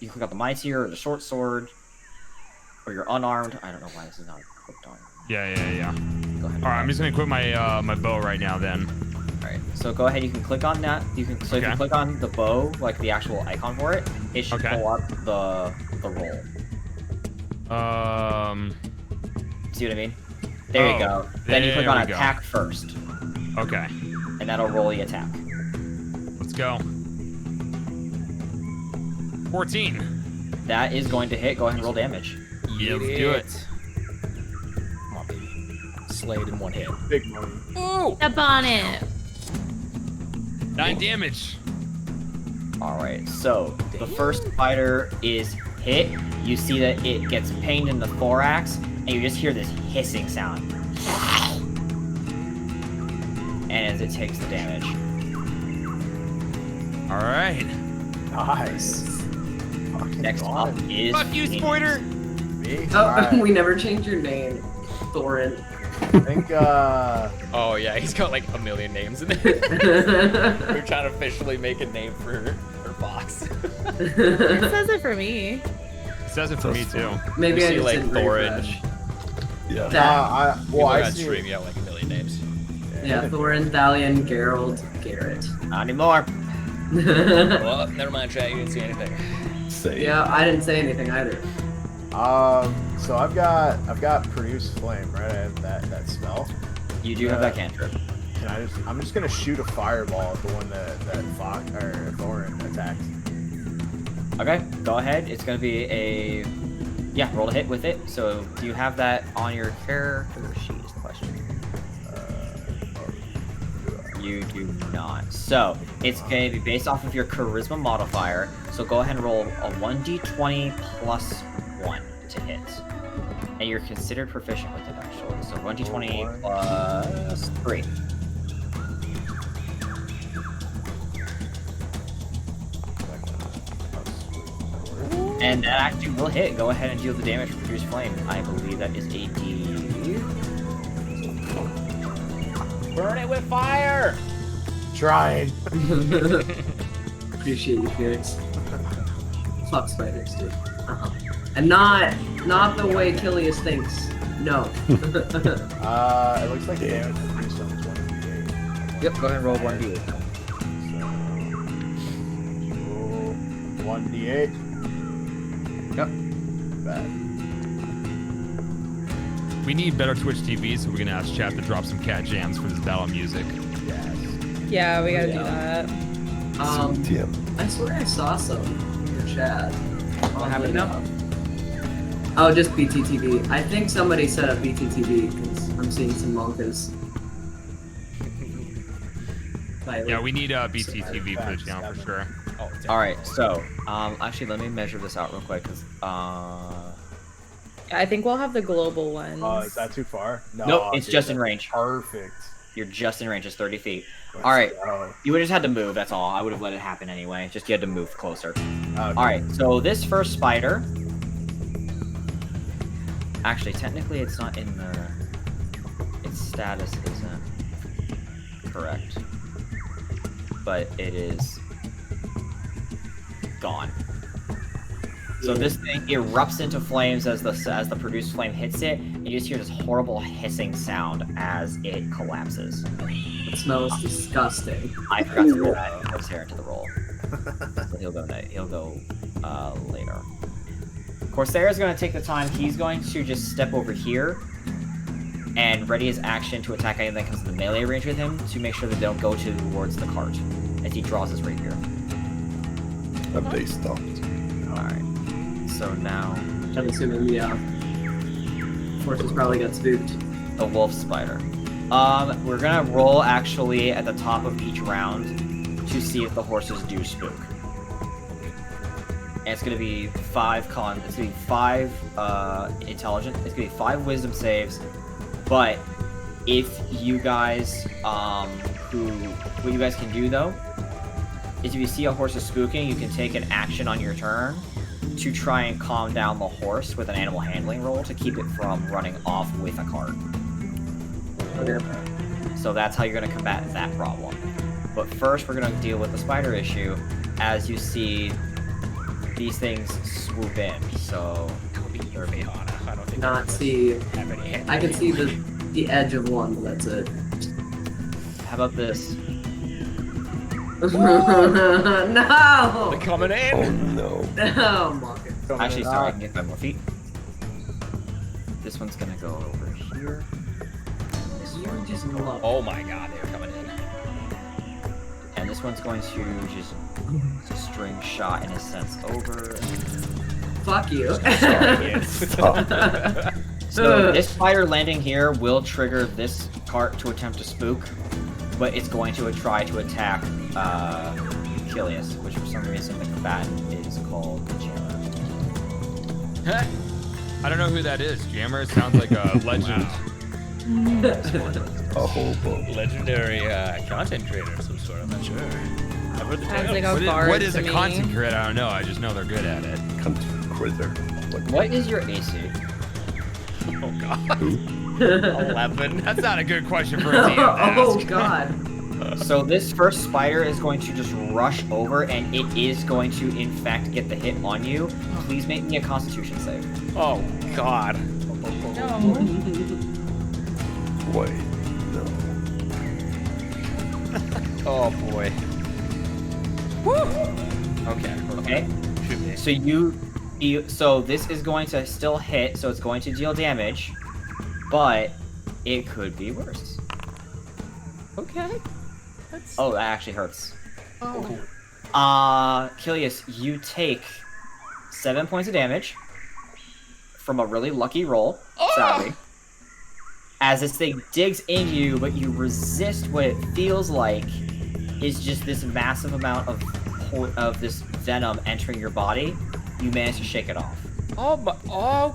you click on the mightier or the short sword or you're unarmed. I don't know why this is not clicked on. Yeah. Go ahead. All right. I'm just gonna equip my my bow right now then. Alright, so go ahead, you can click on that. If you click on the bow, like the actual icon for it, it should pull up the roll. See what I mean? There you go. Then you click on attack first. Okay. And that'll roll the attack. Let's go. 14. That is going to hit. Go ahead and roll damage. Yeah, let's do it. Come on, baby. Slayed in one hit. Big money. Ooh! Step on it. 9 damage. All right, so the first spider is hit. You see that it gets pinged in the thorax, and you just hear this hissing sound. And as it takes the damage. All right. Nice. Fucking Next got up it. is Fuck you, Phoenix. Spoiler. Me? Oh, Alright. we never changed your name, Thorin. I think Oh yeah, he's got like a million names in there. We're trying to officially make a name for Fox. It says it for me. It says it for me too. Maybe I see just like didn't Thorin. refresh. Yeah. That- Well, I on see. stream, you have like a million names. Yeah, Thorin, Thalion, Geralt, Garrett. Not anymore. Well, never mind, chat. You didn't see anything. Say. Yeah, I didn't say anything either. So I've got produce flame, right? I have that spell. You do have that cantrip. Can I'm just gonna shoot a fireball at the one that Fox or Thorin attacked. Okay, go ahead. It's gonna be a roll to hit with it. So do you have that on your character sheet? Is the question. You do not. So it's going to be based off of your charisma modifier. So go ahead and roll a 1d20 plus 1 to hit. And you're considered proficient with it, actually. So 1d20 plus 3. And that actually will hit. Go ahead and deal the damage from Produce Flame. I believe that is a D. Burn it with fire! Trying. Appreciate you, Felix. Fuck spiders, dude. And not the way Killius thinks. No. It looks like damage reduced on 1d8. Yep, go ahead and roll 1d8. Roll 1d8. Yep. Bad. We need better Twitch TV, so we're gonna ask chat to drop some cat jams for this battle music. Yes. Yeah, we gotta do that. TM. I swear I saw some in your chat. What happened now? Oh, just BTTV. I think somebody set up BTTV because I'm seeing some monkas. Yeah, we need BTTV for the channel for sure. Oh, All right, so actually, let me measure this out real quick because I think we'll have the global ones. Is that too far? No. nope, it's dude, just in that's range. Perfect. You're just in range. It's 30 feet. Let's All right, go. you would have just had to move. That's all. I would have let it happen anyway. Just you had to move closer. Okay. All right, so this first spider. Actually, technically, it's not in the. Its status isn't correct, but it is gone. So this thing erupts into flames as the produced flame hits it, and you just hear this horrible hissing sound as it collapses. It smells disgusting. I forgot to put that Corsair into the roll. So he'll go later. Corsair is going to take the time. He's going to just step over here and ready his action to attack anything that comes in the melee range with him to make sure that they don't go towards the cart as he draws his rapier. Have they stopped? Alright. So now, I'm assuming, yeah. Horses probably got spooked. the wolf spider. We're going to roll actually at the top of each round to see if the horses do spook. And it's gonna be 5 it's gonna be 5 intelligence, it's gonna be 5 wisdom saves, but if you guys, what you guys can do though, is if you see a horse is spooking, you can take an action on your turn to try and calm down the horse with an animal handling roll to keep it from running off with a cart. Okay. So that's how you're gonna combat that problem. But first, we're gonna deal with the spider issue as you see these things swoop in. So That would be Irvihana. I don't think Not see. have any hand. I can see the edge of one, but that's it. how about this? They're No! coming in. Oh no. No, Marcus. Actually, sorry, I can get 5 more feet. This one's gonna go over here. You just love. Oh my god, they're coming in. And this one's going to just string shot in a sense over. fuck you. Stop. So this spider landing here will trigger this cart to attempt to spook, but it's going to try to attack Kilius, which for some reason the combatant is called Jammer. I don't know who that is. Jammer sounds like a legend. A hobo. Legendary content creator of some sort. I'm not sure. I've heard the Sounds tale. like a What bard is to a me. content creator? I don't know. I just know they're good at it. Cunt critter. What is your AC? Oh god. Who? 11. That's not a good question for a DM to ask. Oh god. So this first spider is going to just rush over, and it is going to, in fact, get the hit on you. Please make me a Constitution save. Oh god. No. Wait. No. Oh boy. Okay. Okay. Shoot me. So so this is going to still hit, so it's going to deal damage, but it could be worse. Okay. Oh, that actually hurts. Oh. Kilius, you take 7 points of damage from a really lucky roll, sadly. As this thing digs into you, but you resist what it feels like is just this massive amount of this venom entering your body. You manage to shake it off. Oh my.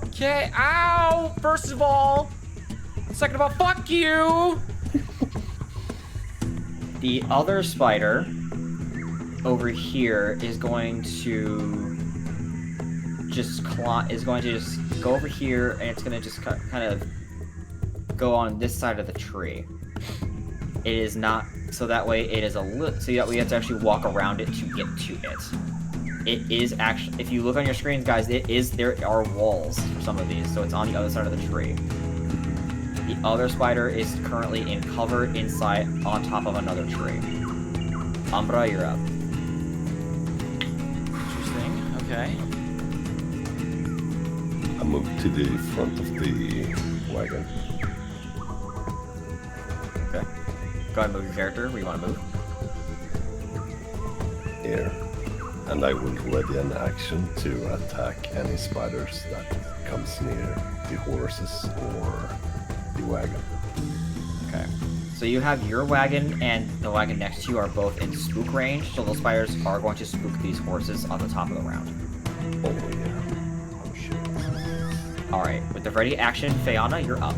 Okay. Ow. First of all. Second of all, fuck you. The other spider over here is going to just go over here, and it's going to just kind of go on this side of the tree. It is not, so that way it is a little, so that we have to actually walk around it to get to it. It is actually, if you look on your screens, guys, there are walls for some of these, so it's on the other side of the tree. The other spider is currently covered inside on top of another tree. Umbra, you're up. Interesting. Okay. I moved to the front of the wagon. Okay. Go ahead and move your character where you want to move. Here. And I will ready an action to attack any spiders that comes near the horses or the wagon. Okay. So you have your wagon and the wagon next to you are both in spook range, so those spiders are going to spook these horses on the top of the round. Oh yeah. Oh shit. Alright, with the ready action, Fiona, you're up.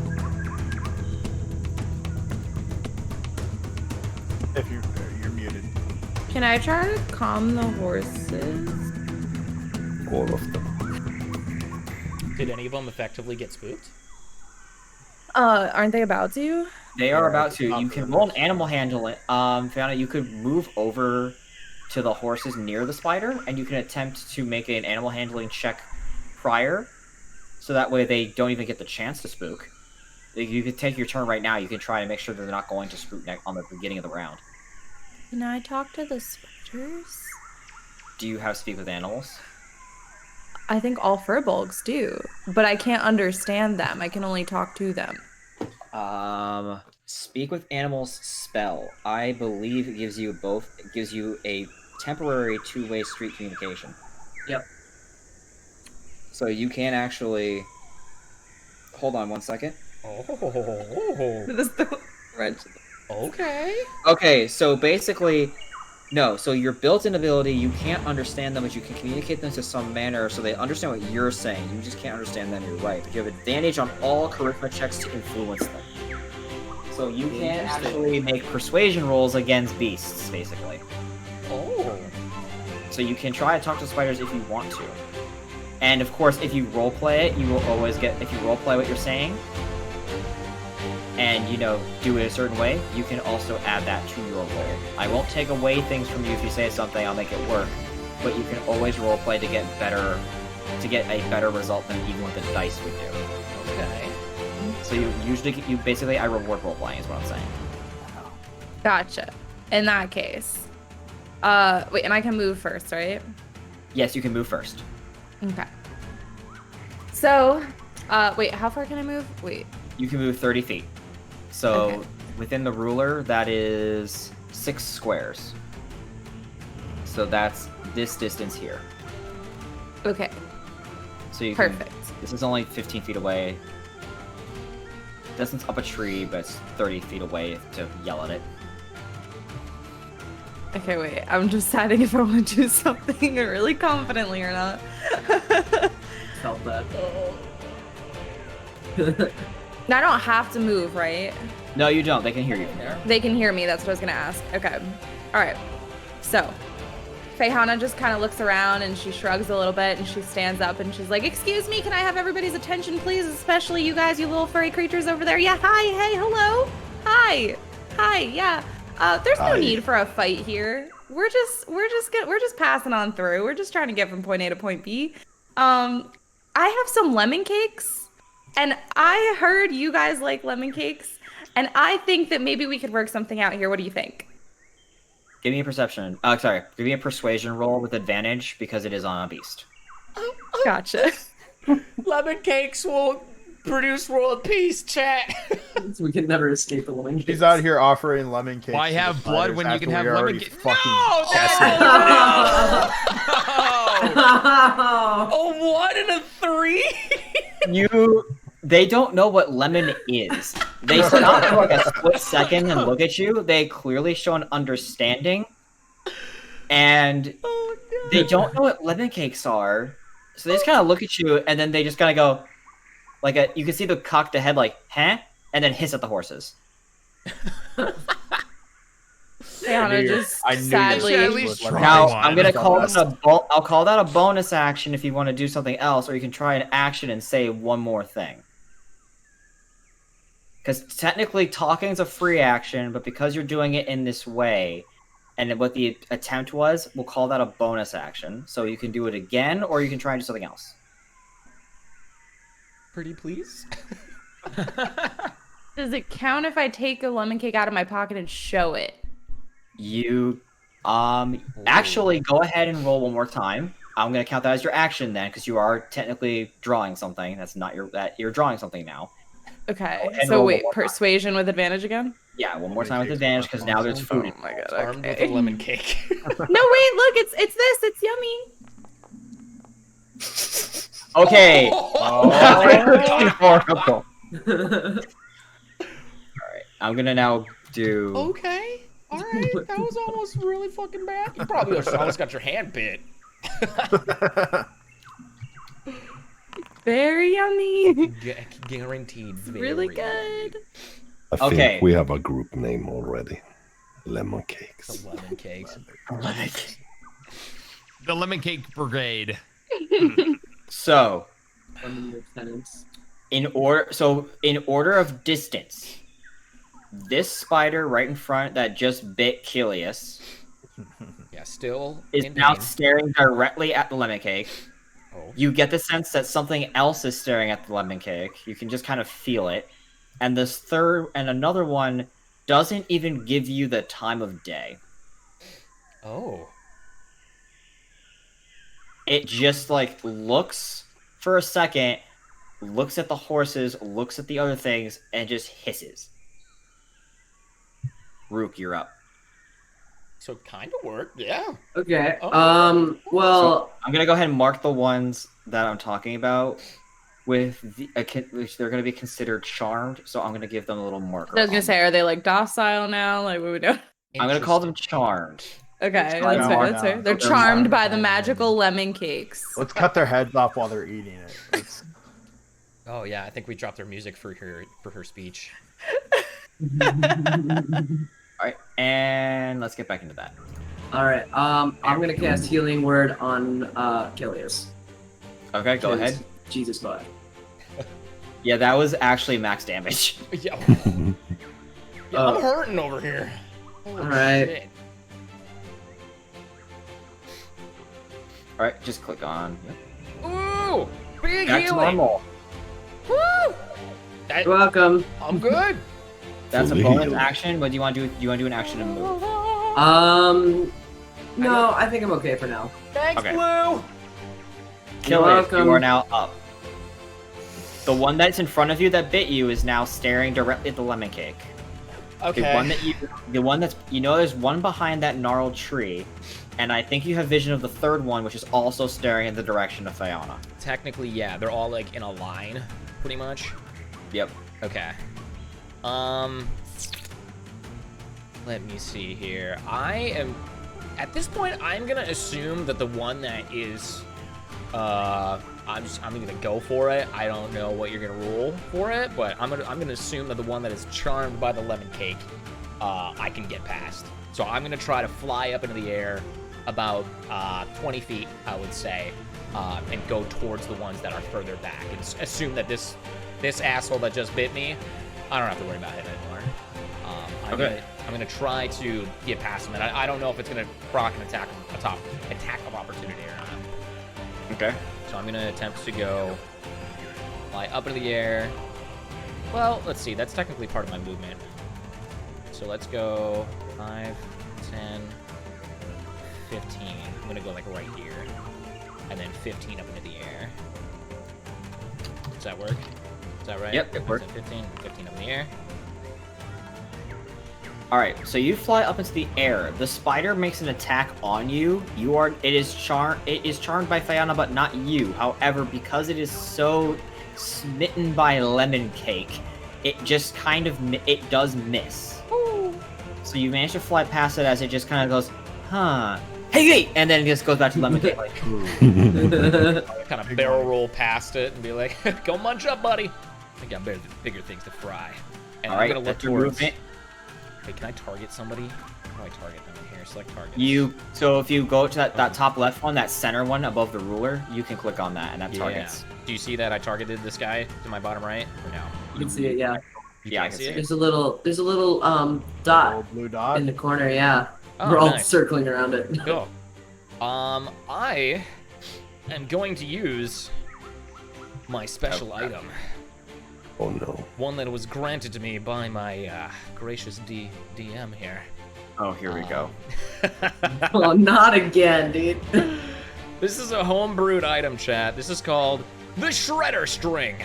If you're muted. Can I try to calm the horses? All of them. Did any of them effectively get spooked? Aren't they about to? They are about to. You can roll an animal handling. Fiona, you could move over to the horses near the spider, and you can attempt to make an animal handling check prior, so that way they don't even get the chance to spook. You could take your turn right now. You can try to make sure that they're not going to spook on the beginning of the round. Can I talk to the spiders? Do you have speak with animals? I think all furbolgs do, but I can't understand them. I can only talk to them. Speak with animals spell. I believe it gives you both. It gives you a temporary two-way street communication. Yep. So you can actually. Hold on 1 second. Oh. This is the wrench. Okay. Okay, so basically, no. So your built-in ability, you can't understand them, but you can communicate them to some manner so they understand what you're saying. You just can't understand them. You're right. But you have advantage on all charisma checks to influence them. So you can actually make persuasion rolls against beasts, basically. Oh. So you can try to talk to spiders if you want to. And of course, if you roleplay it, you will always get. If you roleplay what you're saying, and do it a certain way, you can also add that to your roll. I won't take away things from you if you say something. I'll make it work, but you can always roleplay to get a better result than even what the dice would do. Okay. So I reward roleplaying is what I'm saying. Gotcha. In that case. Wait, and I can move first, right? Yes, you can move first. Okay. So, wait, how far can I move? Wait. You can move 30 feet. So Okay. within the ruler, that is 6 squares. So that's this distance here. Okay. So you can, Perfect. this is only 15 feet away. Distance up a tree, but it's 30 feet away to yell at it. Okay, wait. I'm deciding if I want to do something really confidently or not. Felt that. Now I don't have to move, right? No, you don't. They can hear you from there. They can hear me. That's what I was gonna ask. Okay. All right. So, Fayhana just kind of looks around and she shrugs a little bit and she stands up and she's like, "Excuse me, can I have everybody's attention, please? Especially you guys, you little furry creatures over there. Yeah, hi, hey, hello, hi, yeah. There's no need for a fight here. We're just passing on through. We're just trying to get from point A to point B. I have some lemon cakes, and I heard you guys like lemon cakes, and I think that maybe we could work something out here. What do you think?" Give me a perception. Give me a persuasion roll with advantage because it is on a beast. Gotcha. Lemon cakes will produce world peace, chat. We can never escape the lemon cakes. He's out here offering lemon cakes. Why to the have blood spiders when you after can have we lemon already cakes? fucking No! decimated A 1 and a 3? They don't know what lemon is. They stop for like a split second and look at you. They clearly show an understanding, and they don't know what lemon cakes are. So they just kind of look at you, and then they just kind of go, you can see the cock the head, like, huh? And then hiss at the horses. Fayhana just I knew you sadly. should at least try Now one. I'm gonna call That's that I'll call that a bonus action if you want to do something else, or you can try an action and say one more thing. Because technically, talking is a free action, but because you're doing it in this way, and what the attempt was, we'll call that a bonus action. So you can do it again, or you can try and do something else. Pretty please? Does it count if I take a lemon cake out of my pocket and show it? You, actually, go ahead and roll one more time. I'm gonna count that as your action then, because you are technically drawing something. That's not you're drawing something now. Okay. And So roll wait, one more time. persuasion with advantage again? Yeah, one more time with advantage, because now there's food. Oh my god. Armed with Okay. a lemon cake. No, wait, look, it's this. It's yummy. Okay. Oh. Horrible. Alright, I'm gonna now do... Okay. Alright. That was almost really fucking bad. You probably almost got your hand bit. Very yummy. Guaranteed. Really good. I think Okay. we have a group name already. Lemon Cakes. The lemon cakes. The Lemon Cake Brigade. So, Lemon lieutenants. in order of distance, this spider right in front that just bit Kilius Yeah, still is in now name. staring directly at the lemon cake. Oh. You get the sense that something else is staring at the lemon cake. You can just kind of feel it. And this third and another one doesn't even give you the time of day. Oh. It just like looks for a second, looks at the horses, looks at the other things, and just hisses. Rook, you're up. So it kind of worked, yeah. Okay. Oh. Well, I'm gonna go ahead and mark the ones that I'm talking about with which they're gonna be considered charmed. So I'm gonna give them a little marker. I was gonna say, are they like docile now? Like what we do? I'm gonna call them charmed. Okay, Charmed that's fair. now. That's fair. They're They're charmed by charmed. the magical lemon cakes. Let's cut their heads off while they're eating it. Oh yeah, I think we dropped our music for her speech. All right, and let's get back into that. all right. I'm gonna cast Healing Word on Kilius. Okay, go ahead. Jesus bud. Yeah, that was actually max damage. Yeah. Yeah, I'm hurting over here. Holy Alright. shit. All right, just click on. Yep. Ooh, big Back to healing. normal. Woo! You're welcome. I'm good. That's a Fully bonus healed. action. But do you want to do an action and move? No, I think I'm okay for now. Thanks, Okay. Blue. Kill You're it. welcome. You are now up. The one that's in front of you that bit you is now staring directly at the lemon cake. Okay. The one that's there's one behind that gnarled tree and I think you have vision of the third one, which is also staring in the direction of Fiona. Technically, yeah, they're all like in a line, pretty much. Yep. Okay. Let me see here. At this point, I'm gonna assume that the one that is, I'm gonna go for it. I don't know what you're gonna roll for it, but I'm gonna assume that the one that is charmed by the lemon cake, I can get past. So I'm gonna try to fly up into the air about 20 feet, I would say, and go towards the ones that are further back, and assume that this asshole that just bit me, I don't have to worry about him anymore. I'm gonna try to get past him, and I don't know if it's gonna proc an attack of opportunity or not. Okay. So I'm gonna attempt to go fly up into the air. Well, let's see. That's technically part of my movement. So let's go 5, 10, 15. I'm gonna go like right here, and then 15 up into the air. Does that work? Is that right? Yep, it works. 15 up in the air. All right, so you fly up into the air. The spider makes an attack on you. It is charmed by Fiona, but not you. However, because it is so smitten by lemon cake, it just kind of it does miss. Ooh. So you manage to fly past it as it just kind of goes, huh? Hey! And then it just goes back to lemon cake. Like, Kind of barrel roll past it and be like, "Go munch up, buddy." I think I'm bigger things to fry. And all I'm right, gonna look that's your towards. movement. Wait, can I target somebody? How do I target them in here? Select targets. So if you go to that top left one, that center one above the ruler, you can click on that, and that targets. Do you see that I targeted this guy to my bottom right, or no? You can see it, yeah. Yeah, I can see it. There's a little dot Little blue dot. in the corner, yeah. Oh, We're all nice. circling around it. Cool. I am going to use my special item. Oh no. One that was granted to me by my gracious DM here. Oh, here we go. Oh, not again, dude. This is a homebrewed item, chat. This is called the Shredder String.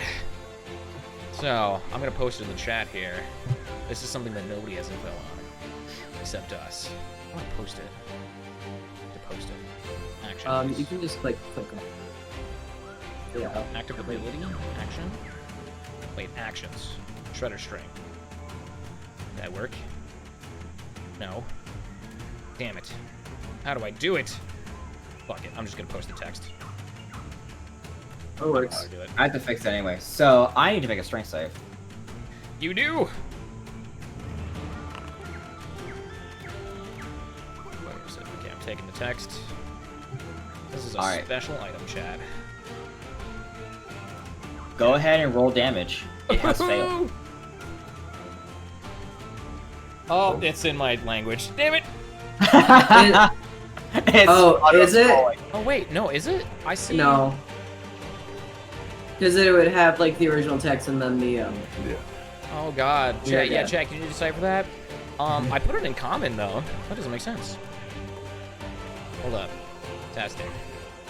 So, I'm going to post it in the chat here. This is something that nobody has info on, except us. I want to post it. To post it. Action. You can just, like, click on it. Yeah. Active ability. Action. Wait, actions. Shredder String. Did that work? No. Damn it. How do I do it? Fuck it. I'm just gonna post the text. That works. How to do it. I have to fix that anyway. So I need to make a strength save. You do! Where is it? Okay, I'm taking the text. This is a Alright. special item, Chad. Go ahead and roll damage. It has failed. Oh, it's in my language. Damn it! It's is it? falling. Oh wait, no, is it? I see. No. Because it would have, like, the original text and then the, Yeah. Oh god. Yeah, Chat, yeah. chat, can you decipher that? I put it in common though. That doesn't make sense. Hold up. Testing.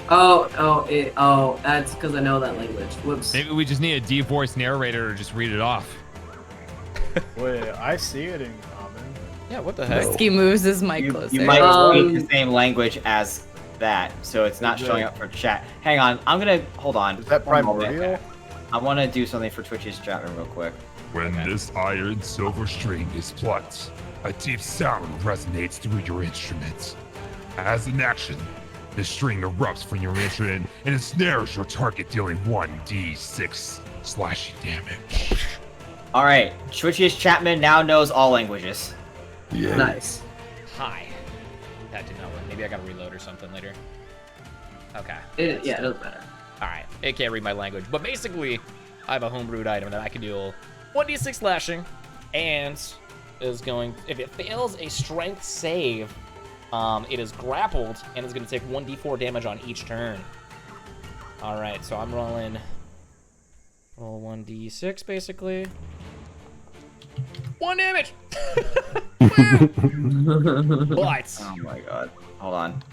that's because I know that language. Whoops. Maybe we just need a deep voice narrator to just read it off. Wait, I see it in common. Yeah, what the heck? No. Ski moves his mic closer. You might Um, speak the same language as that, so it's not Is showing it- up for chat. Hang on, I'm gonna hold on. Is that One moment. primordial? I want to do something for Twitch's chat room real quick. When this iron silver string is plucked, a deep sound resonates through your instrument. As an action, the string erupts from your instrument and ensnares your target, dealing 1d6 slashing damage. All right, Twitch's chatman now knows all languages. Yeah. Nice. Hi. That did not work. Maybe I gotta reload or something later. Okay. It doesn't matter. Alright. It can't read my language. But basically, I have a homebrewed item that I can deal 1d6 slashing, and is going, if it fails a strength save, it is grappled and is going to take 1d4 damage on each turn. Alright, so I'm roll 1d6 basically. 1 damage! But Oh my god. Hold on.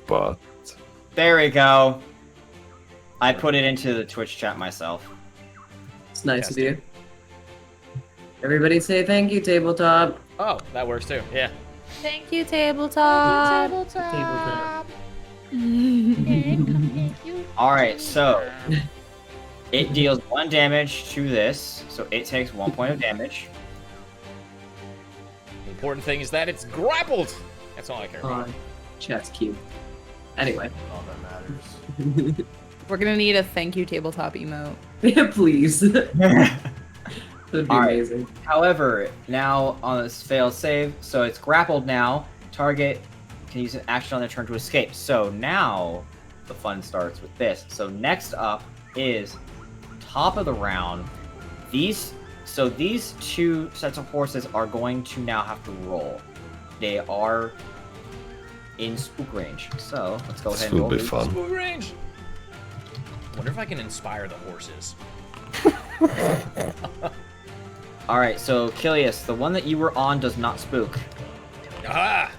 But There we go. I put it into the Twitch chat myself. It's nice of Fantastic. you. Everybody say thank you, tabletop. oh, that works too. Yeah. Thank you, tabletop. Tabletop. All right, so it deals 1 damage to this, so it takes 1 point of damage. The important thing is that it's grappled. That's all I care about. Chat's cute. Anyway. All that matters. We're gonna need a thank you, tabletop emote. Yeah, please. That'd be All right. amazing. However, now on this failed save, so it's grappled now. Target can use an action on their turn to escape. So now the fun starts with this. So next up is top of the round. These 2 sets of horses are going to now have to roll. They are in spook range. So let's go ahead This and will roll. be these. fun. Smooth range. Wonder if I can inspire the horses. All right, so Kilius, the one that you were on does not spook. Ah!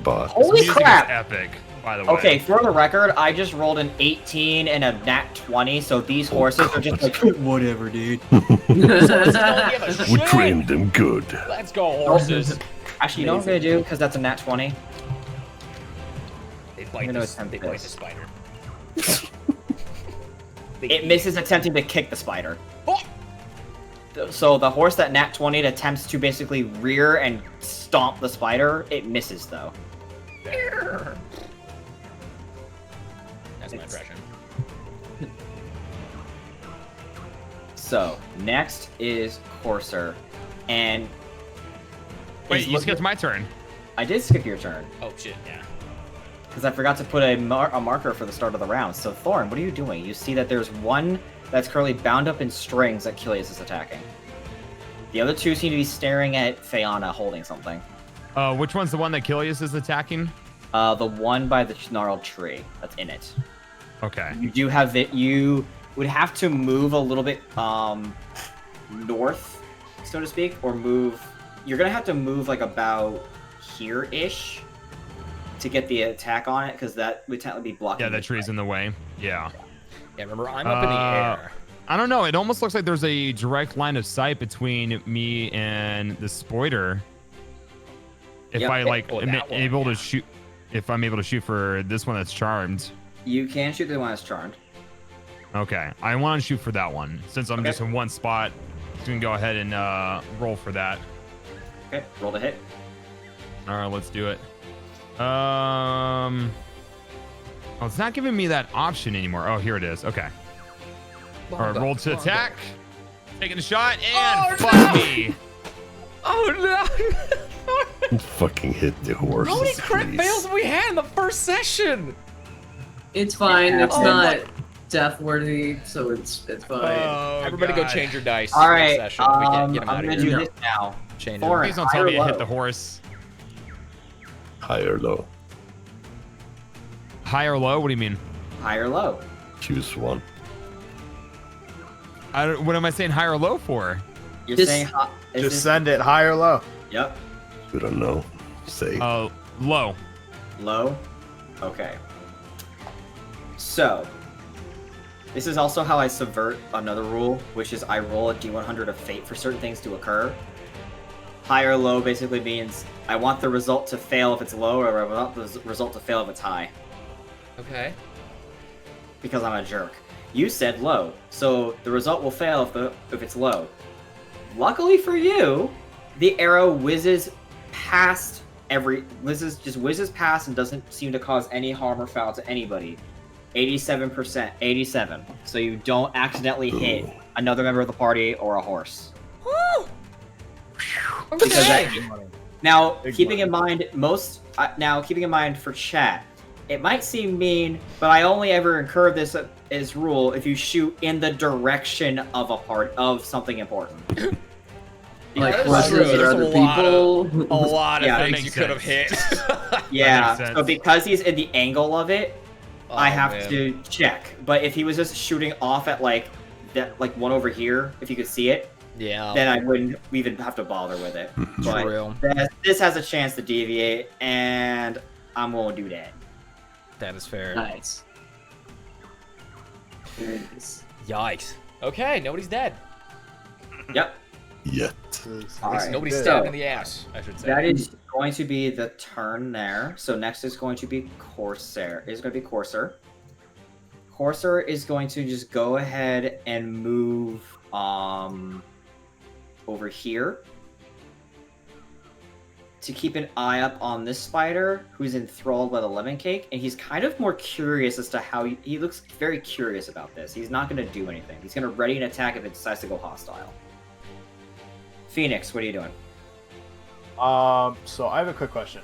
But Holy Music crap! is epic, by the way. Okay, for the record, I just rolled an 18 and a nat 20, so these Oh, horses are God. just like, whatever, dude. we Shit. trained them good. Let's go, horses. Actually, you know what I'm gonna do? Because that's a nat 20. They I'm bite, gonna the, attempt they bite the this. spider. It misses attempting to kick the spider. Oh! So the horse that nat 20 attempts to basically rear and stomp the spider, it misses though. That's my impression. So next is Courser, and Wait, is you looking- skipped my turn. I did skip your turn Oh shit, yeah. because I forgot to put a marker for the start of the round. So Thorn, what are you doing? You see that there's one that's currently bound up in strings that Kilius is attacking. The other 2 seem to be staring at Fayana holding something. Which one's the one that Kilius is attacking? The one by the gnarled tree that's in it. Okay. You do have it. You would have to move a little bit north, so to speak, or move. You're gonna have to move like about here-ish to get the attack on it, because that would technically be blocking. Yeah, that the tree's in the way. Yeah. Yeah, remember, I'm up in the air. I don't know. It almost looks like there's a direct line of sight between me and the spoiler. If Yep. I like Oh, am that one, able to yeah. shoot, if I'm able to shoot for this one that's charmed. You can shoot the one that's charmed. Okay, I want to shoot for that one since I'm Okay. just in one spot. Just gonna go ahead and roll for that. Okay, roll the hit. All right, let's do it. Oh, it's not giving me that option anymore. Oh, here it is. Okay. All right, roll to attack. Taking a shot and fuck me. Oh no! Fucking hit the horses, How many crit please. fails have we had in the first session? It's fine. It's Oh not death worthy, so it's fine. Oh, Everybody go God. change your dice. All right, next session. We can't get them out I'm of gonna here. do this now. Change Thorn, Please don't tell me high or to hit low? the horse. High or low? High or low? What do you mean? High or low? Choose one. What am I saying high or low for? You're Just- saying high. Just send it high or low. Yep. We don't know. Say. Low. Low? Okay. So, this is also how I subvert another rule, which is I roll a d100 of fate for certain things to occur. High or low basically means I want the result to fail if it's low, or I want the result to fail if it's high, Okay. because I'm a jerk. You said low, so the result will fail if it's low. Luckily for you, the arrow whizzes past whizzes past and doesn't seem to cause any harm or foul to anybody. 87%, 87. So you don't accidentally hit another member of the party or a horse. Because that, now, keeping in mind for chat, it might seem mean, but I only ever incur this as rule if you shoot in the direction of something important. Like that's horses true. or There's other a lot people. A lot of Yeah, things makes you could have hit. sense. Yeah, makes so sense. because he's in the angle of it, Oh, I have man. to check. But if he was just shooting off at like one over here, if you could see it, Yeah. then I wouldn't even have to bother with it. But True. this has a chance to deviate, and I'm gonna do that. That is fair. Nice. Very nice. Yikes. Okay, nobody's dead. Yep. Yet. All right, Nobody's good. stabbed So, in the ass, I should say. that is going to be the turn there. So next is going to be Corsair. It's going to be Corsair. Corsair is going to just go ahead and move over here to keep an eye up on this spider who's enthralled by the lemon cake, and he's kind of more curious as to how he looks very curious about this. He's not going to do anything. He's going to ready an attack if it decides to go hostile. Phoenix, what are you doing? So I have a quick question.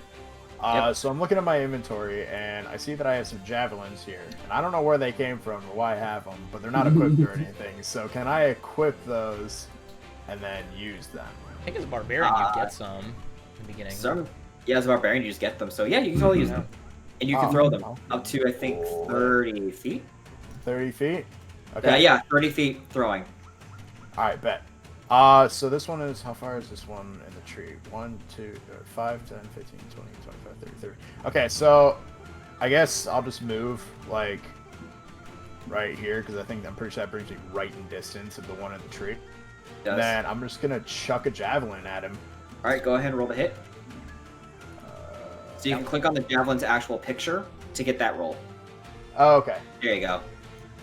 Yep. So I'm looking at my inventory and I see that I have some javelins here, and I don't know where they came from or why I have them, but they're not equipped or anything. So can I equip those and then use them? I think as a barbarian, you get some in the beginning. Yeah, as a barbarian, you just get them. So yeah, you can totally use them, and you can throw them up to I think 30 feet. 30 feet. Okay. Yeah, 30 feet throwing. All right, bet. So this one is, how far is this one in the tree? 1, 2, 5, 10, 15, 20, 25, 30, 30. Okay, so I guess I'll just move, like, right here, because I'm pretty sure that brings me right in distance of the one in the tree. And then I'm just going to chuck a javelin at him. All right, go ahead and roll the hit. So you can click on the javelin's actual picture to get that roll. Oh, okay. There you go.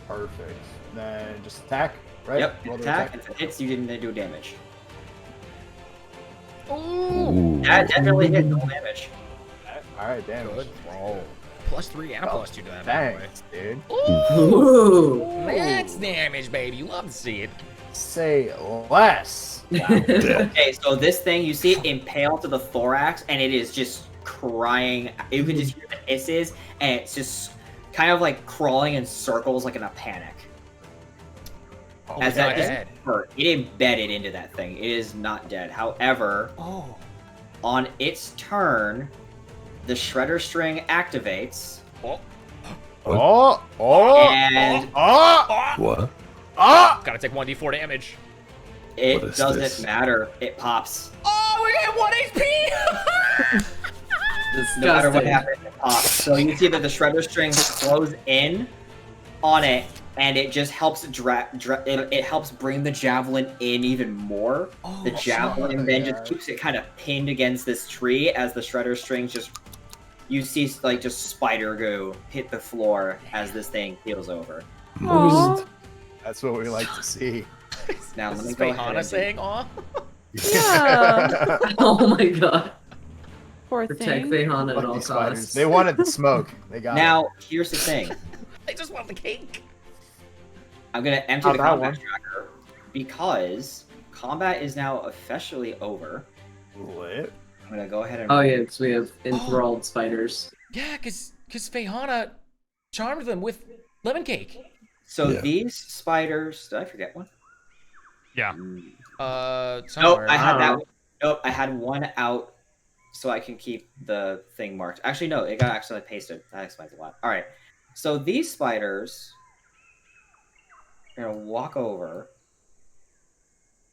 Perfect. Then just attack, right? Yep, Roll the attack, and if it hits, you didn't do damage. Ooh. That definitely hit, no damage. All right, damage. Good roll. +3 and a +2 to that, by the way. Thanks, dude. Ooh. That's damage, baby. You love to see it. Say less. Okay, so this thing, you see it impaled to the thorax, and it is just crying. You can just hear the hisses, and it's just kind of like crawling in circles like in a panic. Oh, As it's that not just dead. hurt. It embedded into that thing. It is not dead. However, Oh. on its turn, the shredder string activates, Oh. and What? Gotta take 1d4 damage. it What is doesn't this? matter. It pops. Oh, we get 1 HP! No matter what Disgusting. happens, it pops. So you see that the shredder string close in on it, and it just helps it helps bring the javelin in even more. The javelin then just keeps it kind of pinned against this tree as the shredder string just, you see like just spider goo hit the floor as this thing heals over. Aw. That's what we like to see. Now let This me is go ahead Fehana and saying, aw. Yeah. Oh my god. Poor Protect thing. Fehana at Fuck all these spiders. costs. They wanted the smoke. They got it. Now here's the thing. I just want the cake. I'm gonna empty Oh, the that combat one. tracker because combat is now officially over. Lit. I'm gonna go ahead and Oh yeah, because we have enthralled spiders. Yeah, because Fehana charmed them with lemon cake. So Yeah. these spiders. Did I forget one? Yeah. Nope, Somewhere. I had that. Oh. One. Nope, I had one out, so I can keep the thing marked. Actually, no, it got actually pasted. That explains a lot. All right, so these spiders are gonna walk over.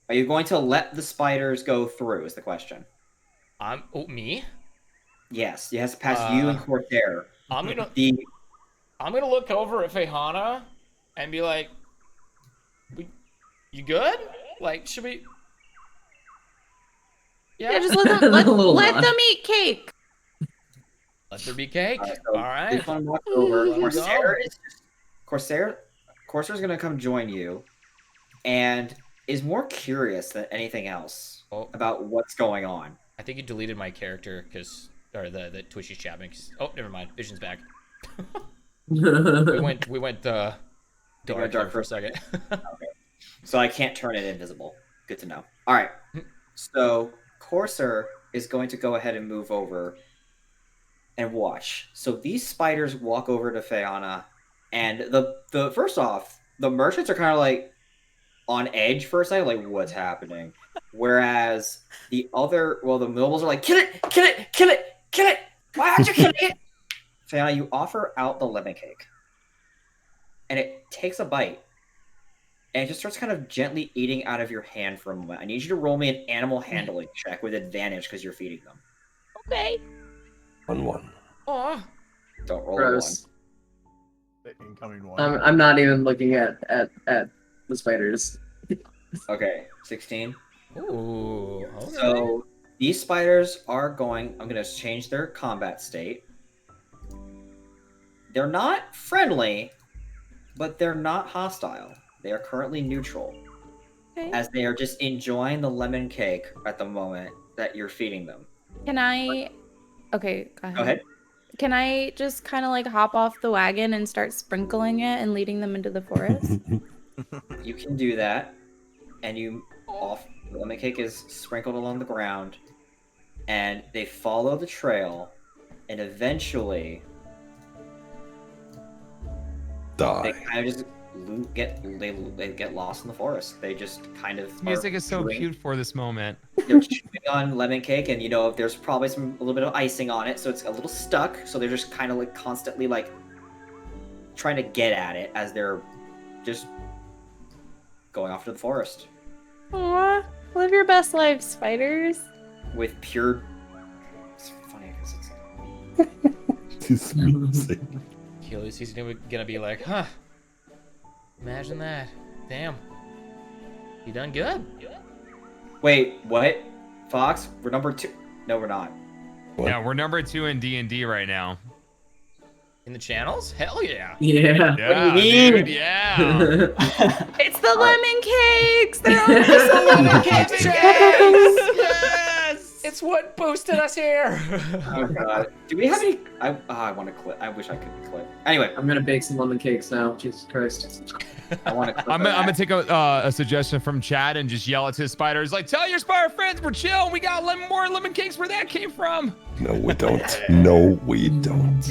Are you going to let the spiders go through? Is the question. Me? Yes, it has to pass you and Corsair. I'm gonna look over at Fehana and be like, "You good? Like, should we?" Yeah, just let them A little let nod. them eat cake. Let there be cake. So All right. This one walks over. Let 'em Corsair go. is Corsair's gonna come join you, and is more curious than anything else Oh. about what's going on. I think you deleted my character or the Twitchy's Chapman. Oh, never mind. Vision's back. we went dark dark for a second. So I can't turn it invisible. Good to know. All right. So Corsair is going to go ahead and move over and watch. So these spiders walk over to Fehana, and the first off, the merchants are kind of like on edge for a second, like what's happening. Whereas the nobles are like, kill it, kill it, kill it, kill it. Why aren't you killing it? Fehana, you offer out the lemon cake, and it takes a bite. And it just starts kind of gently eating out of your hand for a moment. I need you to roll me an animal handling check with advantage because you're feeding them. Okay. 1-1. Aw. Don't roll Gross. The incoming one. I'm not even looking at the spiders. a 1. Okay, 16. Ooh. Okay. So these spiders are going. I'm gonna change their combat state. They're not friendly, but they're not hostile. They are currently neutral, Okay. as they are just enjoying the lemon cake at the moment that you're feeding them. Can I? Okay, go ahead. Go ahead. Can I just kind of like hop off the wagon and start sprinkling it and leading them into the forest? You can do that, and the lemon cake is sprinkled along the ground, and they follow the trail, and eventually they Die. kind of just they get lost in the forest. They just kind of Music are is so chewing- cute for this moment. They're chewing on lemon cake, and there's probably a little bit of icing on it, so it's a little stuck. So they're just kind of like constantly like trying to get at it as they're just going off to the forest Aw, live your best life, spiders. with pure. It's funny because it's This music. Achilles, he's gonna be like, huh. Imagine that. Damn. You done good? Wait, what? Fox, we're number 2. No, we're not. What? Yeah, we're number 2 in D&D right now. In the channels? Hell yeah. Yeah. Yeah, do you mean? dude, yeah. It's the lemon cakes. They're all just the lemon cakes. Yes! It's what boosted us here. Oh god. Do we have any? I want to clip. I wish I could clip. Anyway, I'm gonna bake some lemon cakes now. Jesus Christ. I want to clip. I'm gonna take a suggestion from Chad and just yell it to his spiders, like, tell your spider friends we're chill. We got more lemon cakes where that came from. No, we don't. No, we don't.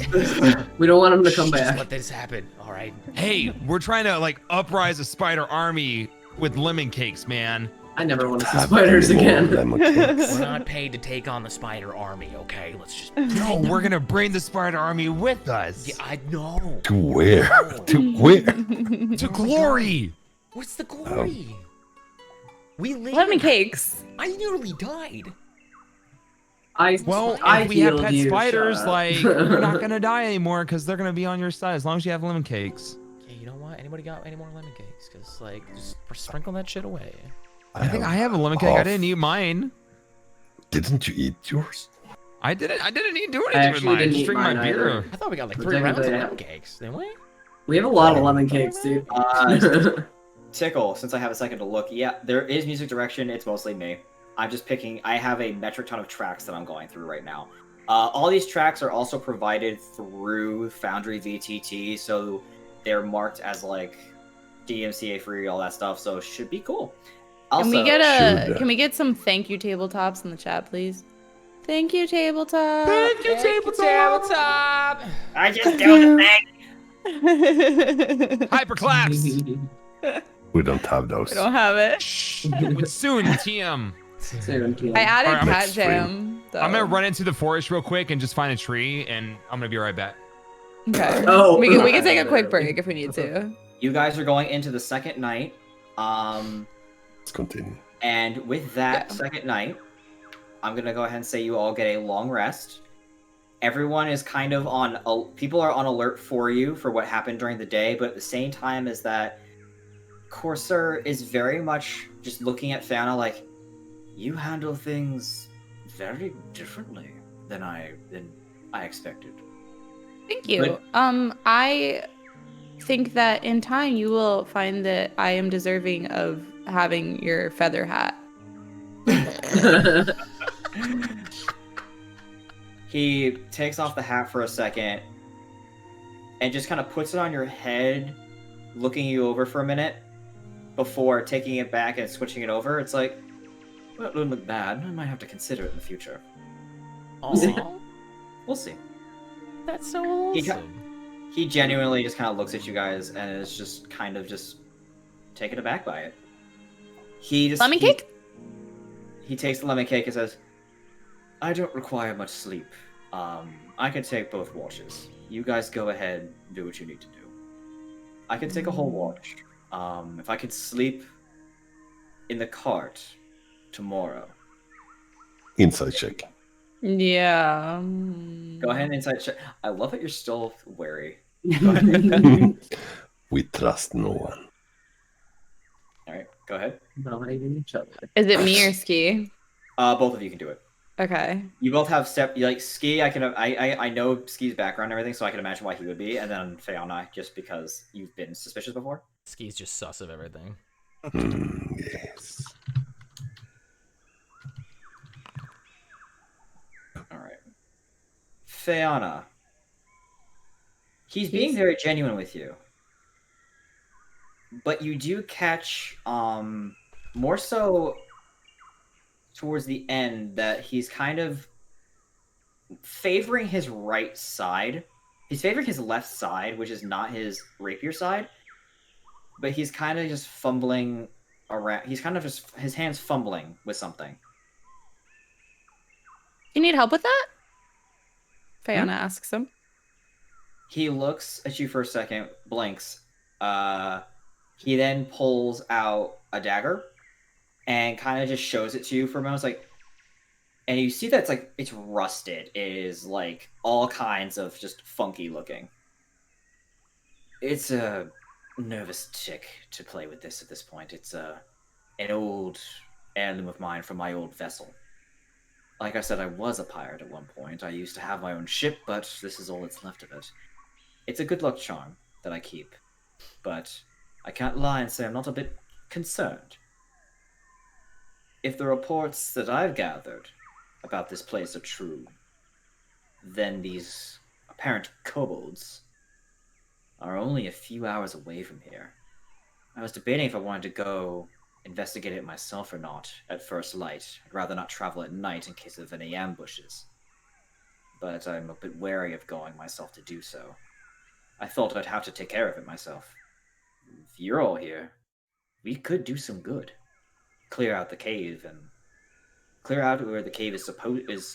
We don't want them to come Just back. let this happen. All right. Hey, we're trying to like uprise a spider army with lemon cakes, man. I never want to see Have spiders any more again. lemon cakes? We're not paid to take on the spider army, okay? Let's just. No, we're gonna bring the spider army with us. Yeah, I know. To where? To where? To glory. What's the glory? We live. Lemon cakes. I nearly died. Well, I if we have healed pet you, spiders, shut up. like, we're not gonna die anymore because they're gonna be on your side as long as you have lemon cakes. Okay, you know what? Anybody got any more lemon cakes? Cause like, just sprinkle that shit away. I think I have a lemon cake. I didn't eat mine. Didn't you eat yours? I didn't need to do I anything with actually mine. didn't Just eat drink my mine beer. either. I thought we got like But 3 rounds of technically, lemon cakes, didn't we? We have a lot of lemon cakes, dude. Tickle, since I have a second to look, yeah, there is music direction. It's mostly me. I'm just picking. I have a metric ton of tracks that I'm going through right now. All these tracks are also provided through Foundry VTT, so they're marked as like DMCA free, all that stuff. So it should be cool. Also, Can we get some thank you tabletops in the chat, please? Thank you, tabletop. Thank you, tabletop. I just do the thing. Hyperclaps. We don't have those. I don't have it. Soon, TM. I added Alright, I'm cat extreme. jam. Though. I'm gonna run into the forest real quick and just find a tree, and I'm gonna be right back. Okay. Oh. we can take a quick break if we need to. You guys are going into the second night. Let's continue. And with that Yeah. second night, I'm gonna go ahead and say you all get a long rest. Everyone is kind of people are on alert for you for what happened during the day, but at the same time is that Corsair is very much just looking at Fauna like, you handle things very differently than I expected. Thank you. Good. I think that in time you will find that I am deserving of having your feather hat. He takes off the hat for a second and just kind of puts it on your head, looking you over for a minute before taking it back and switching it over. It's like, well, it doesn't look bad. I might have to consider it in the future. Aw, We'll see. that's so He awesome. He genuinely just kind of looks at you guys and is just kind of just taken aback by it. Lemon cake? He takes the lemon cake and says, I don't require much sleep. I can take both watches. You guys go ahead and do what you need to do. I can take a whole watch. If I could sleep in the cart tomorrow. Inside check. Yeah. Go ahead and inside check. I love that you're still wary. We trust no one. Alright, Go ahead. Dominating each other. Is it me or Ski? Both of you can do it. Okay. You both have like Ski. I know Ski's background and everything, so I can imagine why he would be, and then Fayana, just because you've been suspicious before. Ski's just sus of everything. Yes. All right. Fayana. He's being very genuine with you. But you do catch, more so towards the end, that he's kind of favoring his right side. He's favoring his left side, which is not his rapier side. But he's kind of just fumbling around. He's kind of just, his hand's fumbling with something. You need help with that? Fayana asks him. He looks at you for a second, blinks. He then pulls out a dagger and kind of just shows it to you for a moment. It's like, and you see that it's rusted. It is like all kinds of just funky looking. It's a nervous tick to play with this at this point. It's an old heirloom of mine from my old vessel. Like I said, I was a pirate at one point. I used to have my own ship, but this is all that's left of it. It's a good luck charm that I keep, but I can't lie and say I'm not a bit concerned. If the reports that I've gathered about this place are true, then these apparent kobolds are only a few hours away from here. I was debating if I wanted to go investigate it myself or not at first light. I'd rather not travel at night in case of any ambushes. But I'm a bit wary of going myself to do so. I thought I'd have to take care of it myself. If you're all here, we could do some good. Clear out the cave and clear out where the cave is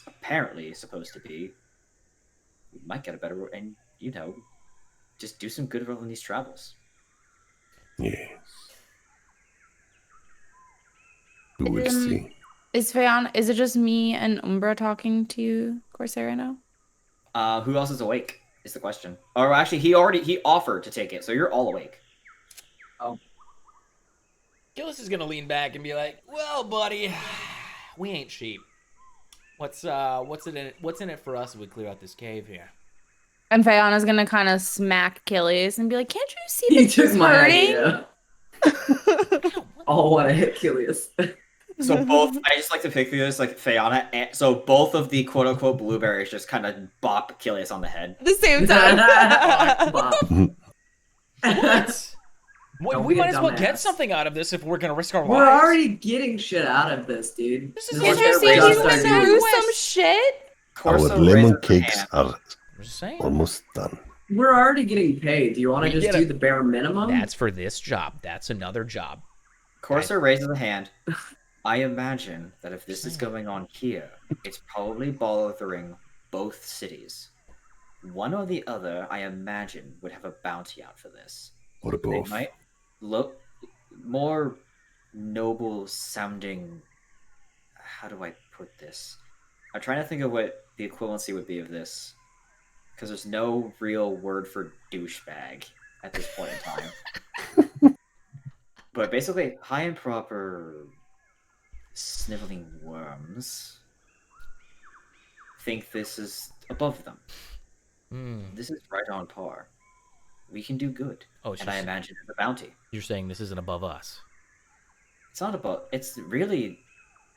apparently supposed to be. We might get a better and just do some good on these travels. Yes. We will see. Is it just me and Umbra talking to you, Corsair, right now? Who else is awake is the question. Or actually, he offered to take it, so you're all awake. Gillis is gonna lean back and be like, "Well, buddy, we ain't cheap. What's in it for us if we clear out this cave here?" And Fayana's gonna kind of smack Achilles and be like, "Can't you see He this took is my hurting?" idea. All want to hit Achilles. So both, I just like to picture this like Fayana, and so both of the quote unquote blueberries just kind of bop Achilles on the head. At the same time. Don't We be a might as well get dumbass. something out of this if we're gonna risk our We're lives. already getting shit out of this, dude. This is Did Let's you get see raised he on went our through dude. some shit? Our Corso lemon raises her cakes hand. are I'm just saying. almost done. We're already getting paid. Do you want We to just get do it. the bare minimum? That's for this job. That's another job. Corso raises a hand. I imagine that if this is going on here, it's probably bothering both cities. One or the other, I imagine, would have a bounty out for this. Or They both. might look more noble sounding. How do I put this? I'm trying to think of what the equivalency would be of this, because there's no real word for douchebag at this point in time. But basically, high and proper sniveling worms think this is above them. This is right on par. We can do good. Oh, it's and I just- imagine it's a bounty. You're saying this isn't above us. It's not about. It's really.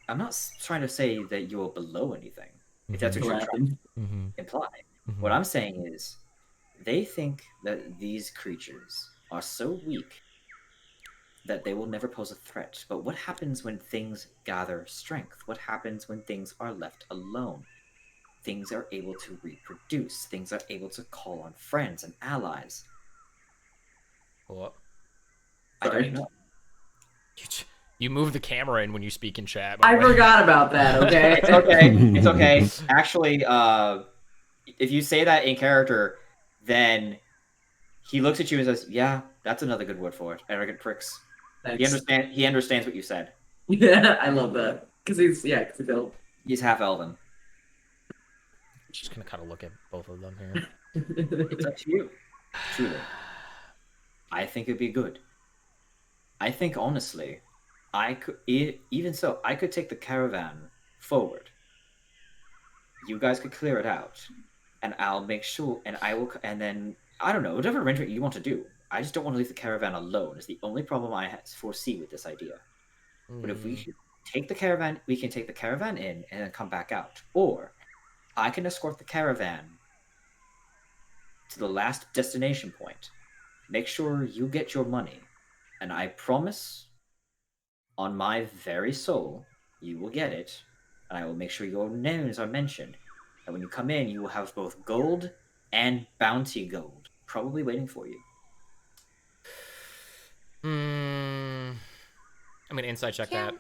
I'm not trying to say that you're below anything. If that's what you're trying to Mm-hmm. imply. What I'm saying is, they think that these creatures are so weak that they will never pose a threat. But what happens when things gather strength? What happens when things are left alone? Things are able to reproduce. Things are able to call on friends and allies. What? I Sorry. don't know. You move the camera in when you speak in chat. by I the way. forgot about that, okay? It's okay. It's okay. Actually, if you say that in character, then he looks at you and says, "Yeah, that's another good word for it. Arrogant pricks." Thanks. He understands what you said. Yeah, I love that. Because he's built. He's half elven. Just gonna kind of look at both of them here. It's up to you. Truly. I think it'd be good. I think honestly, I could, even so, I could take the caravan forward. You guys could clear it out, and I'll make sure, and I will, and then I don't know, whatever arrangement you want to do. I just don't want to leave the caravan alone. Is the only problem I foresee with this idea. But if we can take the caravan, we can take the caravan in and then come back out, or I can escort the caravan to the last destination point. Make sure you get your money, and I promise, on my very soul, you will get it, and I will make sure your names are mentioned. And when you come in, you will have both gold and bounty gold, probably waiting for you. I'm gonna insight check that.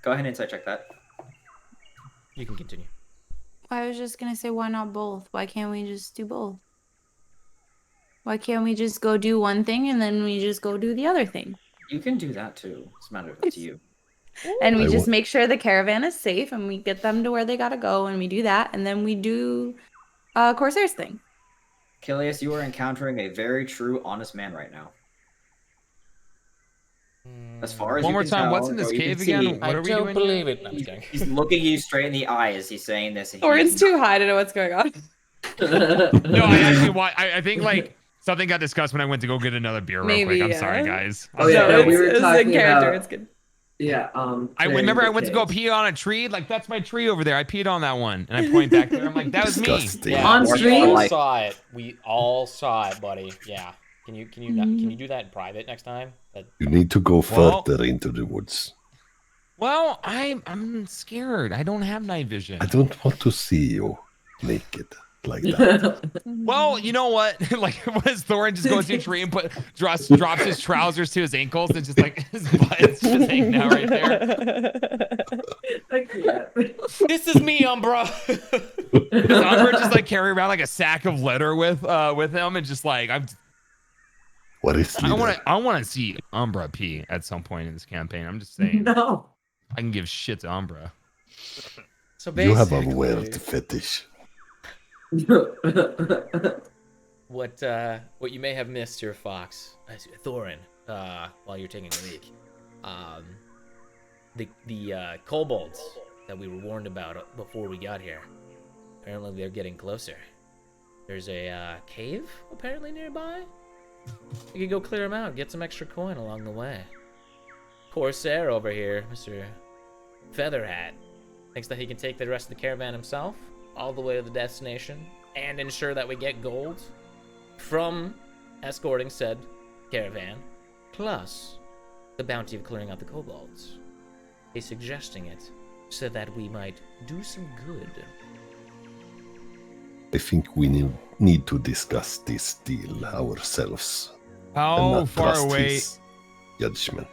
Go ahead and insight check that. You can continue. I was just gonna say, why not both? Why can't we just do both? Why can't we just go do one thing and then we just go do the other thing? You can do that too. It's a matter of up to you. And we I just wa- make sure the caravan is safe and we get them to where they gotta go and we do that and then we do Corsair's thing. Kilius, you are encountering a very true, honest man right now. As far as One you more can time, tell, what's in this or you can cave again? see, What are we doing? believe it. No, I'm just kidding. he's looking you straight in the eye as he's saying this. And Thorin's too high to know what's going on. No, I actually want. I think like something got discussed when I went to go get another beer real Maybe, quick. I'm yeah. sorry, guys. Oh, yeah, No, we were it's in talking character. about- It's good. Yeah. I clearing remember the I went to go caves. pee on a tree. Like that's my tree over there. I peed on that one, and I point back there. I'm like, that was me. Disgusting. Yeah, On we stream? all Like- saw it. We all saw it, buddy. Yeah. Can you can you do that in private next time? You need to go Well- further into the woods. Well, I'm scared. I don't have night vision. I don't want to see you naked like that. Well, you know what? Like, was Thorin just goes to a tree and drops his trousers to his ankles and just like his butt's just hanging out right there. This is me, Umbra. Does Umbra just like carry around like a sack of litter with him and just like What is leader? I want to see Umbra pee at some point in this campaign. I'm just saying. No. I can give shit to Umbra. So You have basically, a weird fetish. what you may have missed here, Fox, Thorin, while you're taking a leak, the kobolds that we were warned about before we got here, apparently they're getting closer. There's a cave apparently nearby. We could go clear them out, get some extra coin along the way. Corsair over here, Mr. Featherhat, thinks that he can take the rest of the caravan himself all the way to the destination and ensure that we get gold from escorting said caravan, plus the bounty of clearing out the kobolds. He's suggesting it so that we might do some good. I think we need to discuss this deal ourselves. and How not far trust away? his judgment.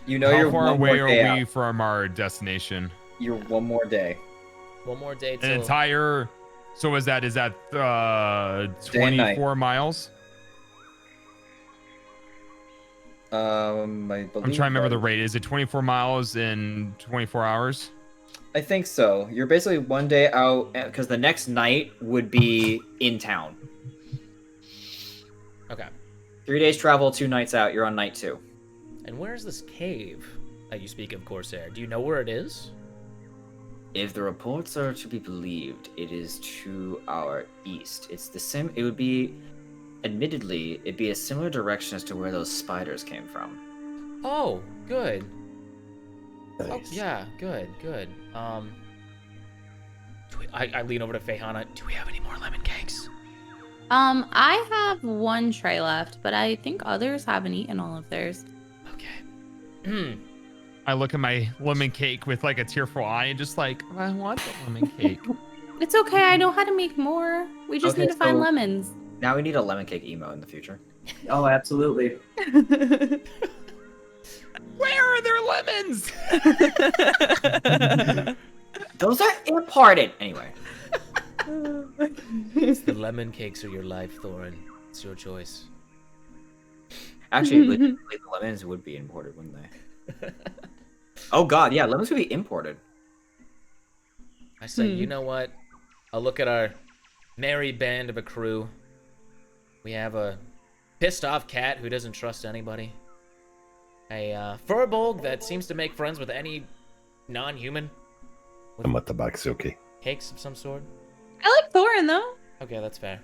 You know How you're far one more away day are we out. from our destination? You're one more day. One more day An till entire. So is that Day and night. 24 miles? I I'm believe. trying to remember the rate. Is it 24 miles in 24 hours? I think so. You're basically one day out because the next night would be in town. Okay. 3 days travel, 2 nights out. You're on night 2. And where is this cave that you speak of, Corsair? Do you know where it is? If the reports are to be believed, it is to our east. It's the same. It would be, admittedly, it'd be a similar direction as to where those spiders came from. Oh, good. Oh, Nice. yeah, good. I lean over to Feyhana. Do we have any more lemon cakes? I have one tray left, but I think others haven't eaten all of theirs. Okay. I look at my lemon cake with like a tearful eye and just like, I want the lemon cake. It's okay, I know how to make more. We just Okay, need to find so- lemons. Now we need a lemon cake emo in the future. Oh, absolutely. Where are their lemons? Those are imported. Anyway, The lemon cakes are your life, Thorin. It's your choice. actually, legitimately, the lemons would be imported, wouldn't they? Oh god, yeah, lemons would be imported. I say, you know what? I'll look at our merry band of a crew. We have a pissed off cat who doesn't trust anybody. A furbolg that seems to make friends with any non-human. I'm at the back, okay. Cakes of some sort. I like Thorin though. Okay, that's fair.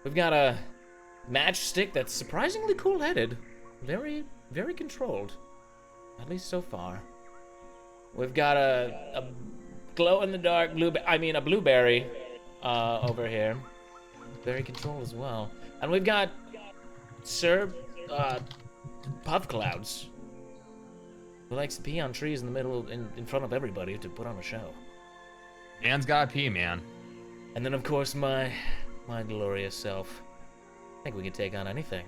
We've got a matchstick that's surprisingly cool-headed. Very, very controlled. At least so far. We've got a glow-in-the-dark a blueberry over here. Very controlled as well. And we've got puff clouds. Who likes to pee on trees in the middle, in front of everybody to put on a show. Man's gotta pee, man. And then, of course, my glorious self. I think we can take on anything.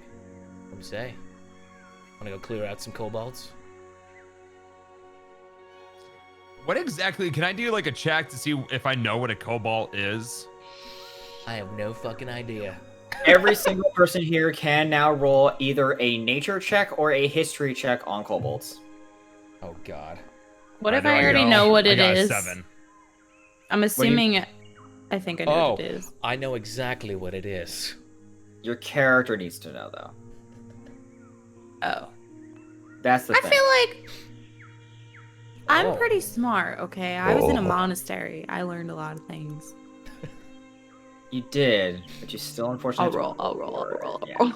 What do you say? Wanna go clear out some kobolds? What exactly, can I do like a check to see if I know what a cobalt is? I have no fucking idea. Every single person here can now roll either a nature check or a history check on kobolds. Oh god. What if There I we already go. know what I it got a is? 7. I'm assuming. I think I know what it is. I know exactly what it is. Your character needs to know, though. Oh. That's the I thing. feel like I'm Oh. pretty smart. Okay, I was in a Oh. monastery. I learned a lot of things. You did, but you still unfortunately. I'll roll. Yeah.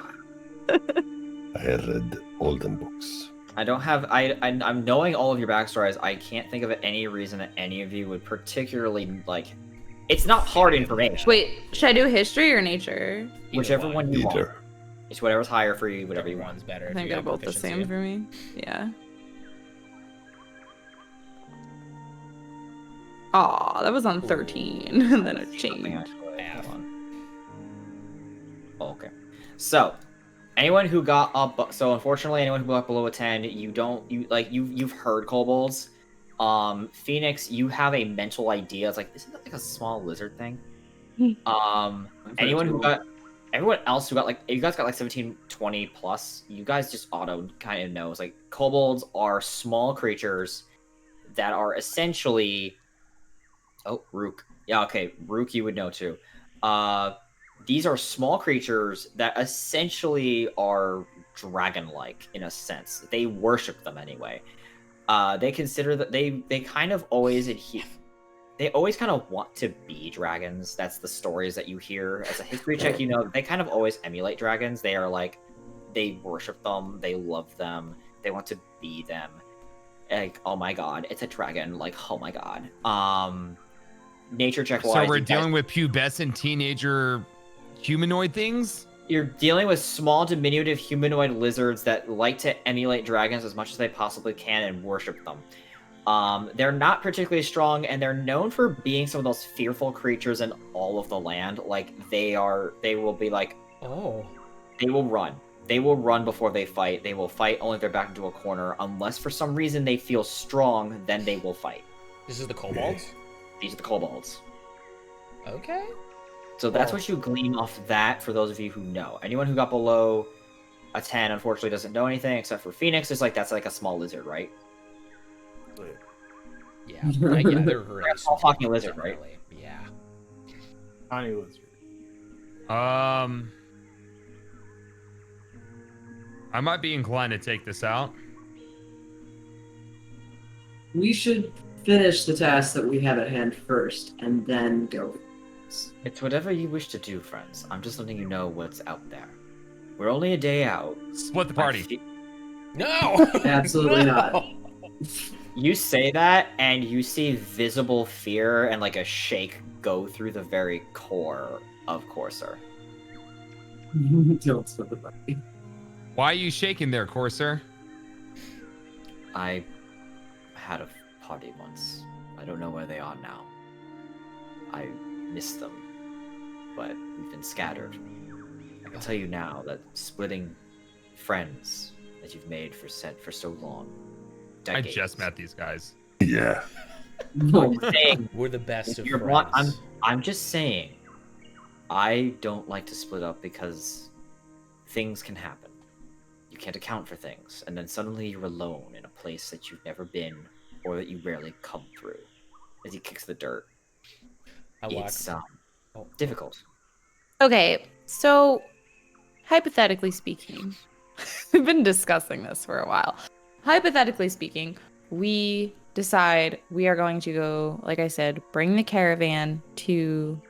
I read olden books. I don't have. I'm knowing all of your backstories. I can't think of any reason that any of you would particularly like. It's not hard information. Wait, should I do history or nature? Whichever one you want. Either. It's whatever's higher for you. Whatever you want. One's better. I if think you they're have both the proficiency same in. for me. Yeah. Aw, that was on 13, and then it Something changed. actually. Half. Hold on. Okay. So, anyone who got up. So unfortunately, anyone who got below a 10, you've heard kobolds. Phoenix, you have a mental idea. It's like, isn't that like a small lizard thing? Everyone else who got like, you guys got like 17, 20 plus, you guys just auto kind of know. It's like, kobolds are small creatures that are essentially, oh, Rook. Yeah, okay, Rook you would know too. These are small creatures that essentially are dragon-like in a sense. They worship them anyway. They consider that they kind of always adhere. They always kind of want to be dragons. That's the stories that you hear. As a history check, you know, they kind of always emulate dragons. They are like, they worship them. They love them. They want to be them. Like, oh my god, it's a dragon. Like, oh my god. Nature check wise. So we're dealing with pubescent teenager humanoid things? You're dealing with small, diminutive humanoid lizards that like to emulate dragons as much as they possibly can and worship them. They're not particularly strong, and they're known for being some of those fearful creatures in all of the land. Like, they will be like, Oh. they will run. They will run before they fight. They will fight only if they're backed into a corner. Unless for some reason they feel strong, then they will fight. This is the kobolds? These are the kobolds. Okay. So that's Oh. what you glean off that for those of you who know. Anyone who got below a 10 unfortunately doesn't know anything except for Phoenix. Is like, that's like a small lizard, right? Yeah, yeah, they're really a small fucking lizard, right? generally. Yeah. Tiny lizard. I might be inclined to take this out. We should finish the task that we have at hand first, and then go. It's whatever you wish to do, friends. I'm just letting you know what's out there. We're only a day out. Split the I party. fe- No! Absolutely not. You say that, and you see visible fear and like a shake go through the very core of Corsair. Don't split the party. Why are you shaking there, Corsair? I had a party once. I don't know where they are now. I miss them, but we've been scattered. I can tell you now that splitting friends that you've made for so long. I Decades, just met these guys. Yeah. No. saying, We're the best if of you're friends. blunt, I'm just saying, I don't like to split up because things can happen. You can't account for things, and then suddenly you're alone in a place that you've never been or that you rarely come through. As he kicks the dirt, I walk. it's Oh. difficult. Okay, so hypothetically speaking, we've been discussing this for a while. Hypothetically speaking, we decide we are going to go, like I said, bring the caravan to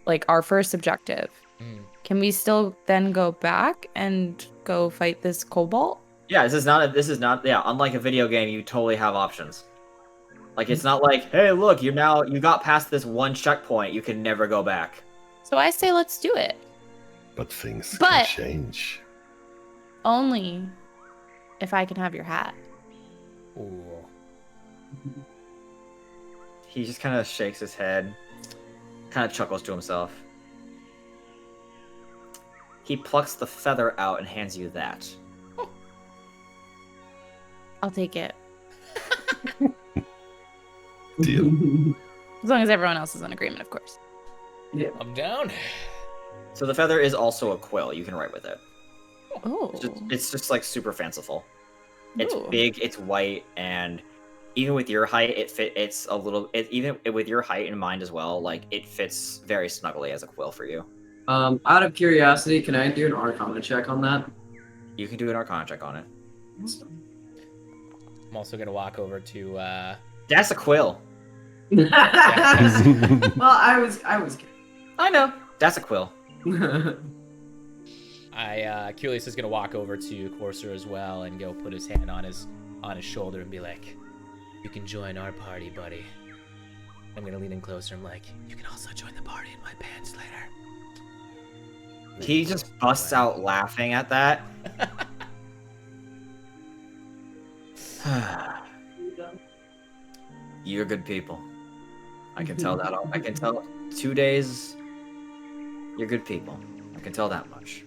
like our first objective. Can we still then go back and go fight this cobalt? Yeah, this is not yeah, unlike a video game, you totally have options. Like it's not like, hey, look, you got past this one checkpoint, you can never go back. So I say let's do it. But things But- can change. Only if I can have your hat. Ooh. He just kind of shakes his head, kind of chuckles to himself. He plucks the feather out and hands you that. I'll take it. Deal. As long as everyone else is in agreement, of course. I'm down. So the feather is also a quill. You can write with it. Oh. It's just like super fanciful. It's Ooh. big, it's white, and even with your height, it's a little. Even with your height in mind as well, like it fits very snugly as a quill for you. Out of curiosity, can I do an Arcana check on that? You can do an Arcana check on it. I'm also gonna walk over to. That's a quill. Well, I was kidding. I know. That's a quill. Culeus is gonna walk over to Corsair as well and go put his hand on his shoulder and be like, "You can join our party, buddy." I'm gonna lean in closer. I'm like, "You can also join the party in my pants later." He just busts out laughing at that. You're good people. I can tell that. I can tell 2 days. You're good people. I can tell that much.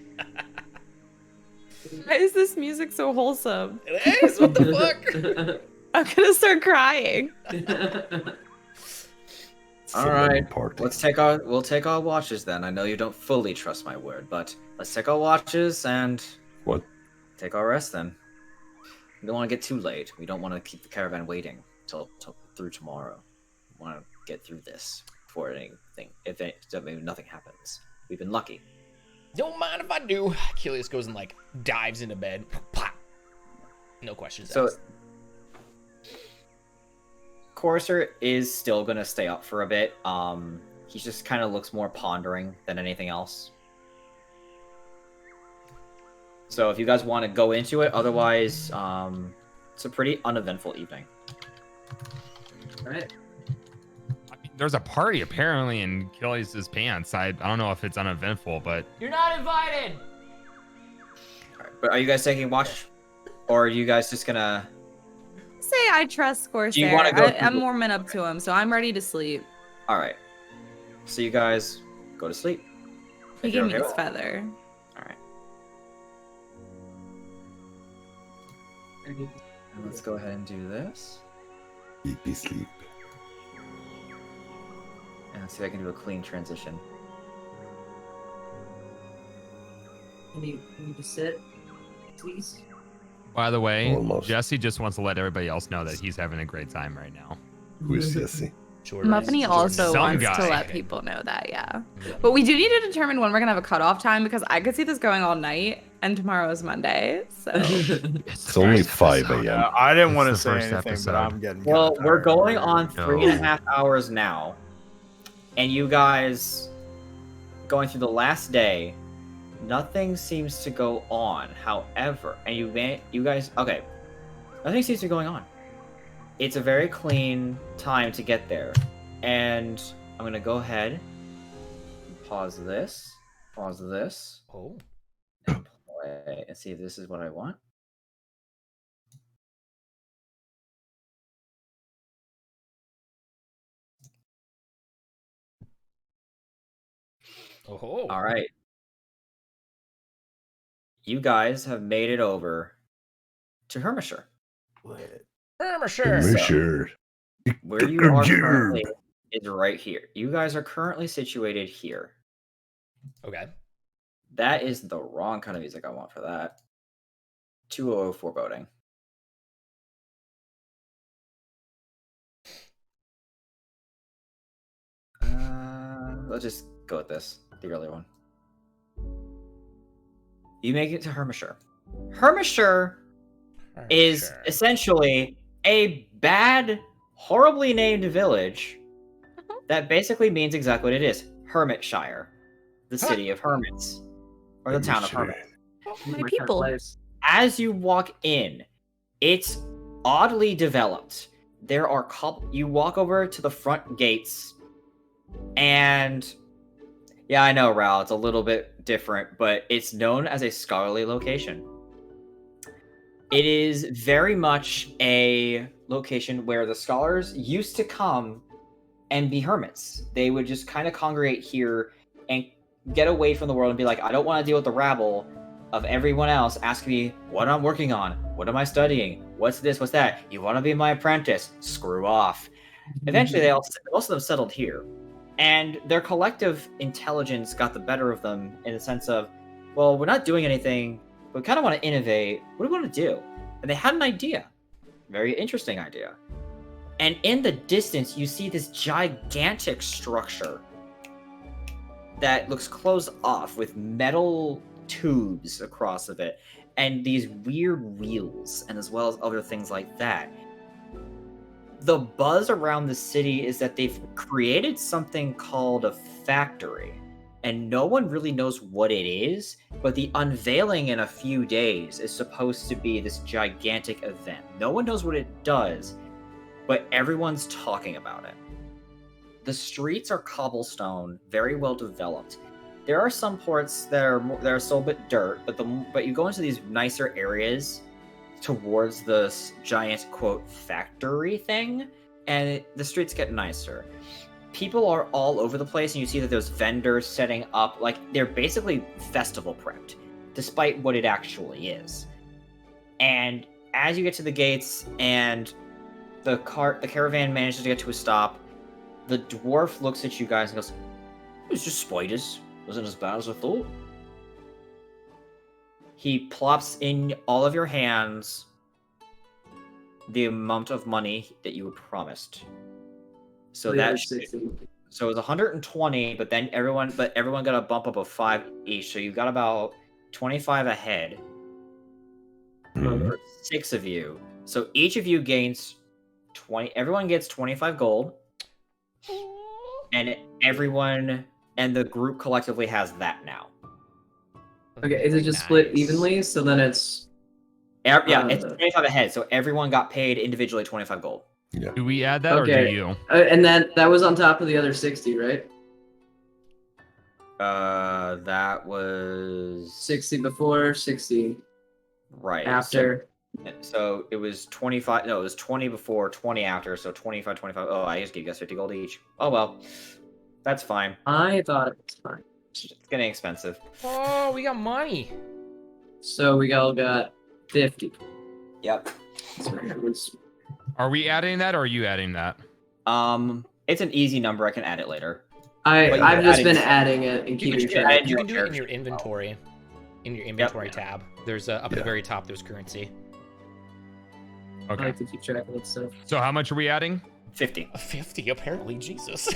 Why is this music so wholesome? It is. What the fuck? I'm gonna start crying. All right, Party. we'll take our watches then. I know you don't fully trust my word, but let's take our watches and What? take our rest then. We don't want to get too late. We don't want to keep the caravan waiting till through tomorrow. We want to get through this before maybe nothing happens. We've been lucky. Don't mind if I do. Culeus goes and like dives into bed. Pop. No questions So asked. Corsair is still gonna stay up for a bit. He just kind of looks more pondering than anything else. So if you guys want to go into it, otherwise, it's a pretty uneventful evening. Alright. I mean, there's a party apparently in Achilles' pants. I don't know if it's uneventful, but You're not invited. All right, but are you guys taking watch, or are you guys just gonna? Say I trust Corsair. you wanna go through I'm the- warming up to him, so I'm ready to sleep. All right. So you guys go to sleep. He If you're gave me okay his with it. feather. All right. And let's go ahead and do this. Sleepy sleep. And let's see if I can do a clean transition. Can you just sit, please? by the way, Almost. Jesse just wants to let everybody else know that he's having a great time right now. Who is Jesse? Muffany also Some wants to guy. let people know that, yeah. But we do need to determine when we're gonna have a cutoff time because I could see this going all night, and tomorrow is Monday, so. It's only 5 a.m. I didn't It's want to the say first anything, episode. but I'm getting. Well, kinda we're tired. going on No. 3.5 hours now, and you guys going through the last day. Nothing seems to go on. However, and you guys, okay, nothing seems to be going on. It's a very clean time to get there, and I'm gonna go ahead, pause this, Oh. and play, and see if this is what I want. Oh. All right. You guys have made it over to Hermisher. Sure. Sure. Where you are Gerb. currently is right here. You guys are currently situated here. Okay. That is the wrong kind of music I want for that. 200 foreboding. Let's just go with this, the earlier one. You make it to Hermisher. Hermisher is Sure. essentially a bad, horribly named village that basically means exactly what it is: Hermitshire, the city of hermits, or the town of hermits. My My kind of people. place. As you walk in, it's oddly developed. There are you walk over to the front gates, and yeah, I know, Ral, it's a little bit different, but it's known as a scholarly location. It is very much a location where the scholars used to come and be hermits. They would just kind of congregate here and get away from the world and be like, I don't want to deal with the rabble of everyone else asking me what I'm working on, what am I studying, what's this, what's that. You want to be my apprentice? Screw off. Eventually, most of them settled here, and their collective intelligence got the better of them in the sense of, well, we're not doing anything, but we kind of want to innovate. What do we want to do? And they had an idea, very interesting idea. And in the distance, you see this gigantic structure that looks closed off with metal tubes across of it, and these weird wheels, and as well as other things like that. The buzz around the city is that they've created something called a factory, and no one really knows what it is, but the unveiling in a few days is supposed to be this gigantic event. No one knows what it does, but everyone's talking about it. The streets are cobblestone, very well developed. There are some parts that are still a bit dirt, but you go into these nicer areas towards this giant, quote, factory thing, and the streets get nicer. People are all over the place, and you see that there's vendors setting up, like, they're basically festival prepped, despite what it actually is. And as you get to the gates, and the caravan manages to get to a stop, the dwarf looks at you guys and goes, "It was just spiders. Wasn't as bad as I thought." He plops in all of your hands the amount of money that you were promised. So that so it was 120, but then everyone got a bump up of 5 each. So you got about 25 ahead. For 6 of you. So each of you gains 20. Everyone gets 25 gold. And the group collectively has that now. Okay, is it just split evenly? So then it's it's 25 ahead, so everyone got paid individually 25 gold. Yeah. Do we add that or Okay. do you? and that was on top of the other 60, right? That was 60 before, 60 right after. So it was 25. No, it was 20 before, 20 after. So 25, 25. Oh, I just gave you guys 50 gold each. Oh well, that's fine. I thought it was fine. It's getting expensive. Oh, we got money. So we all got 50. Yep. So it was- Are we adding that or are you adding that? It's an easy number. I can add it later. I've you're just been adding- adding it and You keeping can, track. you can do it in your inventory. In your inventory tab. There's up at the very top, there's currency. I Okay. like to keep track of that stuff. So how much are we adding? 50. 50, apparently, Jesus.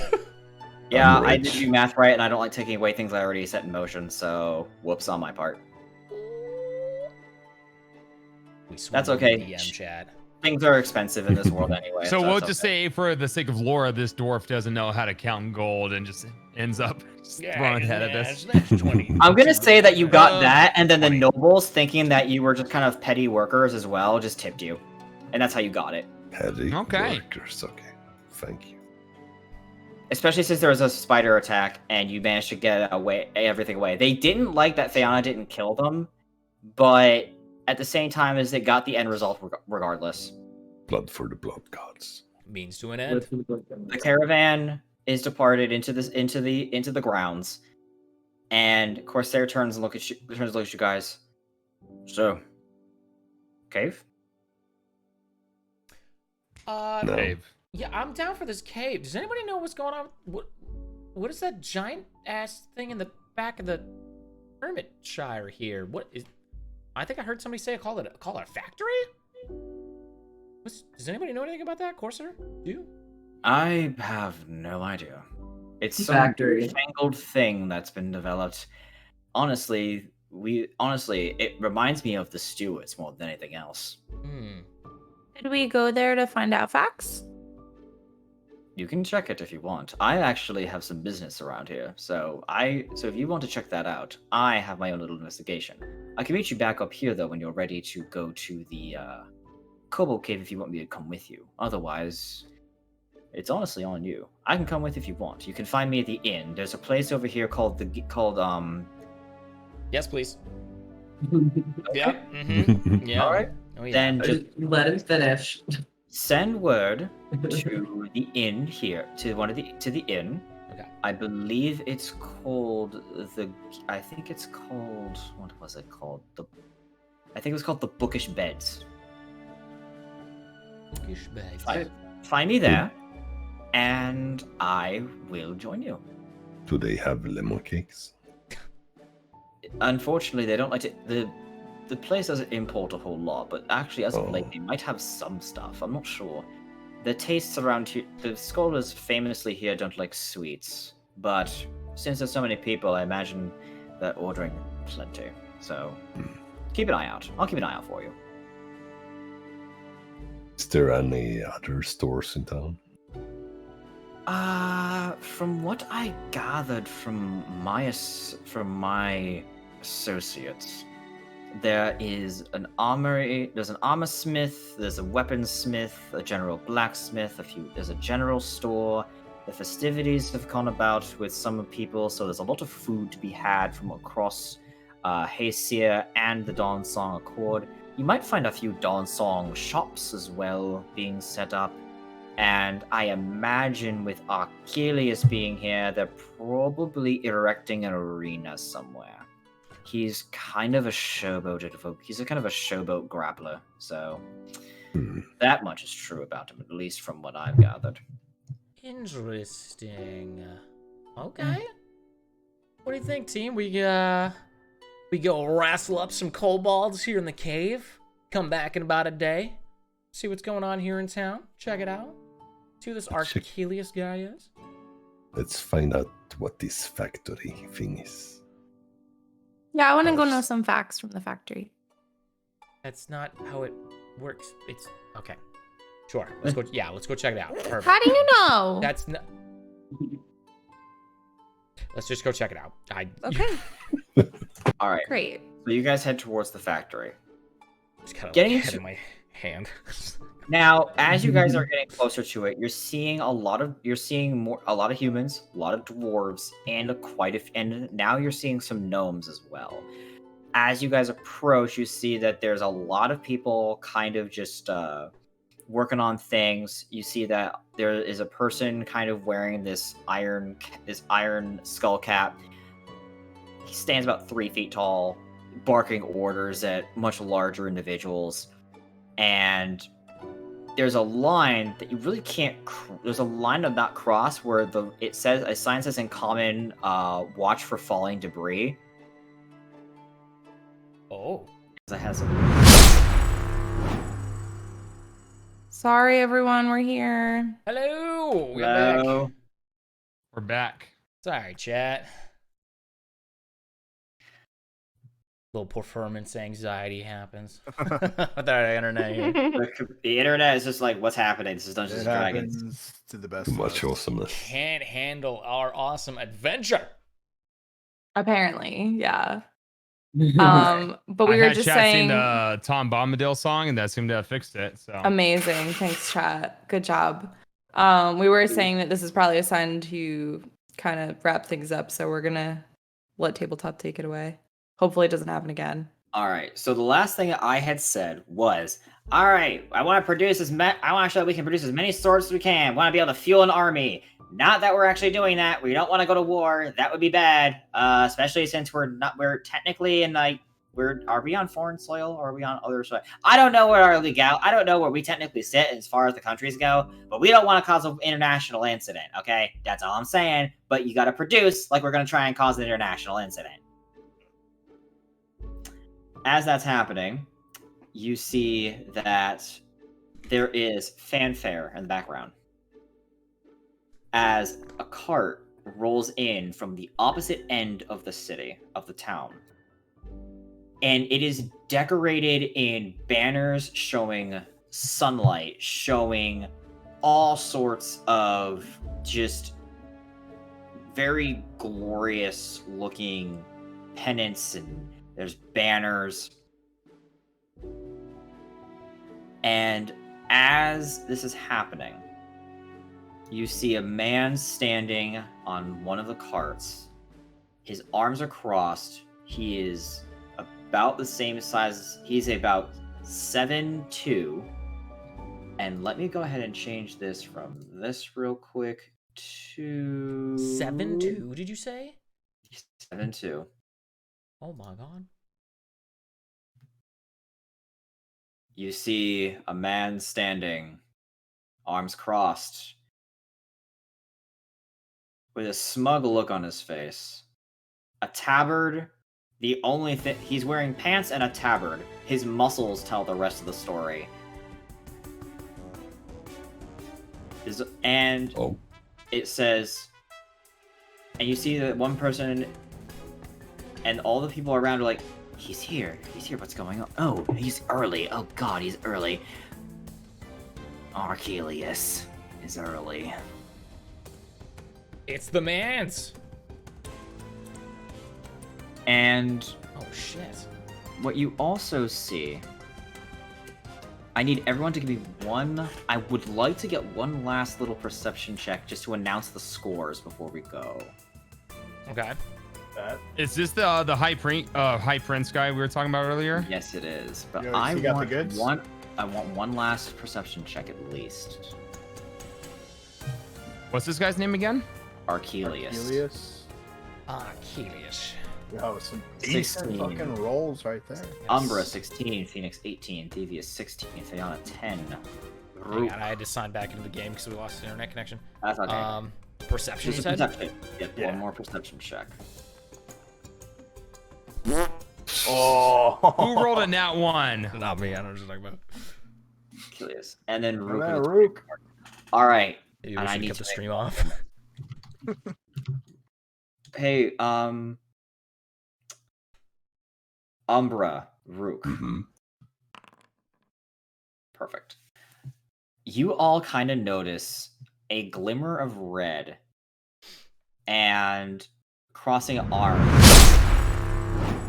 Yeah, I'm I rich. did do math right, and I don't like taking away things I already set in motion. So whoops on my part. That's okay. DM chat. Things are expensive in this world anyway. So we'll it's just okay. say, for the sake of Laura, this dwarf doesn't know how to count gold and just ends up just throwing ahead of this. That's 20. I'm gonna say that you got Uh, that, and then the 20. nobles, thinking that you were just kind of petty workers as well, just tipped you, and that's how you got it. Petty Okay. workers. Okay. Thank you. Especially since there was a spider attack, and you managed to get everything away. They didn't like that Fiona didn't kill them, but at the same time, as they got the end result regardless. Blood for the blood gods. Means to an end. The caravan is departed into the grounds, and Corsair turns to look at you guys. So, cave? No. Dave. Yeah, I'm down for this cave. Does anybody know what's going on? What is that giant ass thing in the back of the Hermitshire here? What is? I think I heard somebody say call it a factory. Does anybody know anything about that, Corsair? Do you? I have no idea. It's some Factory. fangled thing that's been developed. Honestly, we honestly, it reminds me of the Stewarts more than anything else. Hmm. Did we go there to find out facts? You can check it if you want. I actually have some business around here, so if you want to check that out, I have my own little investigation. I can meet you back up here though when you're ready to go to the Kobold Cave if you want me to come with you. Otherwise, it's honestly on you. I can come with if you want. You can find me at the inn. There's a place over here called Yes, please. Yeah. Mm-hmm. Yeah. All right. Oh yeah. Then just Let him finish. send word to the inn here, to the inn. Okay. I believe it's called I think it's called, what was it called? I think it was called the Bookish Beds. Bookish bags. Find me there, and I will join you. Do they have lemon cakes? Unfortunately, they don't like to. The place doesn't import a whole lot, but actually, as of late, Oh. they might have some stuff. I'm not sure. The tastes around here, the scholars famously here don't like sweets, but since there's so many people, I imagine they're ordering plenty. So keep an eye out. I'll keep an eye out for you. Is there any other stores in town? From what I gathered from my associates, there is an armory. There's an armor smith. There's a weaponsmith, a general blacksmith. There's a general store. The festivities have gone about with some people, so there's a lot of food to be had from across Hayseer and the Dawnsong Accord. You might find a few Dawnsong shops as well being set up. And I imagine with Archelius being here, they're probably erecting an arena somewhere. He's kind of a showboat He's a kind of a showboat grappler, so that much is true about him, at least from what I've gathered. Interesting. Okay. What do you think, team? We go wrestle up some kobolds here in the cave. Come back in about a day. See what's going on here in town. Check it out. See who this Archelius guy is. Let's find out what this factory thing is. Yeah, I want to go know some facts from the factory. That's not how it works. It's okay. Sure. Let's go. Yeah, let's go check it out. Perfect. How do you know? That's not. Let's just go check it out. Okay, All right, great. so you guys head towards the factory. Just kind of Getting like head into- in my hand. Now, as you guys are getting closer to it, you're seeing a lot of humans, a lot of dwarves, and now you're seeing some gnomes as well. As you guys approach, you see that there's a lot of people kind of just working on things. You see that there is a person kind of wearing this iron skull cap. He stands about 3 feet tall, barking orders at much larger individuals, and there's a line that you really can't. There's a line of not cross where a sign says in common, "Watch for falling debris." Oh. It has a Sorry, everyone, we're here. Hello. We're back. Hello. We're back. Sorry, chat. Little performance anxiety happens with our internet here. The internet is just like, what's happening? This is Dungeons It and Dragons. happens to the best. Much of us. awesomeness. Can't handle our awesome adventure. Apparently, yeah. Um, But we I were had just chat saying, sing the Tom Bombadil song, and that seemed to have fixed it. So amazing. Thanks, chat. Good job. We were saying that this is probably a sign to kind of wrap things up, so we're gonna let tabletop take it away. Hopefully, it doesn't happen again. All right. So the last thing I had said was, all right, I want to show that we can produce as many swords as we can. Want to be able to fuel an army. Not that we're actually doing that. We don't want to go to war. That would be bad. Especially since we're technically in are we on foreign soil or are we on other soil? I don't know I don't know where we technically sit as far as the countries go, but we don't want to cause an international incident, okay? That's all I'm saying. But you got to produce like we're going to try and cause an international incident. As that's happening, you see that there is fanfare in the background as a cart rolls in from the opposite end of the city, of the town. and it is decorated in banners showing sunlight, showing all sorts of just very glorious looking pennants, and there's banners. And as this is happening, you see a man standing on one of the carts. His arms are crossed. He is about the same size. He's about 7'2". And let me go ahead and change this from this real quick to 7'2", did you say? 7'2". Oh my god. You see a man standing, arms crossed, with a smug look on his face. A tabard, the only thing, he's wearing pants and a tabard. His muscles tell the rest of the story. And it says, and you see that one person, and all the people around are like, he's here, what's going on? Oh, he's early, oh god, he's early. Archelius is early. It's the man's. And Oh shit. what you also see, I need everyone to give me one. I would like to get one last little perception check just to announce the scores before we go. Okay. Is this the high prince guy we were talking about earlier? Yes, it is. But Yo, I he got the want goods? I want one last perception check at least. What's this guy's name again? Archelius. Helios. Achilles. Yo, some decent 16. fucking rolls right there. Umbra 16, Phoenix 18, Thevius 16, Theana 10. Hang Rook. on, I had to sign back into the game because we lost the internet connection. That's okay. Perception, you Just a said? perception. Yep, Yeah. one more perception check. Oh, Who rolled a nat 1? Not me, I don't know what you're talking about. Achilles. And then Rook. man, with a Rook. All right. Maybe we And I should need cut to the make- stream off. Hey, Umbra, Rook. Mm-hmm. Perfect. You all kind of notice a glimmer of red and crossing arms.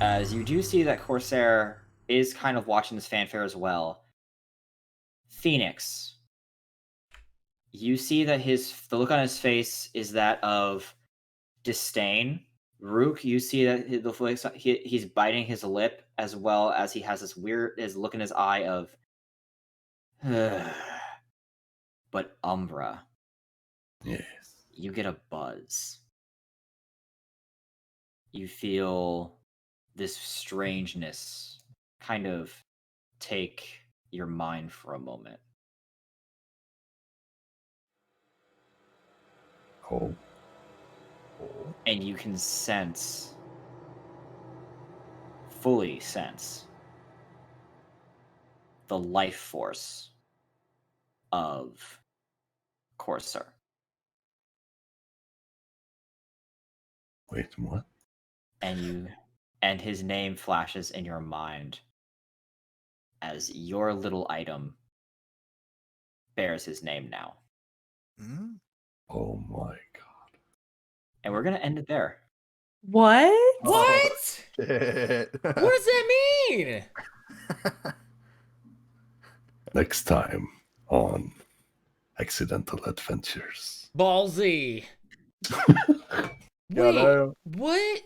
As you do see that Corsair is kind of watching this fanfare as well. Phoenix. You see that the look on his face is that of disdain. Rook, you see that he's biting his lip, as well as he has this look in his eye of but Umbra, Yes. you get a buzz. You feel this strangeness kind of take your mind for a moment. Oh. And you can fully sense the life force of Corsair. Wait, what? And his name flashes in your mind as your little item bears his name now. Hmm? Oh my god. And we're gonna end it there. What? What? Shit. What does that mean? Next time on Accidental Adventures. Ballsy. Yeah, Wait, no. what?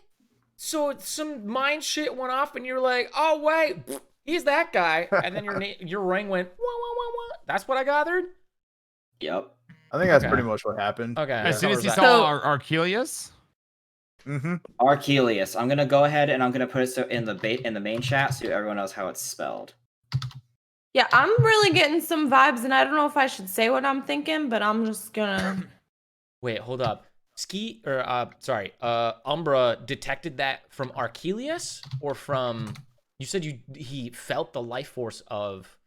So some mind shit went off, and you're like, "Oh wait, he's that guy," and then your ring went, "Wah, wah, wah, wah." That's what I gathered. Yep. I think that's Okay. pretty much what happened. Okay. As soon as he covers saw that. Archelius? Mm-hmm. Archelius. I'm gonna go ahead and I'm gonna put it in the main chat so everyone knows how it's spelled. Yeah, I'm really getting some vibes, and I don't know if I should say what I'm thinking, but I'm just gonna. Wait, hold up. Umbra detected that from Archelius or from you said he felt the life force of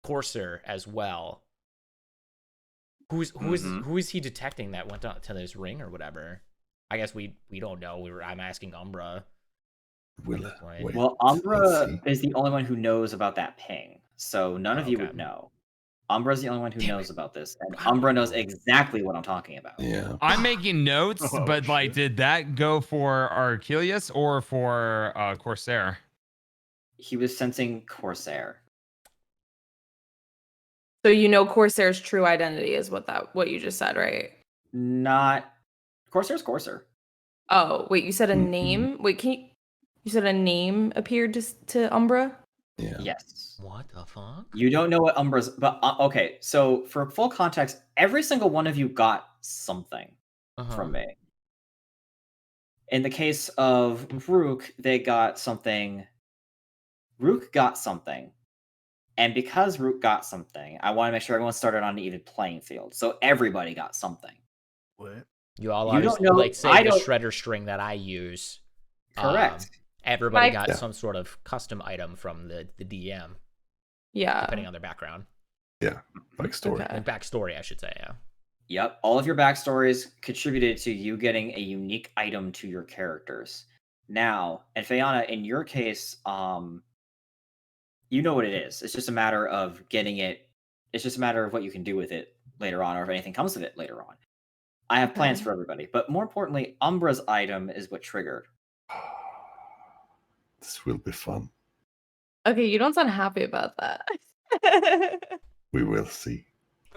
Corsair as well. Who is he detecting that went to this ring or whatever? I guess we don't know. I'm asking Umbra. Will Wait. wait. Well, and Umbra see. is the only one who knows about that ping, so none of you Okay. would know. Umbra's the only one who Damn knows about this, and Umbra knows exactly what I'm talking about. Yeah. I'm making notes, Oh, but like, shit. did that go for Archelius or for Corsair? He was sensing Corsair. So you know Corsair's true identity is what you just said, right? Not Corsair's Corsair. Oh, wait, you said a Mhm. name? Wait, you said a name appeared to Umbra? Yeah. Yes. What the fuck? You don't know what Umbra's, but okay. So for full context, every single one of you got something Uh-huh. from me. In the case of Rook, they got something. Rook got something. And because Rook got something, I want to make sure everyone started on an even playing field. So everybody got something. What? You all You obviously, don't know- like, say I the don't- shredder string that I use. Correct. Everybody Like- got Yeah. some sort of custom item from the DM, Yeah. depending on their background. Like story. Okay. And backstory, I should say, yeah. Yep. All of your backstories contributed to you getting a unique item to your characters. Now, and Fayana, in your case, you know what it is. It's just a matter of getting it. It's just a matter of what you can do with it later on, or if anything comes of it later on. I have plans Okay. for everybody, but more importantly, Umbra's item is what triggered. This will be fun. Okay, you don't sound happy about that. We will see.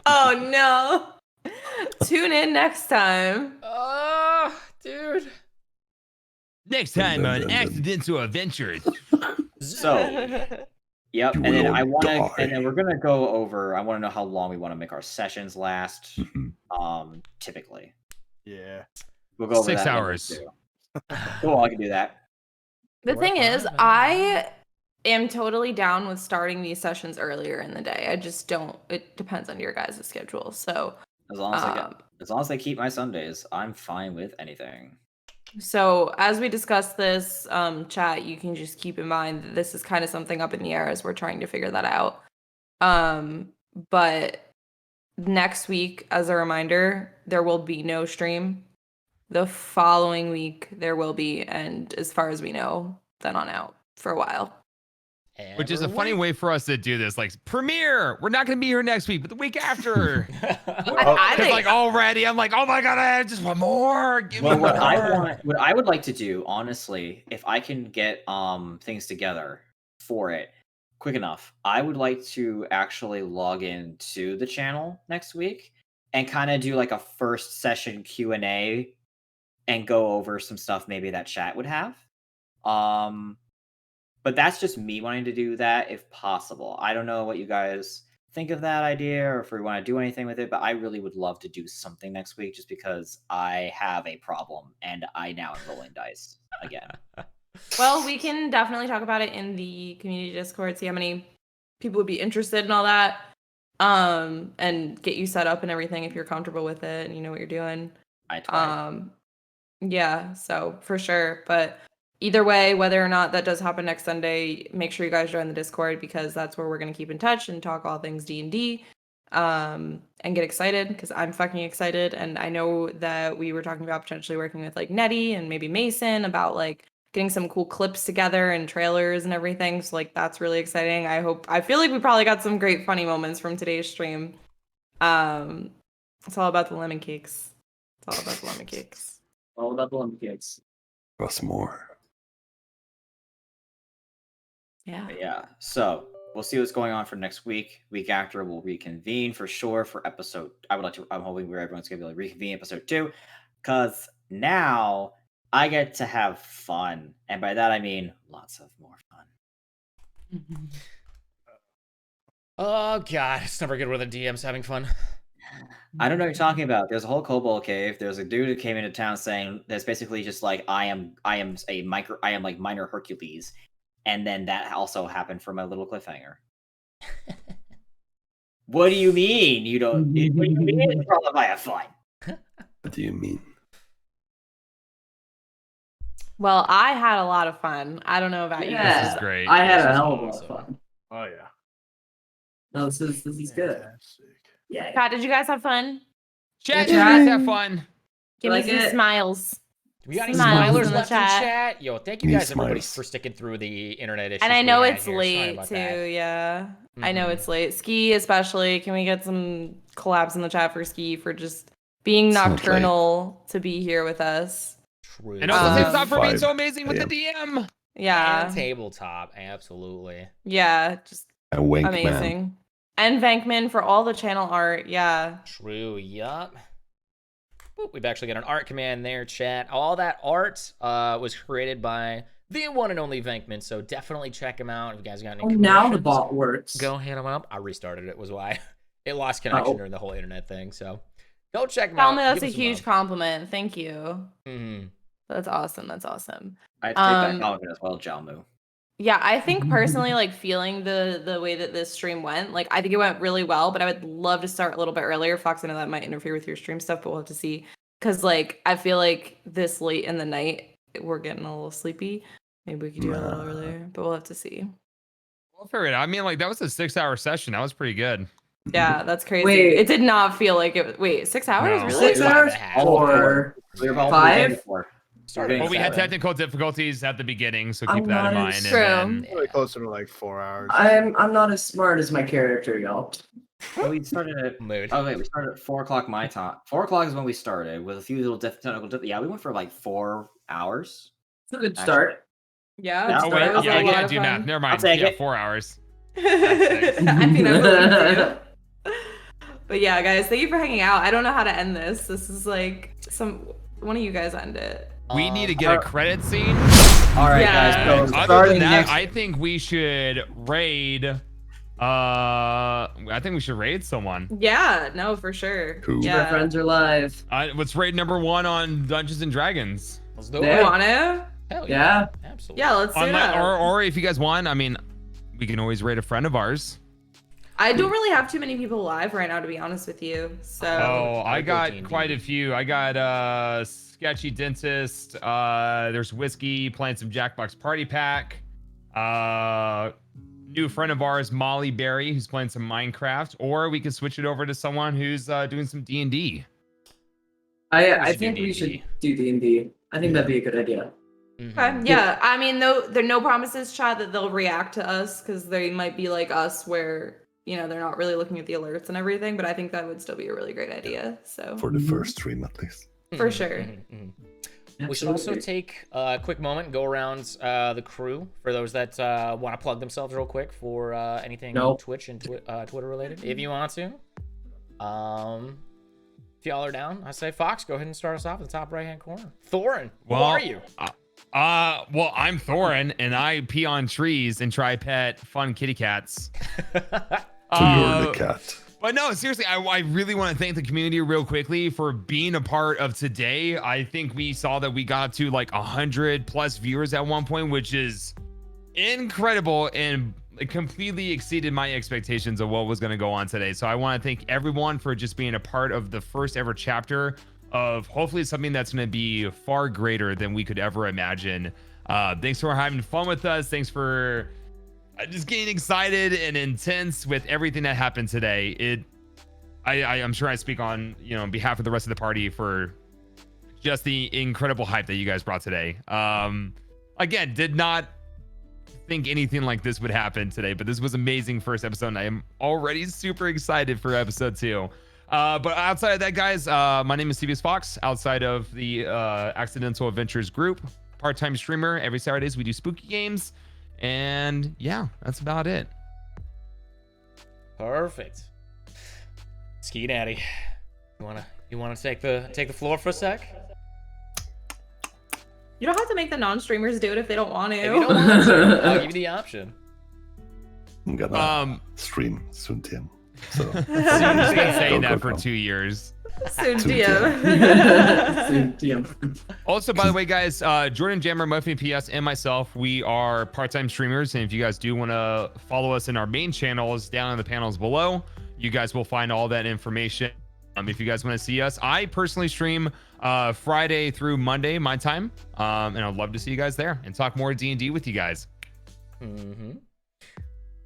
Oh no. Tune in next time. Oh, dude. Next time on Dun. Accidental Adventures. So, yep. You And then will I want to, die. and then we're gonna go over. I want to know how long we want to make our sessions last. Mhm. Typically, Yeah. we'll go over 6 that later, hours. too. Cool, I can do that. The 4 to thing is, 5, I am totally down with starting these sessions earlier in the day. I just don't. It depends on your guys' schedule. So, As long as I um, get, as long as I keep my Sundays, I'm fine with anything. so as we discuss this chat, you can just keep in mind that this is kind of something up in the air as we're trying to figure that out. But next week, as a reminder, there will be no stream. The following week there will be, and as far as we know, then on out for a while. Which is a funny Everyone? way for us to do this. Like, premiere. We're not going to be here next week, but the week after. I Because think like already, I'm like, oh my god, I just want more. Give me Well, what more. I would like to do, honestly, if I can get things together for it quick enough, I would like to actually log into the channel next week and kind of do like a first session Q&A and go over some stuff maybe that chat would have. But that's just me wanting to do that if possible. I don't know what you guys think of that idea or if we want to do anything with it, but I really would love to do something next week just because I have a problem and I now am rolling dice again. Well, we can definitely talk about it in the community Discord, see how many people would be interested in all that. And get you set up and everything if you're comfortable with it and you know what you're doing. I tried. Yeah, so for sure. But either way, whether or not that does happen next Sunday, make sure you guys join the Discord because that's where we're gonna keep in touch and talk all things D&D. And get excited because I'm fucking excited. And I know that we were talking about potentially working with like Nettie and maybe Mason about like getting some cool clips together and trailers and everything. So like that's really exciting. I feel like we probably got some great funny moments from today's stream. It's all about the lemon cakes. It's all about the lemon cakes. All about the lemon cakes. Plus more. Yeah. But yeah, so we'll see what's going on for next week. Week after, we'll reconvene for sure for episode. I'm hoping where everyone's gonna be able to reconvene episode 2, because now I get to have fun, and by that I mean lots of more fun. Oh god, it's never good when the DM's having fun. I don't know what you're talking about. There's a whole kobold cave. There's a dude who came into town saying that's basically just like I am like minor Hercules, and then that also happened for my little cliffhanger. What do you mean you don't? What do you mean it's problem I have fun? What do you mean? Well, I had a lot of fun. I don't know about you Yeah. This guys. is great. I had This a is hell of a lot of awesome. fun. Oh yeah. No, this is good. Fantastic. Yeah. Pat, did you guys have fun? Chat, Yeah. you guys have fun. Give Like me some it. smiles. We got any Smiles smilers in the left in chat. chat? Yo, thank you Need guys, everybody, smiles. for sticking through the internet issues. And I we know had it's here. Sorry late about too. that. Yeah, I know Mhm. it's late. Ski especially. Can we get some collabs in the chat for Ski for just being It's not late. nocturnal to be here with us? True. And also, Um, TikTok for being so 5 amazing with the a.m. DM. Yeah, And tabletop, absolutely. yeah, just A wink, man. amazing. And Vankman for all the channel art. Yeah. True, yup. Oop, we've actually got an art command there, chat. All that art was created by the one and only Venkman, so definitely check him out. If you guys got any Oh, now the commissions, bot works. go hit him up. I restarted it, was why. It lost connection Oh. during the whole internet thing, so go check him Tell out. me that's Give a him some huge love. compliment. Thank you. Mhm. That's awesome. That's awesome. I take that Um, compliment as well, Jalmu. Yeah, I think personally, like feeling the way that this stream went, like I think it went really well, but I would love to start a little bit earlier. Fox, I know that might interfere with your stream stuff, but we'll have to see. Cause like I feel like this late in the night, we're getting a little sleepy. Maybe we could do it a little Nah. earlier, but we'll have to see. We'll figure it out. I mean, like that was a 6-hour session. That was pretty good. Yeah, that's crazy. Wait. It did not feel like it. Wait, 6 hours? No. Really? 6 hours 5.5. or We were about 5? Started Well, we had 7. technical difficulties at the beginning, so I'm keep that in not mind. as- And True. then, Really closer to like 4 hours. I'm not as smart as my character, y'all. Well, we started at. Mood. Oh wait, we started at 4 o'clock my time. 4 o'clock is when we started with a few little technical. Yeah, we went for like 4 hours. It's a good start. Yeah. That's oh it wait, was yeah, a I lot can't of do fun. math. Never I'll mind. take Yeah, it. 4 hours. I mean, I believe you. But yeah, guys, thank you for hanging out. I don't know how to end this. This is like one of you guys end it. We need to get a credit scene. All right, Yeah. guys. So Other starting than that, next. I think we should raid. I think we should raid someone. Yeah, no, for sure. Cool. My Yeah. friends are live. What's raid number 1 on Dungeons and Dragons? Let's do You it. Yeah. want to? Hell Yeah. Absolutely. Yeah, let's do that. Or if you guys want, I mean, we can always raid a friend of ours. I don't really have too many people live right now, to be honest with you. So Oh, I I'll go got D&D. quite a few. I got Sketchy Dentist. There's Whiskey playing some Jackbox Party Pack. New friend of ours, Molly Berry, who's playing some Minecraft. Or we could switch it over to someone who's doing some D&D. I should do think we D&D. should do D&D. I think that'd be a good idea. Mhm. okay. Yeah, I mean, there are no promises, Chad, that they'll react to us because they might be like us, where they're not really looking at the alerts and everything. But I think that would still be a really great idea. So For the first stream, at least. for Mhm, sure. mhm, mhm. We should also take a quick moment, go around the crew for those that want to plug themselves real quick for anything Nope. Twitch and Twitter related, if you want to. If y'all are down, I say Fox, go ahead and start us off in the top right hand corner. Thorin, who are you? Well, I'm Thorin, and I pee on trees and try pet fun kitty cats. So you're the cat. But no, seriously, I really want to thank the community real quickly for being a part of today. I think we saw that we got to like 100 plus viewers at one point, which is incredible and it completely exceeded my expectations of what was going to go on today. So I want to thank everyone for just being a part of the first ever chapter of hopefully something that's going to be far greater than we could ever imagine. Thanks for having fun with us. Thanks for just getting excited and intense with everything that happened today. I'm sure I speak on behalf of the rest of the party for just the incredible hype that you guys brought today. Again, did not think anything like this would happen today, but this was amazing first episode, and I am already super excited for episode 2. But outside of that, guys, my name is Stevie Fox. Outside of the Accidental Adventures group, part-time streamer. Every Saturdays we do spooky games. And yeah, that's about it. Perfect. Ski Daddy, you wanna take the floor for a sec? You don't have to make the non-streamers do it if they don't want to. If you don't want to, I'll give you the option. I'm gonna stream soon, Tim. So I've been saying Go, that go, for go. 2 years. Soon, Soon, DM. Also, by the way, guys, Jordan Jammer, Muffin PS, and myself, we are part-time streamers. And if you guys do want to follow us in our main channels down in the panels below, you guys will find all that information. If you guys want to see us, I personally stream Friday through Monday, my time. And I'd love to see you guys there and talk more D&D with you guys. Mm-hmm.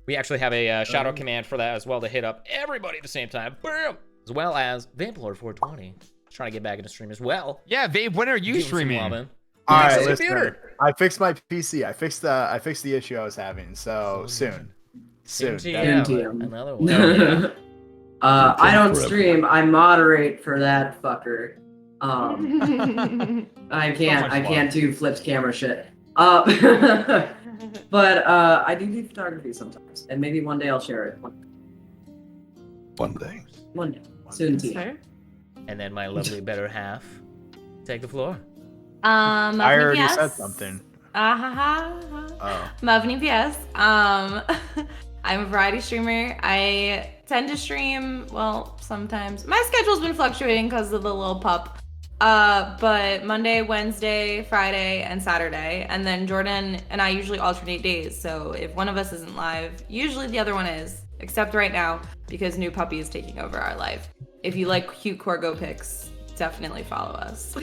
We actually have a shout out command for that as well to hit up everybody at the same time. Boom! As well as Vampelord420. trying to get back into stream as well. Yeah, Vabe, when are you Give him some streaming? love, man. All Fix right, the listen. computer. I fixed my PC. I fixed the issue I was having. So soon. MTM, MTM. another one. I don't stream. I moderate for that fucker. I can't do flipped camera shit. But I do photography sometimes, and maybe one day I'll share it. One day. One day, soon to you. Sure. And then my lovely better half, take the floor. I already yes. said something. Oh. Mavni PS. I'm a variety streamer. I tend to stream, well, sometimes. My schedule's been fluctuating because of the little pup. But Monday, Wednesday, Friday, and Saturday. And then Jordan and I usually alternate days. So if one of us isn't live, usually the other one is. Except right now, because new puppy is taking over our life. If you like cute Corgo pics, definitely follow us.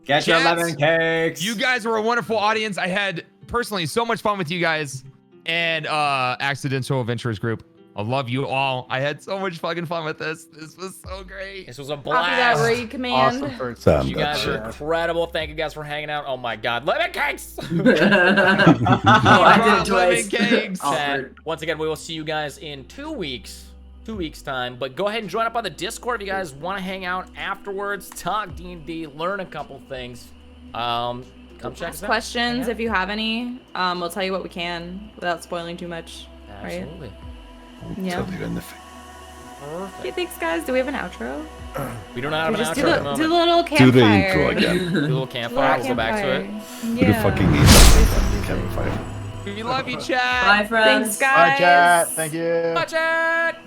Get your Cats, lemon cakes. You guys were a wonderful audience. I had personally so much fun with you guys and Accidental Adventures group. I love you all. I had so much fucking fun with this. This was so great. This was a Copy that blast. raid command. Awesome for Sam, You guys that's are it. incredible. Thank you guys for hanging out. Oh my god, lemon cakes! Oh, I did it Lemon twice. cakes. Chat. Once again, we will see you guys in 2 weeks. 2 weeks time. But go ahead and join up on the Discord if you guys want to hang out afterwards, talk D&D, learn a couple things. Come check us out. Questions Hang if you have any. We'll tell you what we can without spoiling too much. out. Right? Absolutely. Yeah. Tell you anything. Okay, thanks guys. Do we have an outro? We don't have an Just outro do at the, the do the moment. little Do campfire. the intro again. Do a little campfire. We'll go back to it. Yeah. Do the fucking intro. Campfire. We love you, chat. Bye, friends. Thanks, guys. Bye, chat. Thank you. Bye, chat!